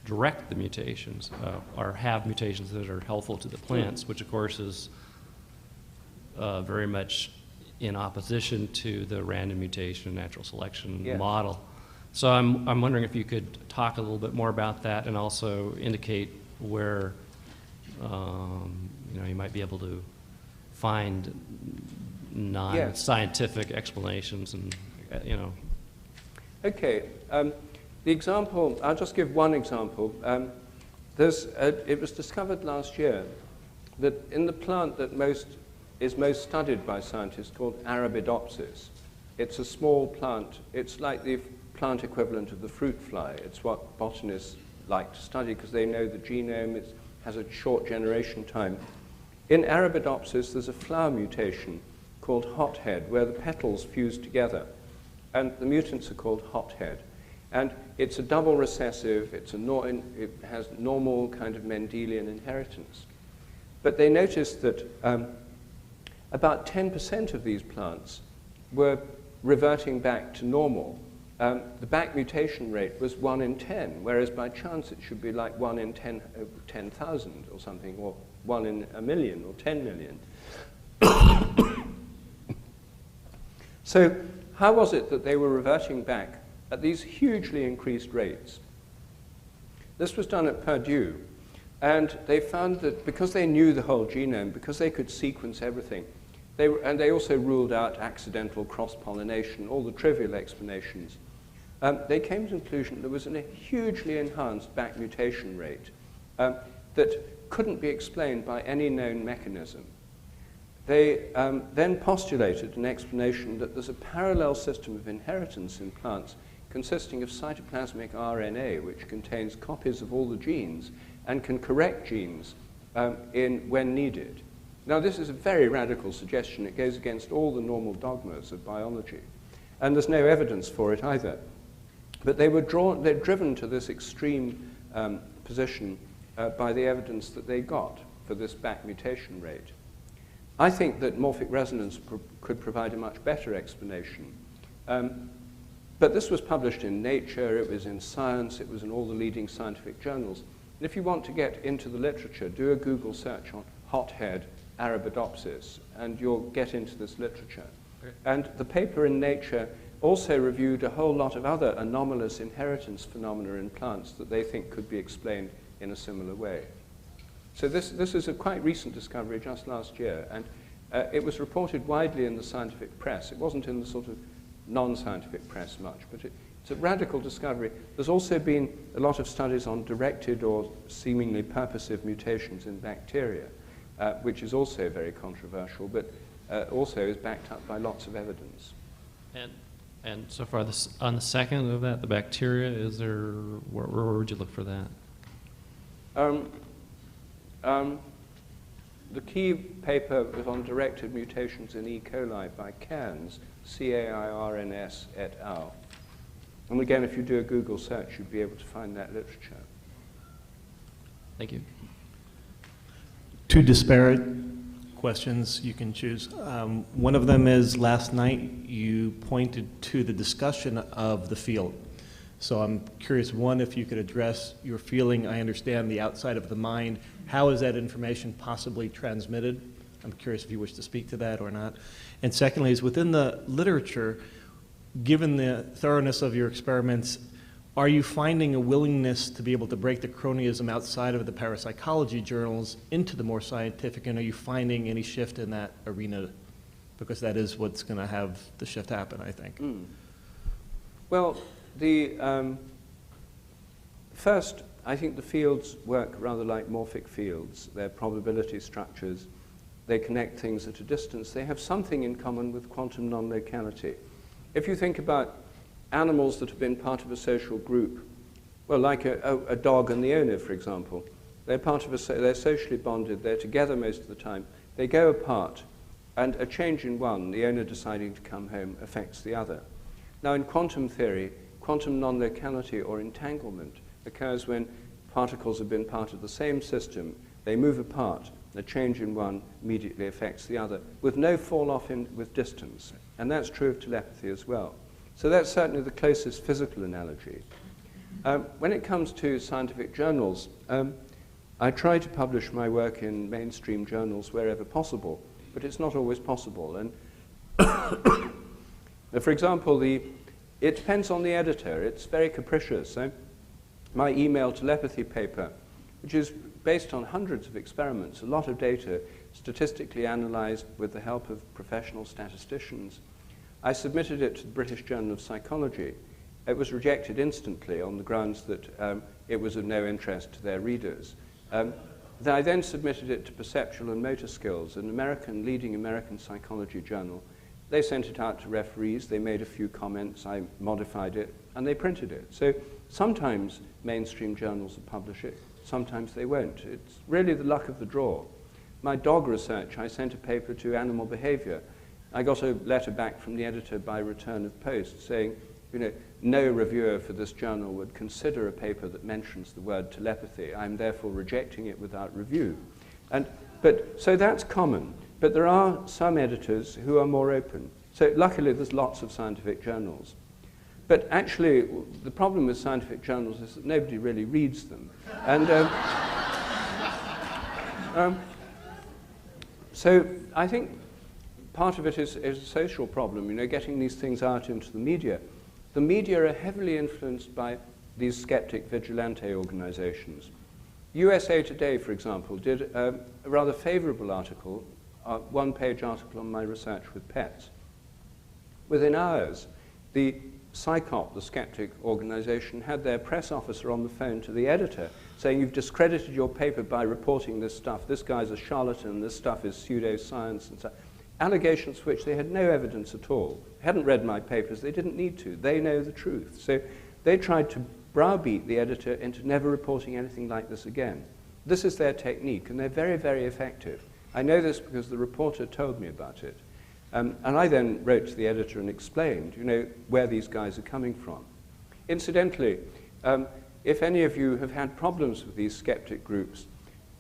direct the mutations or have mutations that are helpful to the plants, which of course is very much in opposition to the random mutation, natural selection model. So I'm wondering if you could talk a little bit more about that and also indicate where you might be able to find non-scientific explanations and Okay, the example, I'll just give one example. It was discovered last year that in the plant that is most studied by scientists called Arabidopsis, it's a small plant. It's like the plant equivalent of the fruit fly. It's what botanists like to study because they know the genome. It has a short generation time. In Arabidopsis, there's a flower mutation called hothead, where the petals fuse together. And the mutants are called hothead. And it's a double recessive. It has normal kind of Mendelian inheritance. But they noticed that about 10% of these plants were reverting back to normal. The back mutation rate was 1 in 10, whereas by chance it should be like 1 in 10,000 or something, or 1 in a million or 10 million. So how was it that they were reverting back at these hugely increased rates? This was done at Purdue, and they found that because they knew the whole genome, because they could sequence everything, and they also ruled out accidental cross-pollination, all the trivial explanations, they came to the conclusion there was a hugely enhanced back mutation rate that couldn't be explained by any known mechanism. They then postulated an explanation that there's a parallel system of inheritance in plants consisting of cytoplasmic RNA, which contains copies of all the genes and can correct genes when needed. Now, this is a very radical suggestion. It goes against all the normal dogmas of biology. And there's no evidence for it either. But they're driven to this extreme position by the evidence that they got for this back mutation rate. I think that morphic resonance could provide a much better explanation. But this was published in Nature, it was in Science, it was in all the leading scientific journals. And if you want to get into the literature, do a Google search on hothead Arabidopsis, and you'll get into this literature. Okay. And the paper in Nature also reviewed a whole lot of other anomalous inheritance phenomena in plants that they think could be explained in a similar way. So this is a quite recent discovery just last year, and it was reported widely in the scientific press. It wasn't in the sort of non-scientific press much, but it's a radical discovery. There's also been a lot of studies on directed or seemingly purposive mutations in bacteria, which is also very controversial, but also is backed up by lots of evidence. And so far, on the second of that, the bacteria, is there, where would you look for that? The key paper was on directed mutations in E. coli by Cairns, C-A-I-R-N-S et al. And again, if you do a Google search, you'd be able to find that literature. Thank you. Two disparate questions you can choose. One of them is, last night you pointed to the discussion of the field. So I'm curious, one, if you could address your feeling. I understand the outside of the mind. How is that information possibly transmitted? I'm curious if you wish to speak to that or not. And secondly, is within the literature, given the thoroughness of your experiments, are you finding a willingness to be able to break the cronyism outside of the parapsychology journals into the more scientific, and are you finding any shift in that arena? Because that is what's going to have the shift happen, I think. Well, first, I think the fields work rather like morphic fields. They're probability structures. They connect things at a distance. They have something in common with quantum non-locality. If you think about animals that have been part of a social group, well, like a dog and the owner, for example, they're they're socially bonded. They're together most of the time. They go apart, and a change in one, the owner deciding to come home, affects the other. Now, in quantum theory, quantum non-locality or entanglement occurs when particles have been part of the same system. They move apart. A change in one immediately affects the other, with no fall-off with distance. And that's true of telepathy as well. So that's certainly the closest physical analogy. When it comes to scientific journals, I try to publish my work in mainstream journals wherever possible, but it's not always possible. And for example, it depends on the editor. It's very capricious. So my email telepathy paper, which is based on hundreds of experiments, a lot of data, statistically analyzed with the help of professional statisticians, I submitted it to the British Journal of Psychology. It was rejected instantly on the grounds that it was of no interest to their readers. I then submitted it to Perceptual and Motor Skills, an leading American psychology journal. They sent it out to referees, they made a few comments, I modified it, and they printed it. So sometimes mainstream journals will publish it, sometimes they won't. It's really the luck of the draw. My dog research, I sent a paper to Animal Behavior. I got a letter back from the editor by return of post saying, no reviewer for this journal would consider a paper that mentions the word telepathy. I'm therefore rejecting it without review. So that's common. But there are some editors who are more open. So luckily, there's lots of scientific journals. But actually, the problem with scientific journals is that nobody really reads them. And so I think part of it is a social problem, getting these things out into the media. The media are heavily influenced by these skeptic vigilante organizations. USA Today, for example, did a rather favorable article, a one-page article on my research with pets. Within hours, the SciCop, the skeptic organization, had their press officer on the phone to the editor saying, you've discredited your paper by reporting this stuff. This guy's a charlatan. This stuff is pseudoscience and so on. Allegations for which they had no evidence at all. They hadn't read my papers. They didn't need to. They know the truth. So they tried to browbeat the editor into never reporting anything like this again. This is their technique, and they're very, very effective. I know this because the reporter told me about it. And I then wrote to the editor and explained, where these guys are coming from. Incidentally, if any of you have had problems with these skeptic groups,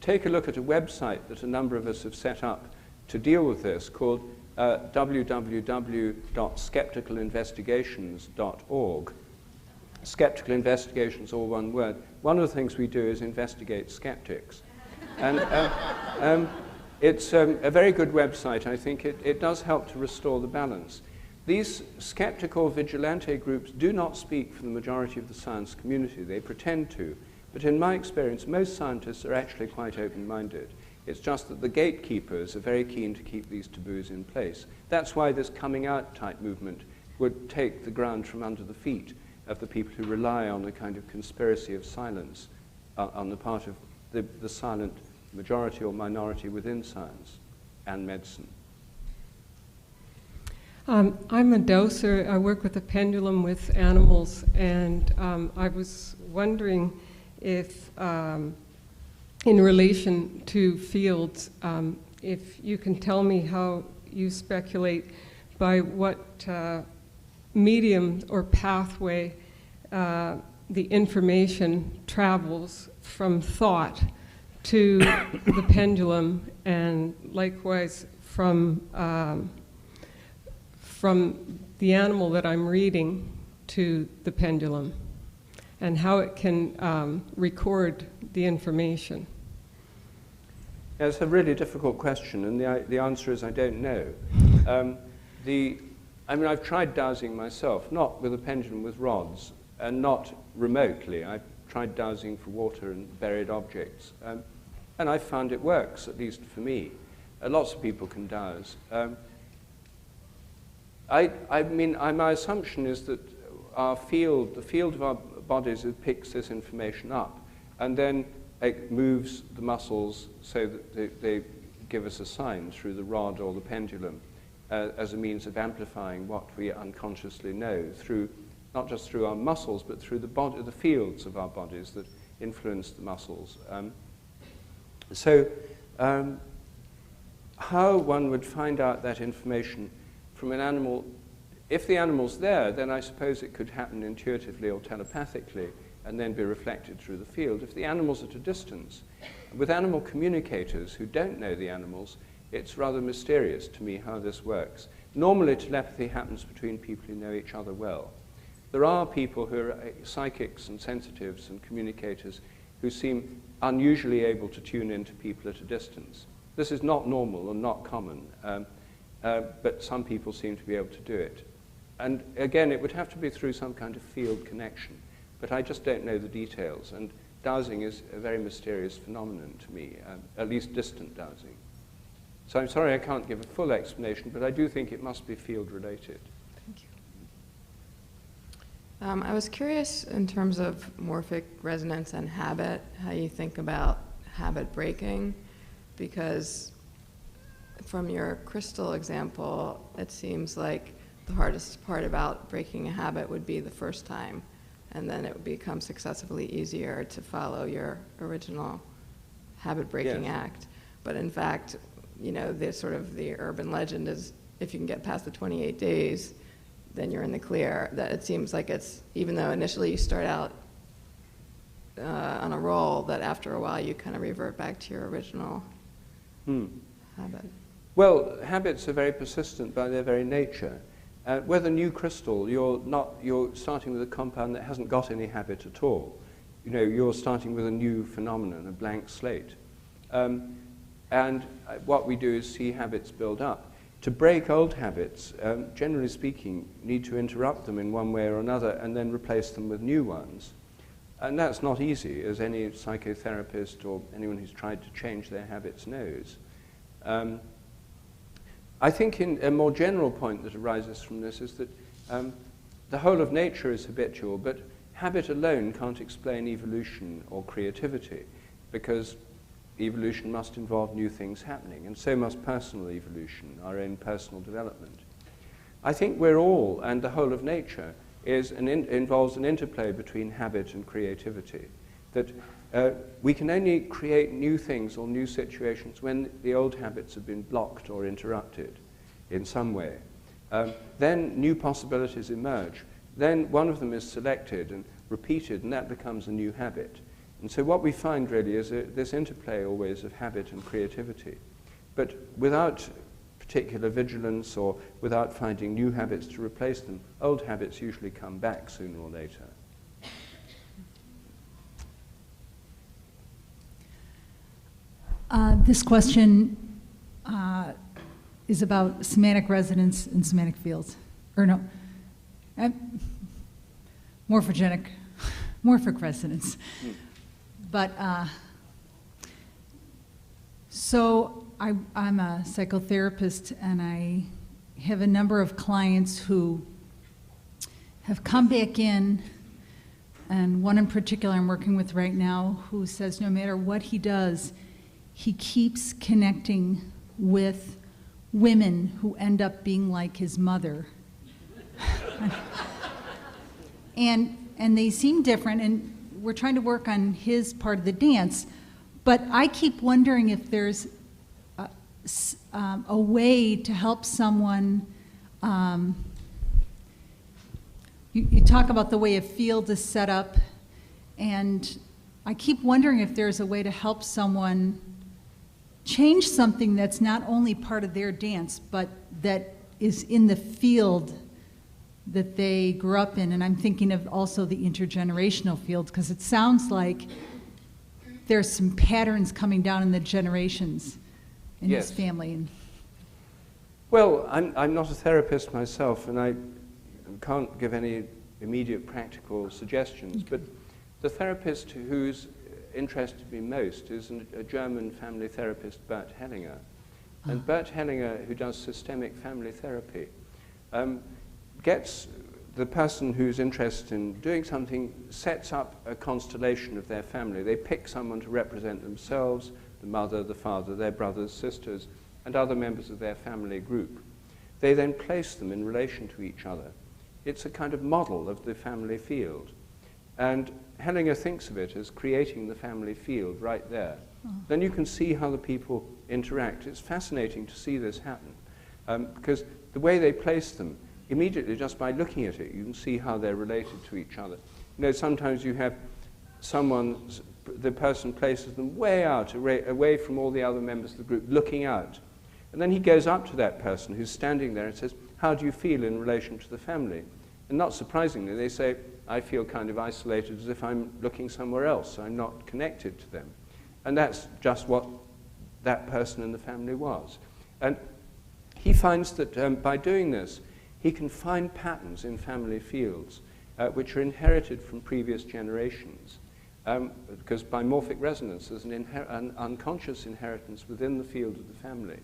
take a look at a website that a number of us have set up to deal with this, called www.skepticalinvestigations.org. Skeptical investigations, all one word. One of the things we do is investigate skeptics. And it's a very good website. I think it does help to restore the balance. These skeptical vigilante groups do not speak for the majority of the science community. They pretend to. But in my experience, most scientists are actually quite open-minded. It's just that the gatekeepers are very keen to keep these taboos in place. That's why this coming out type movement would take the ground from under the feet of the people who rely on a kind of conspiracy of silence on the part of the silent majority or minority within science and medicine. I'm a doser. I work with a pendulum with animals, and I was wondering if in relation to fields, if you can tell me how you speculate by what medium or pathway the information travels from thought to the pendulum, and likewise from the animal that I'm reading to the pendulum, and how it can record the information. Yeah, it's a really difficult question, and the answer is I don't know. I've tried dowsing myself, not with a pendulum, with rods, and not remotely. I've tried dowsing for water and buried objects, and I found it works, at least for me. Lots of people can dowse. My assumption is that the field of our bodies picks this information up, and then it moves the muscles so that they give us a sign through the rod or the pendulum as a means of amplifying what we unconsciously know through, not just through our muscles, but through the fields of our bodies that influence the muscles. How one would find out that information from an animal, if the animal's there, then I suppose it could happen intuitively or telepathically and then be reflected through the field. If the animal's at a distance, with animal communicators who don't know the animals, it's rather mysterious to me how this works. Normally, telepathy happens between people who know each other well. There are people who are psychics and sensitives and communicators who seem unusually able to tune into people at a distance. This is not normal and not common, but some people seem to be able to do it. And again, it would have to be through some kind of field connection, but I just don't know the details. And dowsing is a very mysterious phenomenon to me, at least distant dowsing. So I'm sorry I can't give a full explanation, but I do think it must be field related. Thank you. I was curious in terms of morphic resonance and habit, how you think about habit breaking, because from your crystal example, it seems like the hardest part about breaking a habit would be the first time, and then it would become successively easier to follow your original habit-breaking act. But in fact, you know, the urban legend is if you can get past the 28 days, then you're in the clear. That it seems like it's, even though initially you start out on a roll, that after a while you kind of revert back to your original habit. Well, habits are very persistent by their very nature. With a new crystal, you're starting with a compound that hasn't got any habit at all. You know, you're starting with a new phenomenon, a blank slate. And what we do is see habits build up. To break old habits, generally speaking, need to interrupt them in one way or another and then replace them with new ones. And that's not easy, as any psychotherapist or anyone who's tried to change their habits knows. I think a more general point that arises from this is that the whole of nature is habitual, but habit alone can't explain evolution or creativity, because evolution must involve new things happening, and so must personal evolution, our own personal development. I think we're all, and the whole of nature, involves an interplay between habit and creativity, that we can only create new things or new situations when the old habits have been blocked or interrupted in some way. Then new possibilities emerge. Then one of them is selected and repeated, and that becomes a new habit. And so what we find really is this interplay always of habit and creativity. But without particular vigilance or without finding new habits to replace them, old habits usually come back sooner or later. This question is about semantic resonance and semantic fields. Or no, morphic resonance. But so I'm a psychotherapist, and I have a number of clients who have come back in, and one in particular I'm working with right now who says no matter what he does, he keeps connecting with women who end up being like his mother. and they seem different, and we're trying to work on his part of the dance, but I keep wondering if there's a way to help someone. You talk about the way a field is set up, and I keep wondering if there's a way to help someone change something that's not only part of their dance, but that is in the field that they grew up in. And I'm thinking of also the intergenerational field, because it sounds like there's some patterns coming down in the generations in his family. Well, I'm not a therapist myself, and I can't give any immediate practical suggestions, but the therapist who's interested me most is a German family therapist, Bert Hellinger. And Bert Hellinger, who does systemic family therapy, gets the person who's interested in doing something, sets up a constellation of their family. They pick someone to represent themselves, the mother, the father, their brothers, sisters, and other members of their family group. They then place them in relation to each other. It's a kind of model of the family field. And Hellinger thinks of it as creating the family field right there. Then you can see how the people interact. It's fascinating to see this happen, because the way they place them, immediately just by looking at it, you can see how they're related to each other. You know, sometimes you have the person places them way out, away from all the other members of the group, looking out. And then he goes up to that person who's standing there and says, "How do you feel in relation to the family?" And not surprisingly, they say, I feel kind of isolated as if I'm looking somewhere else. I'm not connected to them. And that's just what that person in the family was. And he finds that by doing this, he can find patterns in family fields which are inherited from previous generations. Because by morphic resonance, there's an unconscious inheritance within the field of the family.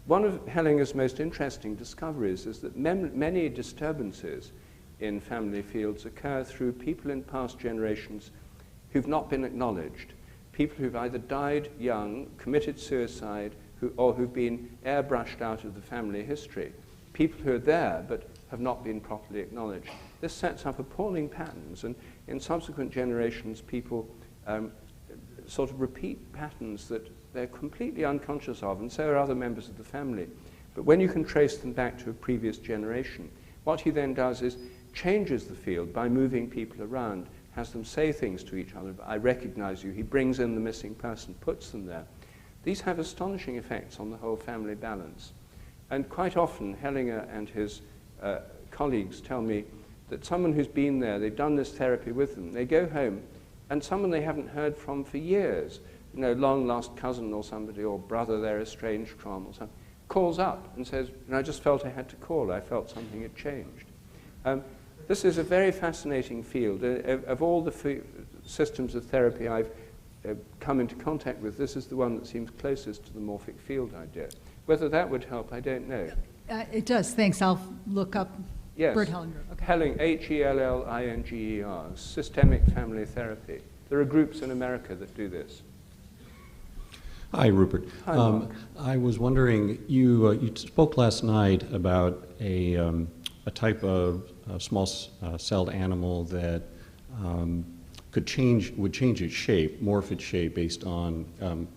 One of Hellinger's most interesting discoveries is that many disturbances in family fields occur through people in past generations who've not been acknowledged, people who've either died young, committed suicide, or who've been airbrushed out of the family history, people who are there but have not been properly acknowledged. This sets up appalling patterns, and in subsequent generations, people sort of repeat patterns that they're completely unconscious of, and so are other members of the family. But when you can trace them back to a previous generation, what he then does is changes the field by moving people around, has them say things to each other. I recognize you. He brings in the missing person, puts them there. These have astonishing effects on the whole family balance. And quite often, Hellinger and his colleagues tell me that someone who's been there, they've done this therapy with them, they go home, and someone they haven't heard from for years, you know, long-lost cousin or somebody, or brother they're estranged from or something, calls up and says, I just felt I had to call. I felt something had changed. This is a very fascinating field. Of all the systems of therapy I've come into contact with, this is the one that seems closest to the morphic field idea. Whether that would help, I don't know. It does, thanks. I'll look up Bert Hellinger. Okay. Hellinger, systemic family therapy. There are groups in America that do this. Hi, Rupert. Hi, Mark. I was wondering, you spoke last night about a type of small-celled animal that would change its shape, morph its shape based on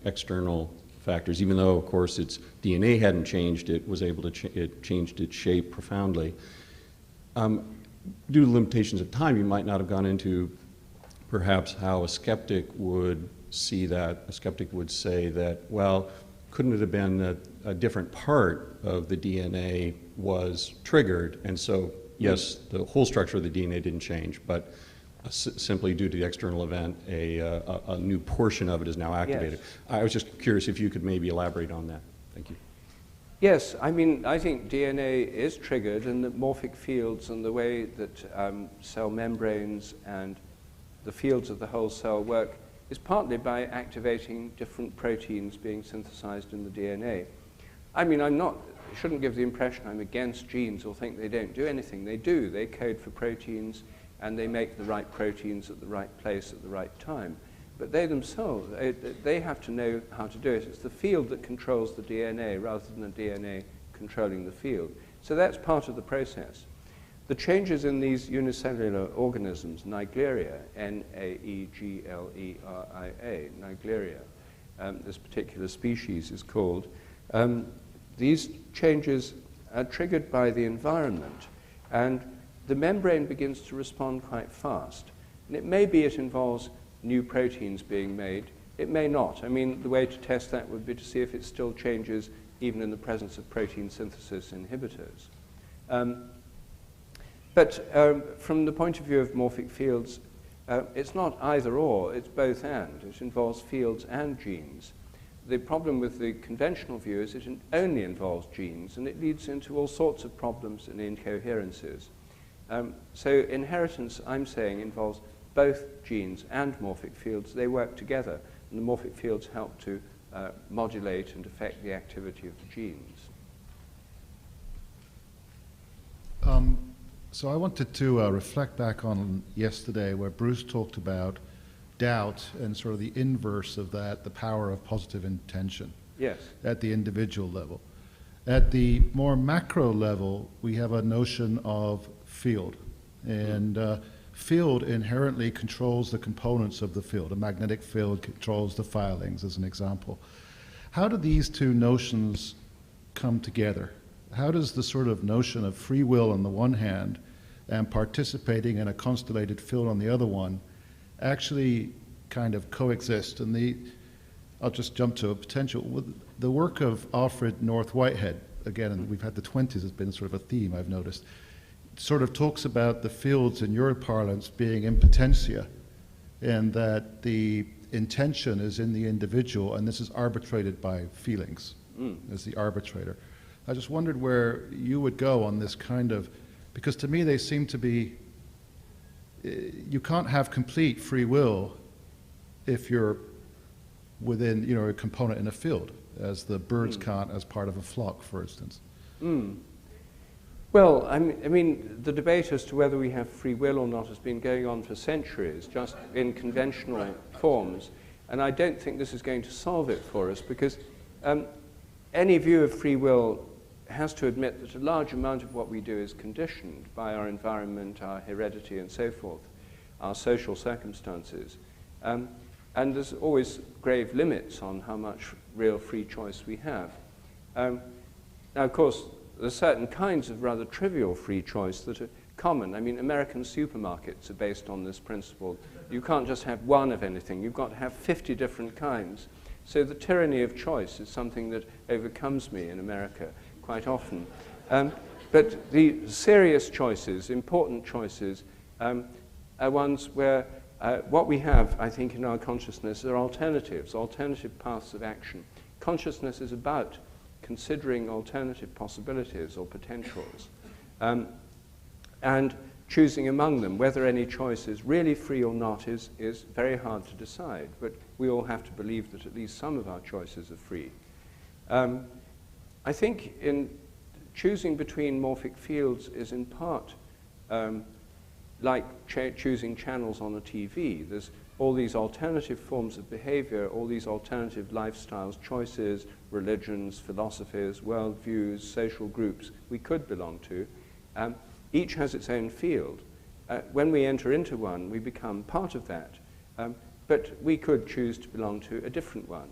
external factors. Even though, of course, its DNA hadn't changed, it was able to it changed its shape profoundly. Due to limitations of time, you might not have gone into perhaps how a skeptic would see that. A skeptic would say that, well, couldn't it have been that a different part of the DNA was triggered, and so, yes, the whole structure of the DNA didn't change, but simply due to the external event, a new portion of it is now activated. Yes. I was just curious if you could maybe elaborate on that. Thank you. Yes, I mean, I think DNA is triggered, and the morphic fields and the way that cell membranes and the fields of the whole cell work is partly by activating different proteins being synthesized in the DNA. I mean, I shouldn't give the impression I'm against genes or think they don't do anything. They do. They code for proteins, and they make the right proteins at the right place at the right time. But they themselves, they have to know how to do it. It's the field that controls the DNA rather than the DNA controlling the field. So that's part of the process. The changes in these unicellular organisms, Naegleria, N-A-E-G-L-E-R-I-A, Naegleria, this particular species is called, these changes are triggered by the environment, and the membrane begins to respond quite fast. And it may be it involves new proteins being made. It may not. I mean, the way to test that would be to see if it still changes even in the presence of protein synthesis inhibitors. But from the point of view of morphic fields, it's not either or, it's both and. It involves fields and genes. The problem with the conventional view is it only involves genes, and it leads into all sorts of problems and incoherences. So inheritance, I'm saying, involves both genes and morphic fields. They work together, and the morphic fields help to modulate and affect the activity of the genes. So I wanted to reflect back on yesterday where Bruce talked about doubt and sort of the inverse of that, the power of positive intention. Yes. At the individual level. At the more macro level, we have a notion of field. And field inherently controls the components of the field. A magnetic field controls the filings, as an example. How do these two notions come together? How does the sort of notion of free will on the one hand and participating in a constellated field on the other one actually kind of coexist? And I'll just jump to a potential. With the work of Alfred North Whitehead, again, and we've had the 20s has been sort of a theme I've noticed. sort of talks about the fields in your parlance being in potentia, and that the intention is in the individual, and this is arbitrated by feelings as the arbitrator. I just wondered where you would go on this kind of, because to me they seem to be, you can't have complete free will if you're within, you know, a component in a field, as the birds can't as part of a flock, for instance. Well, I mean, the debate as to whether we have free will or not has been going on for centuries, just in conventional forms, and I don't think this is going to solve it for us, because any view of free will has to admit that a large amount of what we do is conditioned by our environment, our heredity, and so forth, our social circumstances. And there's always grave limits on how much real free choice we have. Now, of course, there's certain kinds of rather trivial free choice that are common. I mean, American supermarkets are based on this principle. You can't just have one of anything. You've got to have 50 different kinds. So the tyranny of choice is something that overcomes me in America quite often. But the serious choices, important choices, are ones where what we have, I think, in our consciousness are alternatives, alternative paths of action. Consciousness is about considering alternative possibilities or potentials and choosing among them. Whether any choice is really free or not is very hard to decide, but we all have to believe that at least some of our choices are free. I think in choosing between morphic fields is in part like choosing channels on a TV. There's all these alternative forms of behavior, all these alternative lifestyles, choices, religions, philosophies, worldviews, social groups we could belong to. Each has its own field. When we enter into one, we become part of that. But we could choose to belong to a different one.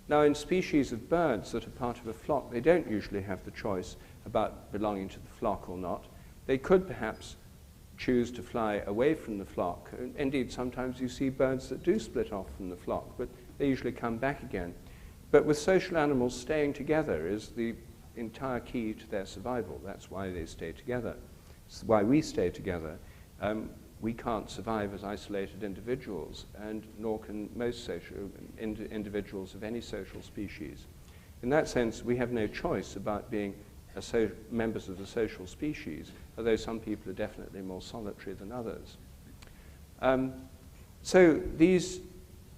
Now, in species of birds that are part of a flock, they don't usually have the choice about belonging to the flock or not. They could perhaps choose to fly away from the flock. Indeed, sometimes you see birds that do split off from the flock, but they usually come back again. But with social animals, staying together is the entire key to their survival. That's why they stay together. It's why we stay together. We can't survive as isolated individuals, and nor can most social individuals of any social species. In that sense, we have no choice about being members of the social species, although some people are definitely more solitary than others. So these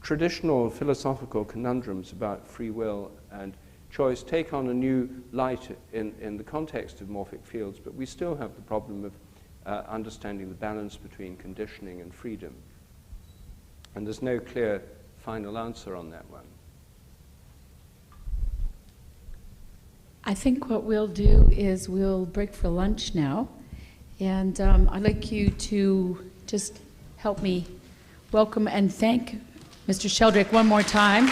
traditional philosophical conundrums about free will and choice take on a new light in the context of morphic fields, but we still have the problem of understanding the balance between conditioning and freedom. And there's no clear final answer on that one. I think what we'll do is we'll break for lunch now, and I'd like you to just help me welcome and thank Mr. Sheldrake one more time.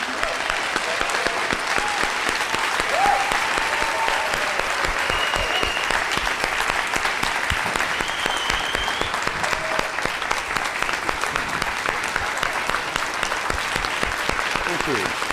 Thank you.